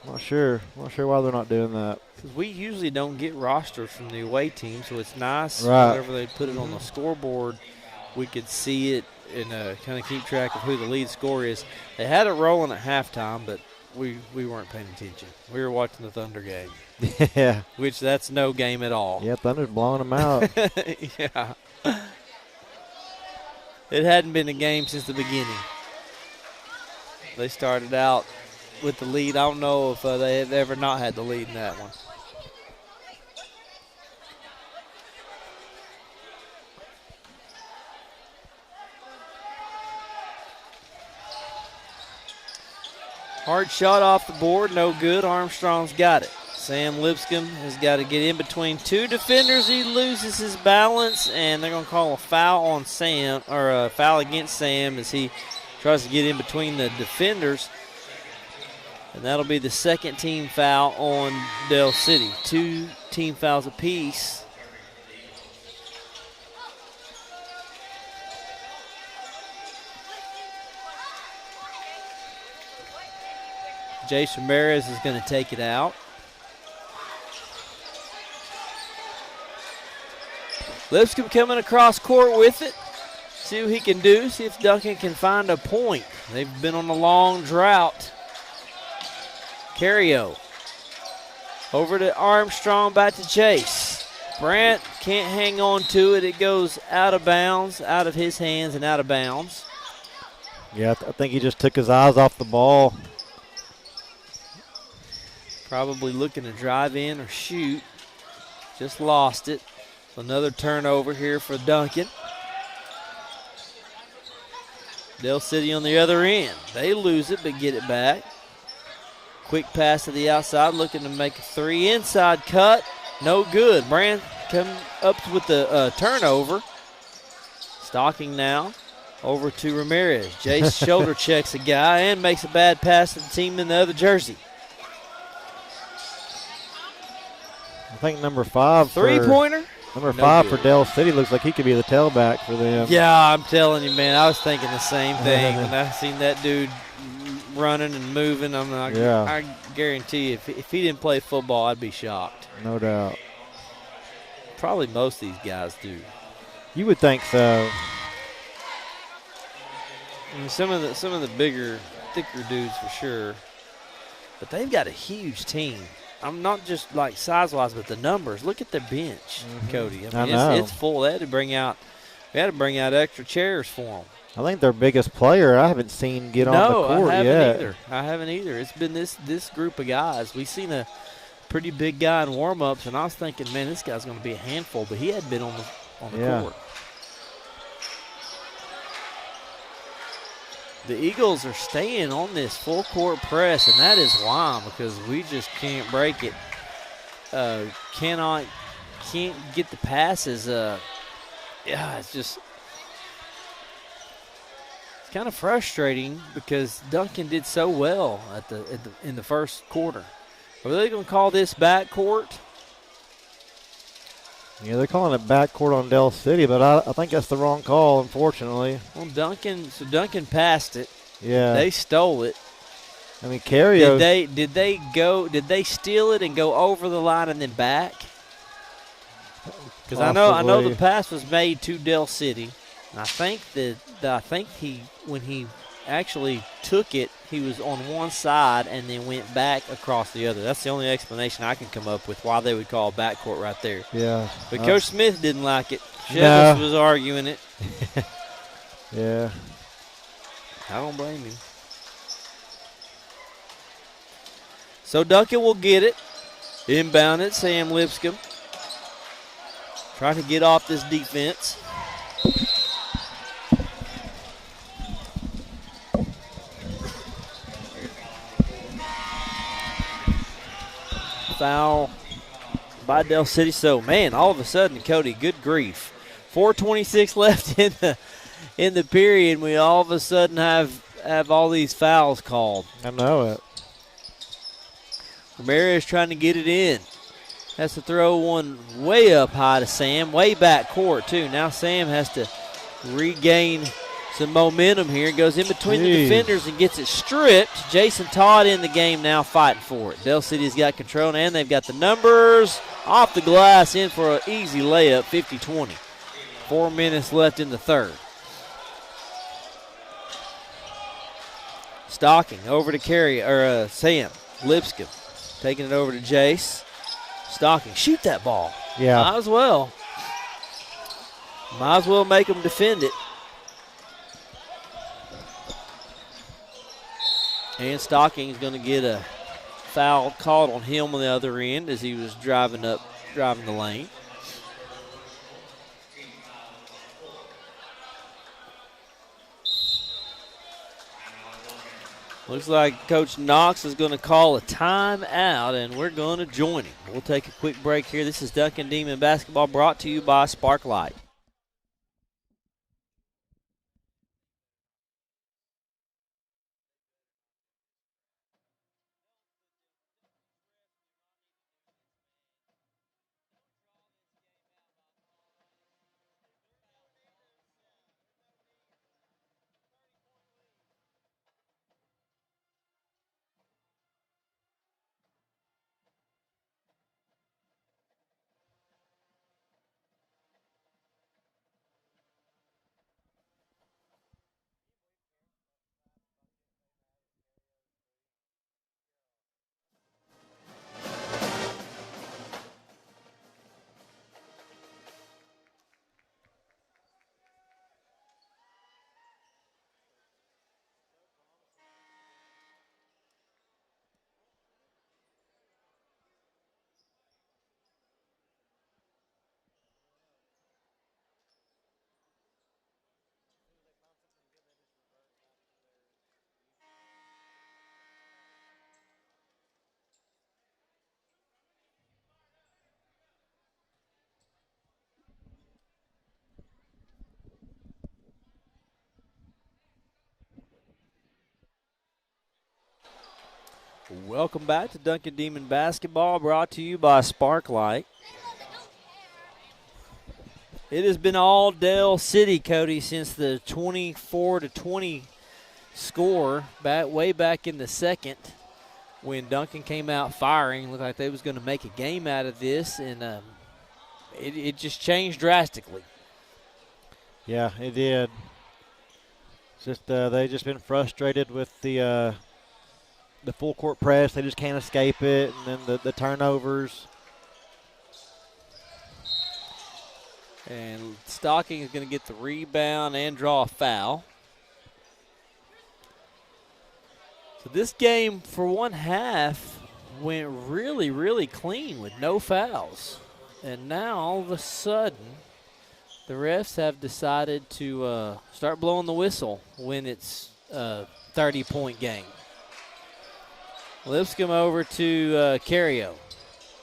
I'm not sure why they're not doing that. Because we usually don't get rosters from the away team, so it's nice. Right. Whenever they put it on the scoreboard, we could see it and kind of keep track of who the lead scorer is. They had it rolling at halftime, but we weren't paying attention. We were watching the Thunder game. Yeah. Which that's no game at all. Yeah, Thunder's blowing them out. Yeah. It hadn't been a game since the beginning. They started out with the lead. I don't know if they have ever not had the lead in that one. Hard shot off the board, no good. Armstrong's got it. Sam Lipscomb has got to get in between two defenders. He loses his balance, and they're going to call a foul on Sam, or a foul against Sam as he tries to get in between the defenders. And that'll be the second team foul on Del City. 2 team fouls apiece. Jace Ramirez is going to take it out. Lipscomb coming across court with it. See what he can do. See if Duncan can find a point. They've been on a long drought. Cario. Over to Armstrong, back to Chase. Brandt can't hang on to it. It goes out of bounds, out of his hands and out of bounds. Yeah, I think he just took his eyes off the ball. Probably looking to drive in or shoot. Just lost it. So another turnover here for Duncan. Del City on the other end. They lose it but get it back. Quick pass to the outside, looking to make a three. Inside cut, no good. Brand come up with the turnover. Stalking now over to Ramirez. Jace shoulder checks a guy and makes a bad pass to the team in the other jersey. I think number 5 Three-pointer? Number 5 for Del City looks like he could be the tailback for them. Yeah, I'm telling you, man. I was thinking the same thing when I seen that dude running and moving. I'm like, I guarantee you, if he didn't play football, I'd be shocked. No doubt. Probably most of these guys do. You would think so. I mean, some of the bigger, thicker dudes for sure. But they've got a huge team. I'm not just like size-wise, but the numbers. Look at their bench, Cody. I mean, it's full. They had to bring out extra chairs for them. I think their biggest player I haven't seen get on the court yet. I haven't either. It's been this group of guys. We've seen a pretty big guy in warm-ups, and I was thinking, man, this guy's going to be a handful, but he hadn't been on the court. The Eagles are staying on this full-court press, and that is why, because we just can't break it. Can't get the passes. It's just kind of frustrating because Duncan did so well in the first quarter. Are they going to call this backcourt? Yeah, they're calling it backcourt on Del City, but I think that's the wrong call, unfortunately. Well, Duncan passed it. Yeah. They stole it. I mean, Carrios. Did they steal it and go over the line and then back? Because I know the pass was made to Del City. And I think when he actually took it, he was on one side and then went back across the other. That's the only explanation I can come up with why they would call backcourt right there. Yeah. But Coach Smith didn't like it. Chevis was arguing it. Yeah. I don't blame him. So Duncan will get it. Inbound it, Sam Lipscomb. Trying to get off this defense. Foul by Del City. So, man, all of a sudden, Cody, good grief. 4:26 left in the period. We all of a sudden have all these fouls called. I know it. Ramirez trying to get it in. Has to throw one way up high to Sam, way back court, too. Now Sam has to regain some momentum here. Goes in between the defenders and gets it stripped. Jason Todd in the game now fighting for it. Del City's got control, and they've got the numbers off the glass in for an easy layup, 50-20. 4 minutes left in the third. Stocking over to Sam Lipscomb. Taking it over to Jace. Stocking, shoot that ball. Yeah. Might as well. Might as well make them defend it. And Stocking is going to get a foul called on him on the other end as he was driving the lane. Looks like Coach Knox is going to call a timeout, and we're going to join him. We'll take a quick break here. This is Duncan Demon Basketball brought to you by Sparklight. Welcome back to Duncan Demon Basketball, brought to you by Sparklight. It has been all Del City, Cody, since the 24-20 score way back in the second when Duncan came out firing. Looked like they was going to make a game out of this, and it just changed drastically. Yeah, it did. It's just they just been frustrated with the full court press. They just can't escape it, and then the turnovers. And Stocking is going to get the rebound and draw a foul. So this game for one half went really, really clean with no fouls. And now all of a sudden the refs have decided to start blowing the whistle when it's a 30-point game. Lipscomb over to Carrio.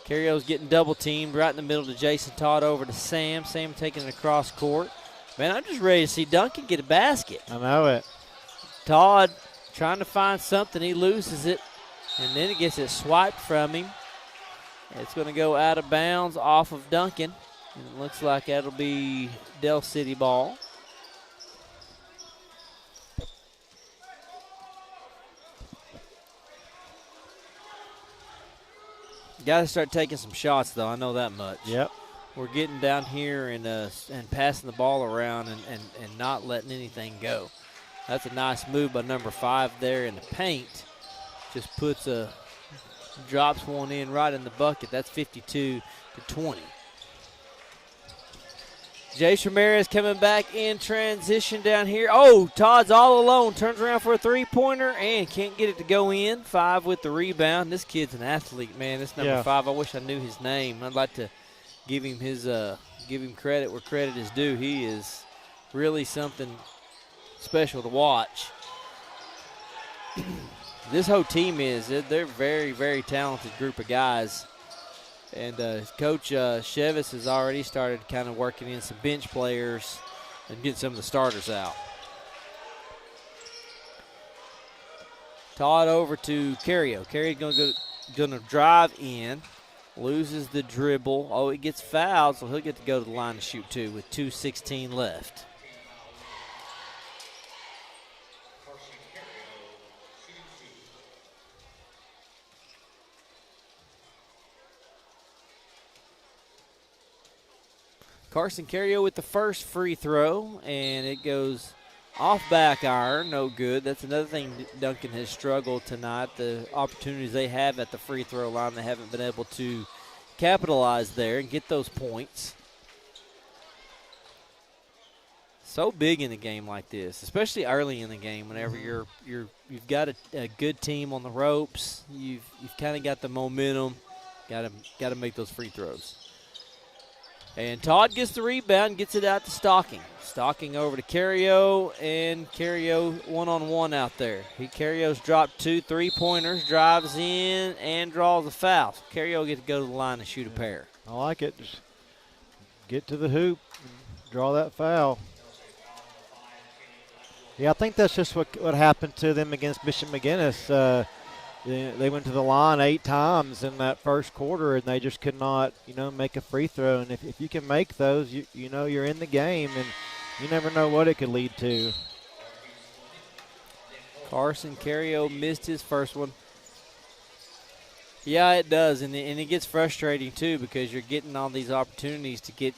Carrio's getting double-teamed right in the middle to Jason Todd over to Sam. Sam taking it across court. Man, I'm just ready to see Duncan get a basket. I know it. Todd trying to find something. He loses it, and then he gets it swiped from him. It's going to go out of bounds off of Duncan. And it looks like that'll be Del City ball. Got to start taking some shots, though. I know that much. Yep. We're getting down here and passing the ball around and not letting anything go. That's a nice move by number 5 there in the paint. Just drops one in right in the bucket. That's 52-20. Jace Ramirez coming back in transition down here. Oh, Todd's all alone. Turns around for a three-pointer and can't get it to go in. 5 with the rebound. This kid's an athlete, man. This number 5, I wish I knew his name. I'd like to give him credit where credit is due. He is really something special to watch. This whole team they're very, very talented group of guys. And Coach Chevis has already started kind of working in some bench players and getting some of the starters out. Todd over to Carrio. Carrio's going to drive in, loses the dribble. Oh, he gets fouled, so he'll get to go to the line to shoot 2 with 2:16 left. Carson Carrio with the first free throw, and it goes off back iron, no good. That's another thing Duncan has struggled tonight. The opportunities they have at the free throw line, they haven't been able to capitalize there and get those points. So big in a game like this, especially early in the game. Whenever you've got a good team on the ropes, you've kind of got the momentum. Got to make those free throws. And Todd gets the rebound, gets it out to Stocking. Stocking over to Carrio, and Carrio one-on-one out there. Carrio's dropped 2 3-pointers, drives in, and draws a foul. So Carrio gets to go to the line and shoot a pair. I like it. Just get to the hoop and draw that foul. Yeah, I think that's just what happened to them against Bishop McGuinness. They went to the line 8 times in that first quarter, and they just could not, make a free throw. And if you can make those, you're in the game, and you never know what it could lead to. Carson Carrio missed his first one. Yeah, it does, and it gets frustrating too because you're getting all these opportunities to get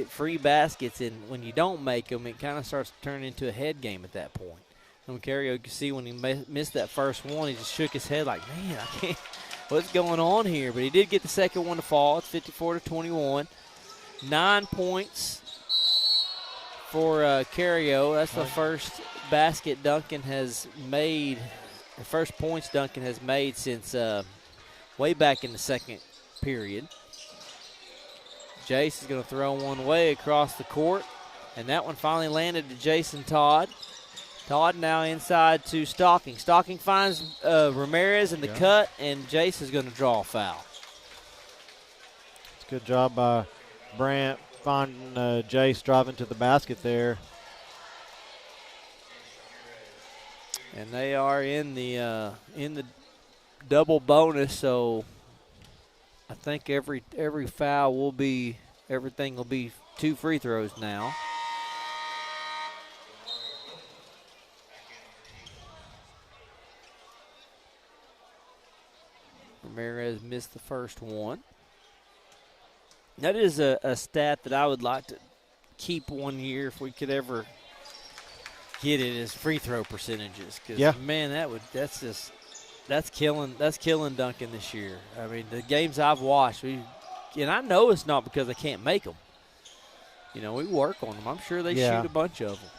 free baskets, and when you don't make them, it kind of starts to turn into a head game at that point. And Carrio, you can see when he missed that first one, he just shook his head like, man, I can't. What's going on here? But he did get the second one to fall. It's 54-21. 9 points for Carrio. That's the first basket Duncan has made, the first points Duncan has made since way back in the second period. Jace is going to throw one way across the court, and that one finally landed to Jason Todd. Todd now inside to Stocking. Stocking finds Ramirez in the cut, and Jace is going to draw a foul. It's a good job by Brandt finding Jace driving to the basket there. And they are in the double bonus, so I think every foul will be, everything will be 2 free throws now. Ramirez missed the first one. That is a stat that I would like to keep one year if we could ever get it, is free throw percentages. Because man, that's killing Duncan this year. I mean, the games I've watched, and I know it's not because they can't make them. We work on them. I'm sure they shoot a bunch of them.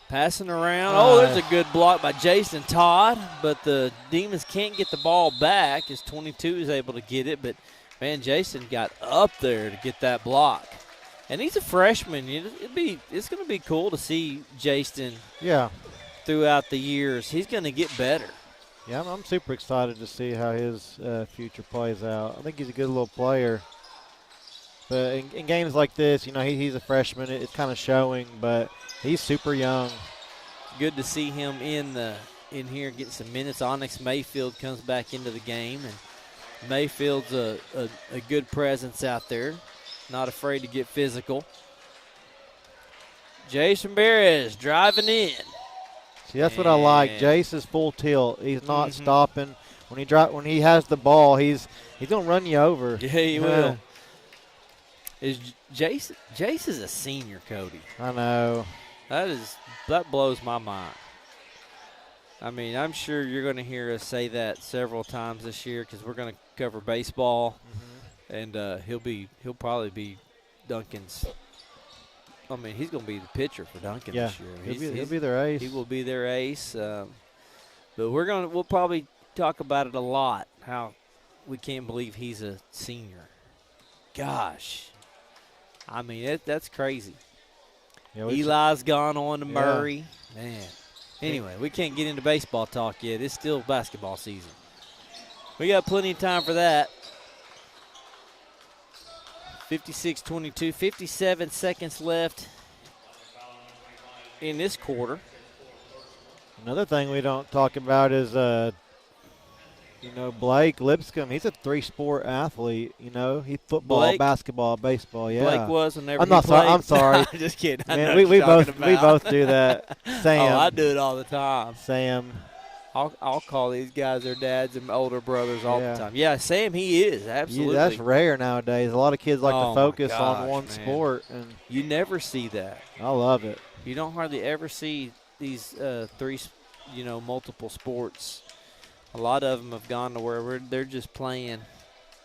Passing around. Oh, there's a good block by Jason Todd, but the Demons can't get the ball back as 22 is able to get it. But, man, Jason got up there to get that block. And he's a freshman. It's going to be cool to see Jason throughout the years. He's going to get better. Yeah, I'm super excited to see how his future plays out. I think he's a good little player. But in games like this, he's a freshman. It's kind of showing, but he's super young. Good to see him in here getting some minutes. Onyx Mayfield comes back into the game, and Mayfield's a good presence out there, not afraid to get physical. Jason Ramirez driving in. See, that's what I like. And Jace is full tilt. He's not stopping. When he has the ball, he's gonna run you over. Yeah, he will. Jace is a senior, Cody. I know. That blows my mind. I mean, I'm sure you're going to hear us say that several times this year because we're going to cover baseball, and he'll probably be Duncan's. I mean, he's going to be the pitcher for Duncan this year. He'll be their ace. He will be their ace. But we'll probably talk about it a lot. How we can't believe he's a senior. Gosh, I mean that's crazy. Yeah, Eli's gone on to Murray. Man. Anyway, we can't get into baseball talk yet. It's still basketball season. We got plenty of time for that. 56-22, 57 seconds left in this quarter. Another thing we don't talk about is, Blake Lipscomb. He's a three-sport athlete. He's football, basketball, baseball. Yeah, Blake was whenever I'm not sorry. I'm sorry. Just kidding. Man, we both do that. Sam. Oh, I do it all the time. Sam. I'll call these guys their dads and older brothers all the time. Yeah, Sam, he is absolutely. That's rare nowadays. A lot of kids like to focus on one sport, and you never see that. I love it. You don't hardly ever see these multiple sports. A lot of them have gone to where they're just playing.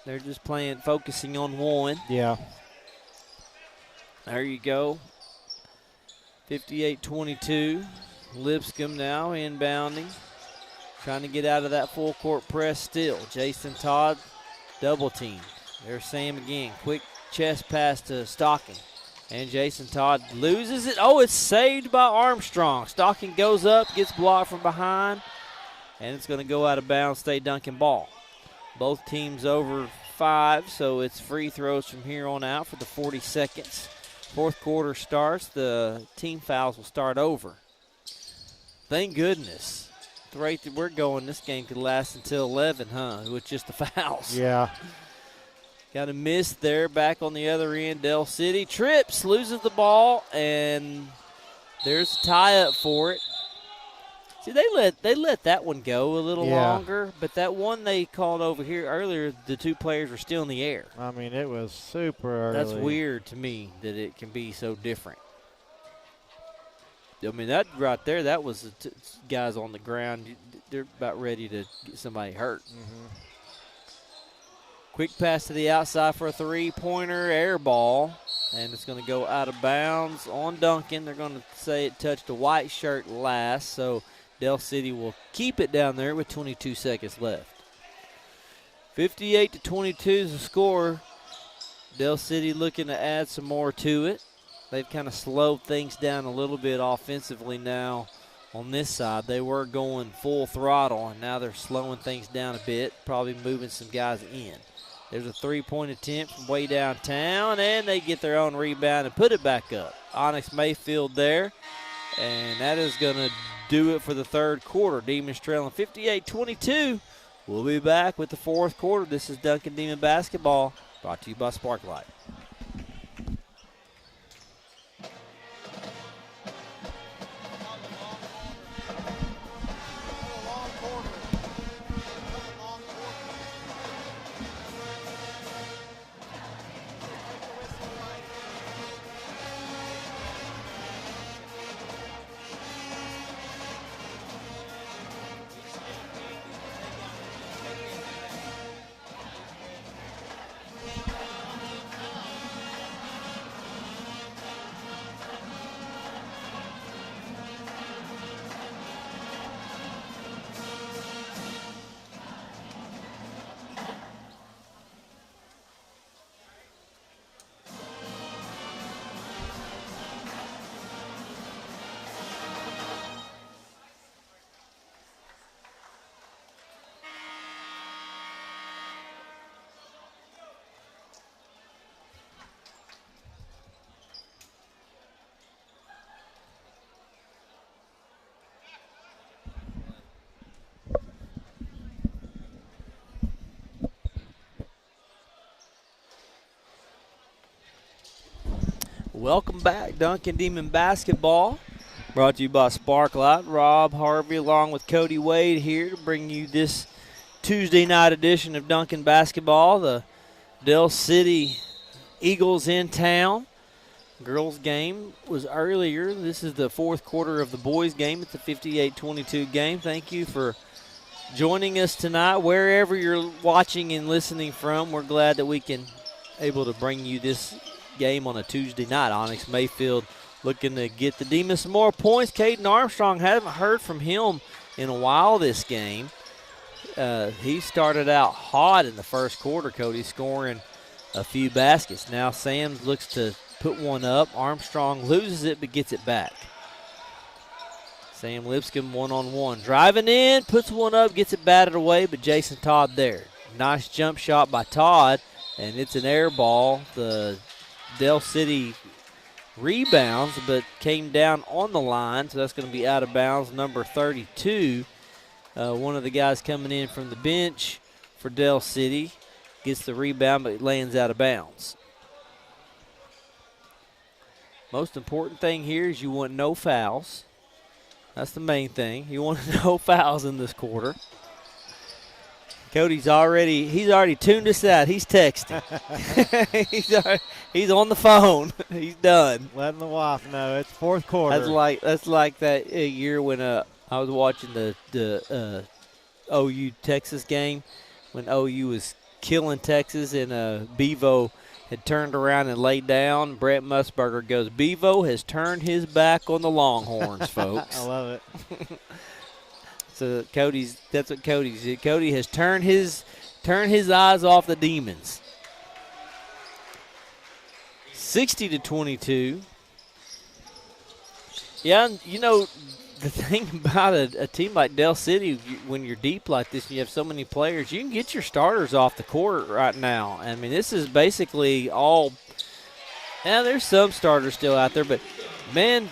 They're just playing, focusing on one. Yeah. There you go. 58-22. Lipscomb now inbounding. Trying to get out of that full court press still. Jason Todd double team. There's Sam again. Quick chest pass to Stocking. And Jason Todd loses it. Oh, it's saved by Armstrong. Stocking goes up, gets blocked from behind. And it's going to go out of bounds, stay Duncan ball. Both teams over 5, so it's free throws from here on out for the 40 seconds. Fourth quarter starts. The team fouls will start over. Thank goodness. The rate that we're going, this game could last until 11, with just the fouls. Yeah. Got a miss there back on the other end. Del City trips, loses the ball, and there's a tie-up for it. See, they let that one go a little longer, but that one they called over here earlier, the two players were still in the air. I mean, it was super early. That's weird to me that it can be so different. I mean, that right there, that was the guys on the ground. They're about ready to get somebody hurt. Quick pass to the outside for a three-pointer, air ball, and it's going to go out of bounds on Duncan. They're going to say it touched a white shirt last, so Del City will keep it down there with 22 seconds left. 58-22 is the score. Del City looking to add some more to it. They've kind of slowed things down a little bit offensively now on this side. They were going full throttle, and now they're slowing things down a bit, probably moving some guys in. There's a three-point attempt from way downtown, and they get their own rebound and put it back up. Onyx Mayfield there, and that is going to do it for the third quarter. Demons trailing 58-22. We'll be back with the fourth quarter. This is Duncan Demon Basketball, brought to you by Sparklight. Welcome back, Duncan Demon Basketball. Brought to you by Sparklight. Rob Harvey along with Cody Wade here to bring you this Tuesday night edition of Duncan Basketball. The Del City Eagles in town. Girls game was earlier. This is the fourth quarter of the boys game. It's a 58-22 game. Thank you for joining us tonight. Wherever you're watching and listening from, we're glad that we can able to bring you this game on a Tuesday night. Onyx Mayfield looking to get the Demons some more points. Caden Armstrong, haven't heard from him in a while this game. He started out hot in the first quarter, Cody, scoring a few baskets. Now Sam looks to put one up. Armstrong loses it but gets it back. Sam Lipscomb one-on-one. Driving in, puts one up, gets it batted away, but Jason Todd there. Nice jump shot by Todd, and it's an air ball. The Del City rebounds, but came down on the line, so that's going to be out of bounds. Number 32, one of the guys coming in from the bench for Del City, gets the rebound, but it lands out of bounds. Most important thing here is you want no fouls. That's the main thing. You want no fouls in this quarter. Cody's already tuned us out. He's texting. he's on the phone. He's done. Letting the wife know it's fourth quarter. That's like that year when I was watching the OU Texas game when OU was killing Texas and Bevo had turned around and laid down. Brett Musburger goes, Bevo has turned his back on the Longhorns, folks. I love it. So that's what Cody's did. Cody has turned his eyes off the Demons. 60-22. Yeah, you know, the thing about a team like Del City, when you're deep like this and you have so many players, you can get your starters off the court right now. I mean, this is basically all – now there's some starters still out there, but, man,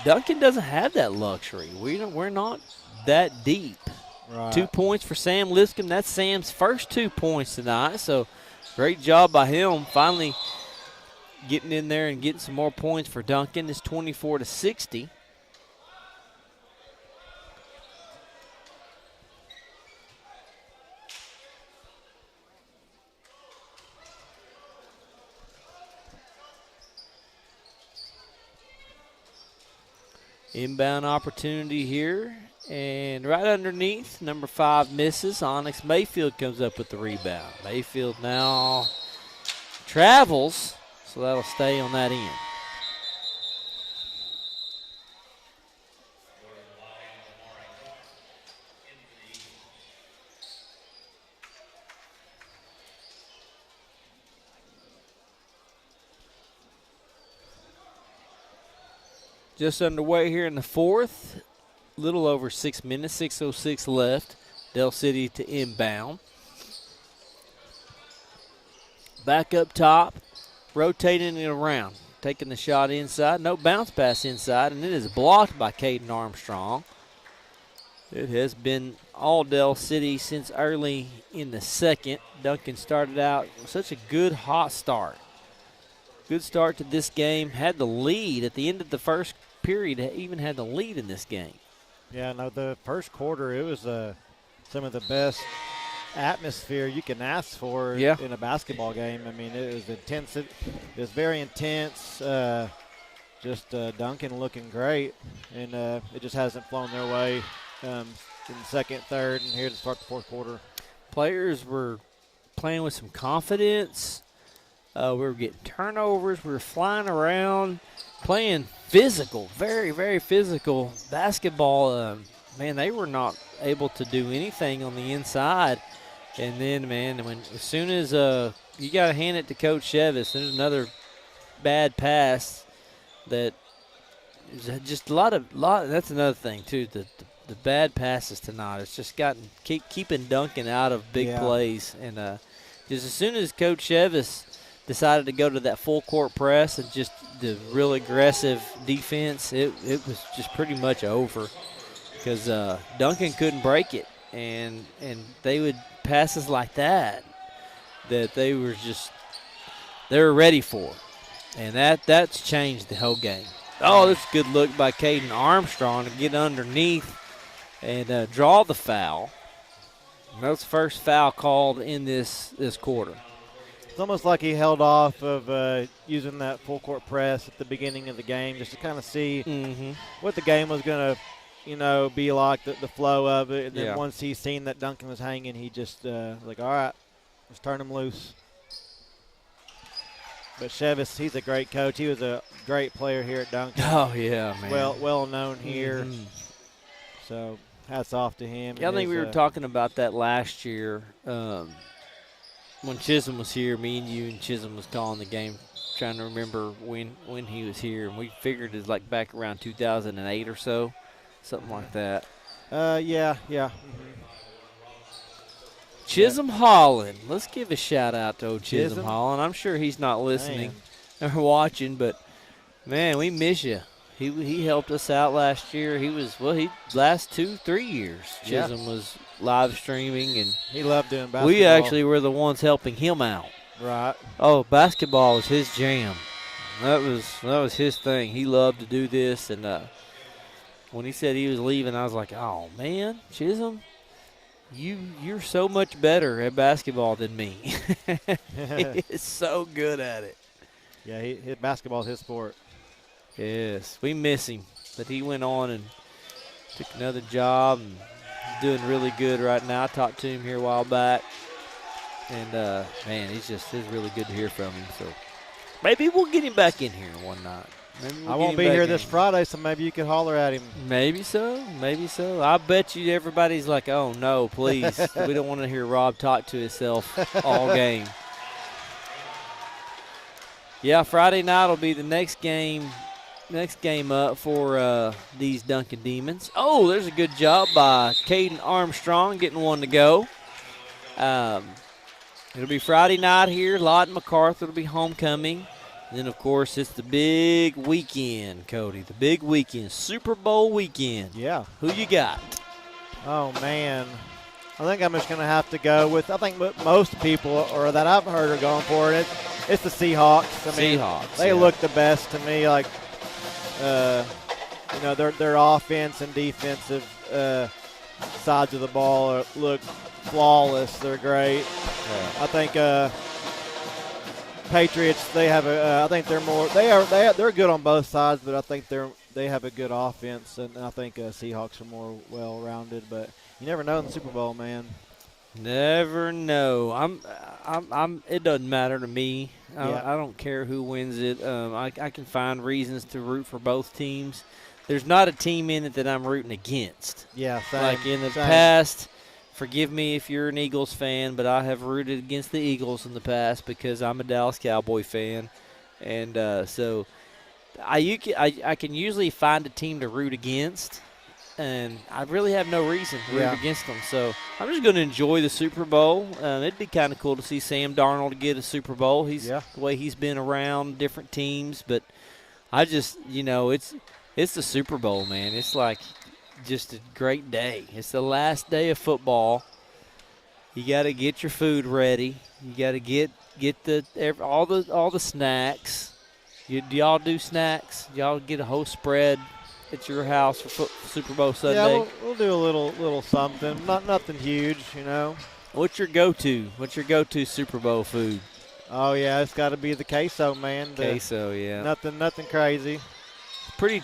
Duncan doesn't have that luxury. We're not that deep. Right. 2 points for Sam Lipscomb. That's Sam's first 2 points tonight, so great job by him finally getting in there and getting some more points for Duncan. It's 24-60. Inbound opportunity here, and right underneath, number 5 misses. Onyx Mayfield comes up with the rebound. Mayfield now travels, so that'll stay on that end. Just underway here in the fourth. Little over 6 minutes, 6:06 left. Del City to inbound. Back up top, rotating it around. Taking the shot inside. No bounce pass inside, and it is blocked by Caden Armstrong. It has been all Del City since early in the second. Duncan started out with such a good hot start. Good start to this game. Had the lead at the end of the first period, even had the lead in this game. Yeah, no, the first quarter, it was some of the best atmosphere you can ask for in a basketball game. I mean, it was intense. It was very intense. Duncan looking great, and it just hasn't flown their way in the second, third, and here to start the fourth quarter. Players were playing with some confidence. We were getting turnovers. We were flying around, playing physical, very, very physical basketball. Man, they were not able to do anything on the inside. And then, man, as soon as you got to hand it to Coach Chevis, there's another bad pass that is just a lot. That's another thing too. The bad passes tonight. It's just keeping Duncan out of big plays, and just as soon as Coach Chevis decided to go to that full court press and just the real aggressive defense, it was just pretty much over because Duncan couldn't break it, and they would passes like that they were ready for, and that's changed the whole game. Oh, that's a good look by Caden Armstrong to get underneath and draw the foul. That's the first foul called in this quarter. It's almost like he held off of using that full court press at the beginning of the game just to kind of see what the game was going to, be like, the flow of it. And then once he seen that Duncan was hanging, he just like, all right, let's turn him loose. But Chevis, he's a great coach. He was a great player here at Duncan. Oh, yeah, man. Well known here. So hats off to him. Yeah, I think we were talking about that last year when Chisholm was here. Me and you and Chisholm was calling the game, trying to remember when he was here. And we figured it's like back around 2008 or so, something like that. Yeah. Chisholm Holland. Let's give a shout-out to old Chisholm Holland. I'm sure he's not listening or watching, but, man, we miss you. He helped us out last year. Last 2-3 years, Chisholm was live streaming. And he loved doing basketball. We actually were the ones helping him out. Right. Oh, basketball was his jam. That was his thing. He loved to do this. And when he said he was leaving, I was like, oh, man, Chisholm, you're so much better at basketball than me. He is so good at it. Yeah, basketball is his sport. Yes, we miss him. But he went on and took another job and he's doing really good right now. I talked to him here a while back. And, man, it's really good to hear from him. So maybe we'll get him back in here one night. I won't be here this Friday, so maybe you could holler at him. Maybe so. I bet you everybody's like, oh, no, please. We don't want to hear Rob talk to himself all game. Yeah, Friday night will be the next game up for these Duncan Demons. Oh, there's a good job by Caden Armstrong getting one to go. It'll be Friday night here. Lawton MacArthur will be homecoming. And then, of course, it's the big weekend, Cody. The big weekend, Super Bowl weekend. Yeah. Who you got? Oh, man. I think I'm just going to have to go with, I think most people or that I've heard are going for it. It's the Seahawks. Seahawks. They look the best to me. Like, their offense and defensive sides of the ball look flawless. They're great. Yeah. I think Patriots, they have I think they're good on both sides, but I think they have a good offense, and I think Seahawks are more well-rounded. But you never know in the Super Bowl, man. Never know. It doesn't matter to me. I don't care who wins it. I can find reasons to root for both teams. There's not a team in it that I'm rooting against. Yeah, same. Like in the past. Forgive me if you're an Eagles fan, but I have rooted against the Eagles in the past because I'm a Dallas Cowboy fan. And so I can usually find a team to root against, and I really have no reason to root against them. So I'm just going to enjoy the Super Bowl. It'd be kind of cool to see Sam Darnold get a Super Bowl. The way he's been around different teams. But I just, it's the Super Bowl, man. It's like – just a great day. It's the last day of football. You got to get your food ready. You got to get all the snacks. Do y'all do snacks? Y'all get a whole spread at your house for Super Bowl Sunday? Yeah, we'll do a little something. Nothing huge, What's your go-to? What's your go-to Super Bowl food? Oh yeah, it's got to be the queso, man. Queso, yeah. Nothing crazy. Pretty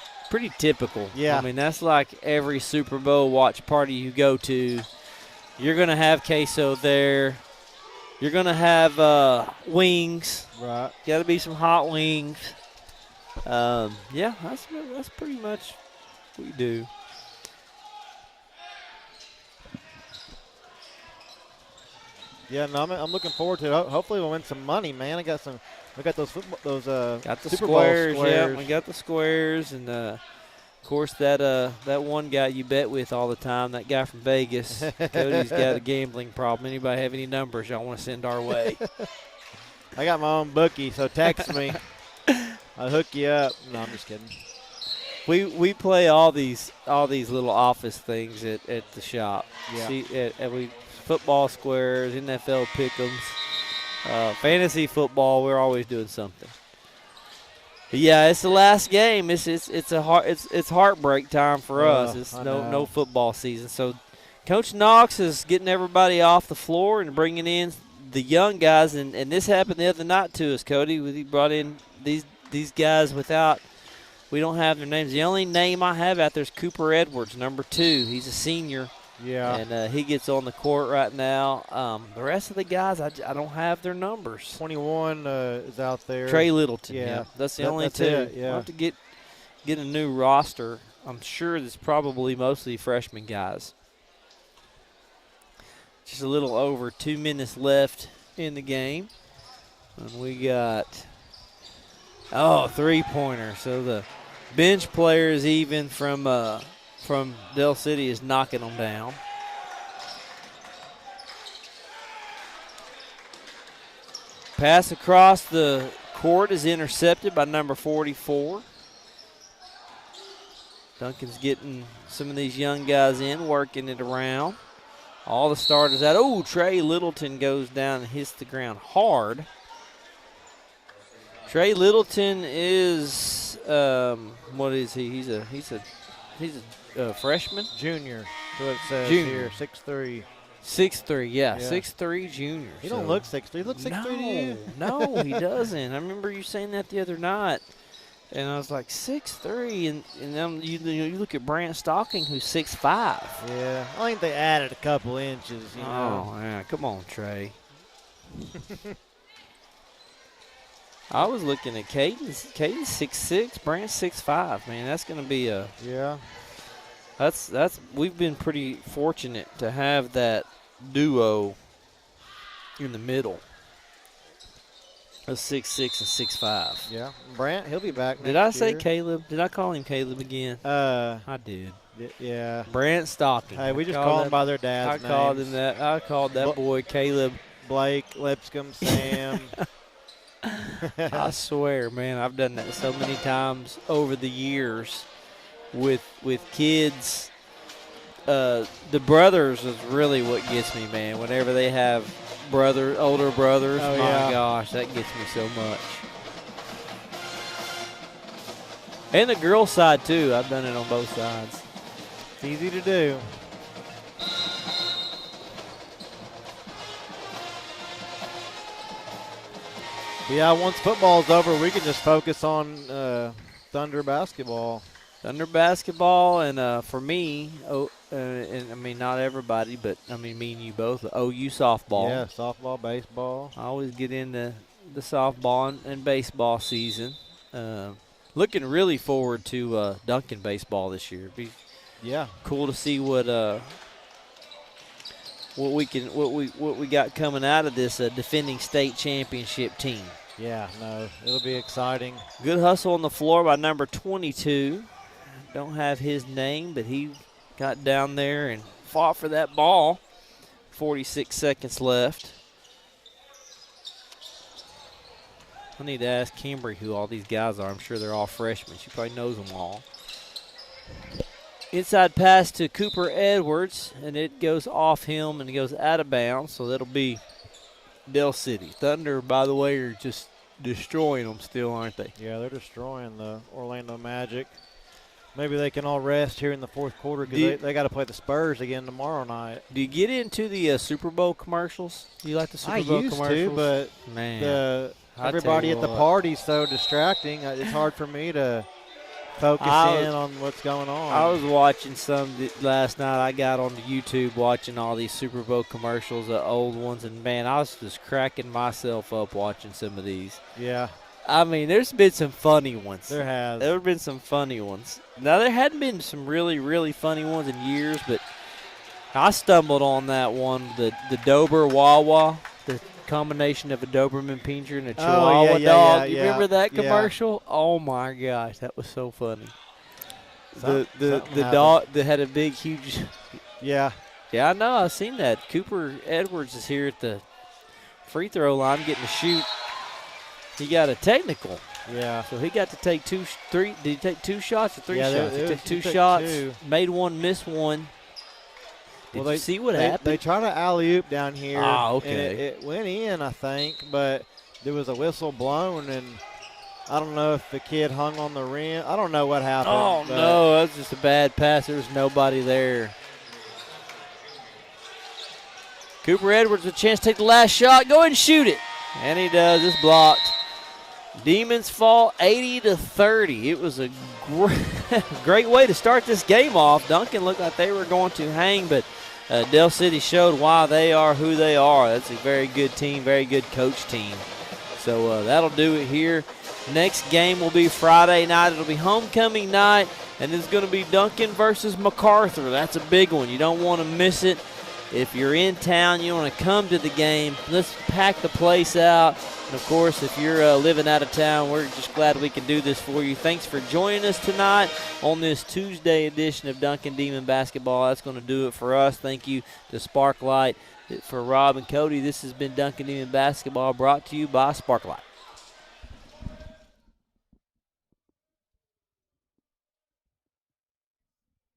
typical. Yeah. I mean, that's like every Super Bowl watch party you go to. You're going to have queso there. You're going to have wings. Right. Got to be some hot wings. That's pretty much what we do. Yeah, no, I'm looking forward to it. Hopefully we'll win some money, man. We got those got the Super squares. Bowl Yeah, we got the squares, and of course that one guy you bet with all the time, that guy from Vegas. Cody's got a gambling problem. Anybody have any numbers y'all want to send our way? I got my own bookie, so text me. I'll hook you up. No, I'm just kidding. We play all these little office things at the shop. Yeah. See, football squares, NFL pick'ems, fantasy football. We're always doing something. Yeah, it's the last game. It's heartbreak time for us. It's I no know. football season. So Coach Knox is getting everybody off the floor and bringing in the young guys, and this happened the other night to us, Cody. He brought in these guys without – we don't have their names. The only name I have out there is Cooper Edwards, number 2. He's a senior. Yeah. And he gets on the court right now. The rest of the guys, I don't have their numbers. 21 is out there. Trey Littleton. Yeah. That's the only that's two. it, yeah. We'll have to get a new roster. I'm sure it's probably mostly freshman guys. Just a little over 2 minutes left in the game. And we got, three-pointer. So the bench players even from Del City is knocking them down. Pass across the court is intercepted by number 44. Duncan's getting some of these young guys in, working it around. All the starters out. Oh, Trey Littleton goes down and hits the ground hard. Trey Littleton is what is he? He's a freshman, Junior. So it says Junior. here, 6'3". 6'3", yeah. 6'3" 6'3" junior. He don't look 6'3". He looks 6'3" to you. No, he doesn't. I remember you saying that the other night, and I was like 6'3", and then you look at Brant Stocking, who's 6'5". Yeah, I think they added a couple inches. You know. Oh yeah, come on, Trey. I was looking at Caden's 6'6", Brant's 6'5". Man, that's going to be a Yeah. That's we've been pretty fortunate to have that duo in the middle of 6'6" and 6'5". Yeah. Brant, he'll be back next Did I say year. Caleb? Did I call him Caleb again? I did. Yeah. Brant Stocking. Hey, we just call them by their dad's names. I called that boy Caleb. Blake, Lipscomb, Sam. I swear, man, I've done that so many times over the years with kids. The brothers is really what gets me, man. Whenever they have older brothers, Oh, my yeah. gosh, that gets me so much. And the girl side too. I've done it on both sides. It's easy to do. Yeah, once football's over, we can just focus on Thunder basketball. Thunder basketball, and for me, and I mean not everybody, but I mean me and you both, OU softball. Yeah, softball, baseball. I always get into the softball and baseball season. Looking really forward to Duncan baseball this year. Be cool to see what we got coming out of this defending state championship team. Yeah, no, it'll be exciting. Good hustle on the floor by number 22. Don't have his name, but he got down there and fought for that ball. 46 seconds left. I need to ask Cambry who all these guys are. I'm sure they're all freshmen. She probably knows them all. Inside pass to Cooper Edwards, and it goes off him and it goes out of bounds, so that'll be Del City. Thunder, by the way, are just destroying them still, aren't they? Yeah, they're destroying the Orlando Magic. Maybe they can all rest here in the fourth quarter because they got to play the Spurs again tomorrow night. Do you get into the Super Bowl commercials? Do you like the Super Bowl commercials? I used to, but man, everybody at the party's so distracting. It's hard for me to focus in on what's going on. I was watching some last night. I got on YouTube watching all these Super Bowl commercials, the old ones, and man, I was just cracking myself up watching some of these. Yeah. I mean, there's been some funny ones. There has. There have been some funny ones. Now, there hadn't been some really, really funny ones in years, but I stumbled on that one, the Dober Wawa, the combination of a Doberman Pinscher and a Chihuahua dog. You remember that commercial? Yeah. Oh, my gosh, that was so funny. The dog that had a big, huge. Yeah. Yeah, I know. I've seen that. Cooper Edwards is here at the free throw line getting a shoot. He got a technical. Yeah. So he got to take three. Did he take 2 shots or 3 shots? He took 2 took shots, 2. Made one, missed one. Did you see what happened? They tried to alley-oop down here. Ah, okay. And it went in, I think, but there was a whistle blown, and I don't know if the kid hung on the rim. I don't know what happened. Oh, no, that was just a bad pass. There was nobody there. Cooper Edwards with a chance to take the last shot. Go ahead and shoot it. And he does. It's blocked. Demons fall 80-30. It was a great way to start this game off. Duncan looked like they were going to hang, but Del City showed why they are who they are. That's a very good team, very good coach team. So that'll do it here. Next game will be Friday night. It'll be homecoming night, and it's going to be Duncan versus MacArthur. That's a big one. You don't want to miss it. If you're in town, you want to come to the game, let's pack the place out. And, of course, if you're living out of town, we're just glad we can do this for you. Thanks for joining us tonight on this Tuesday edition of Duncan Demon Basketball. That's going to do it for us. Thank you to Sparklight. For Rob and Cody, this has been Duncan Demon Basketball brought to you by Sparklight.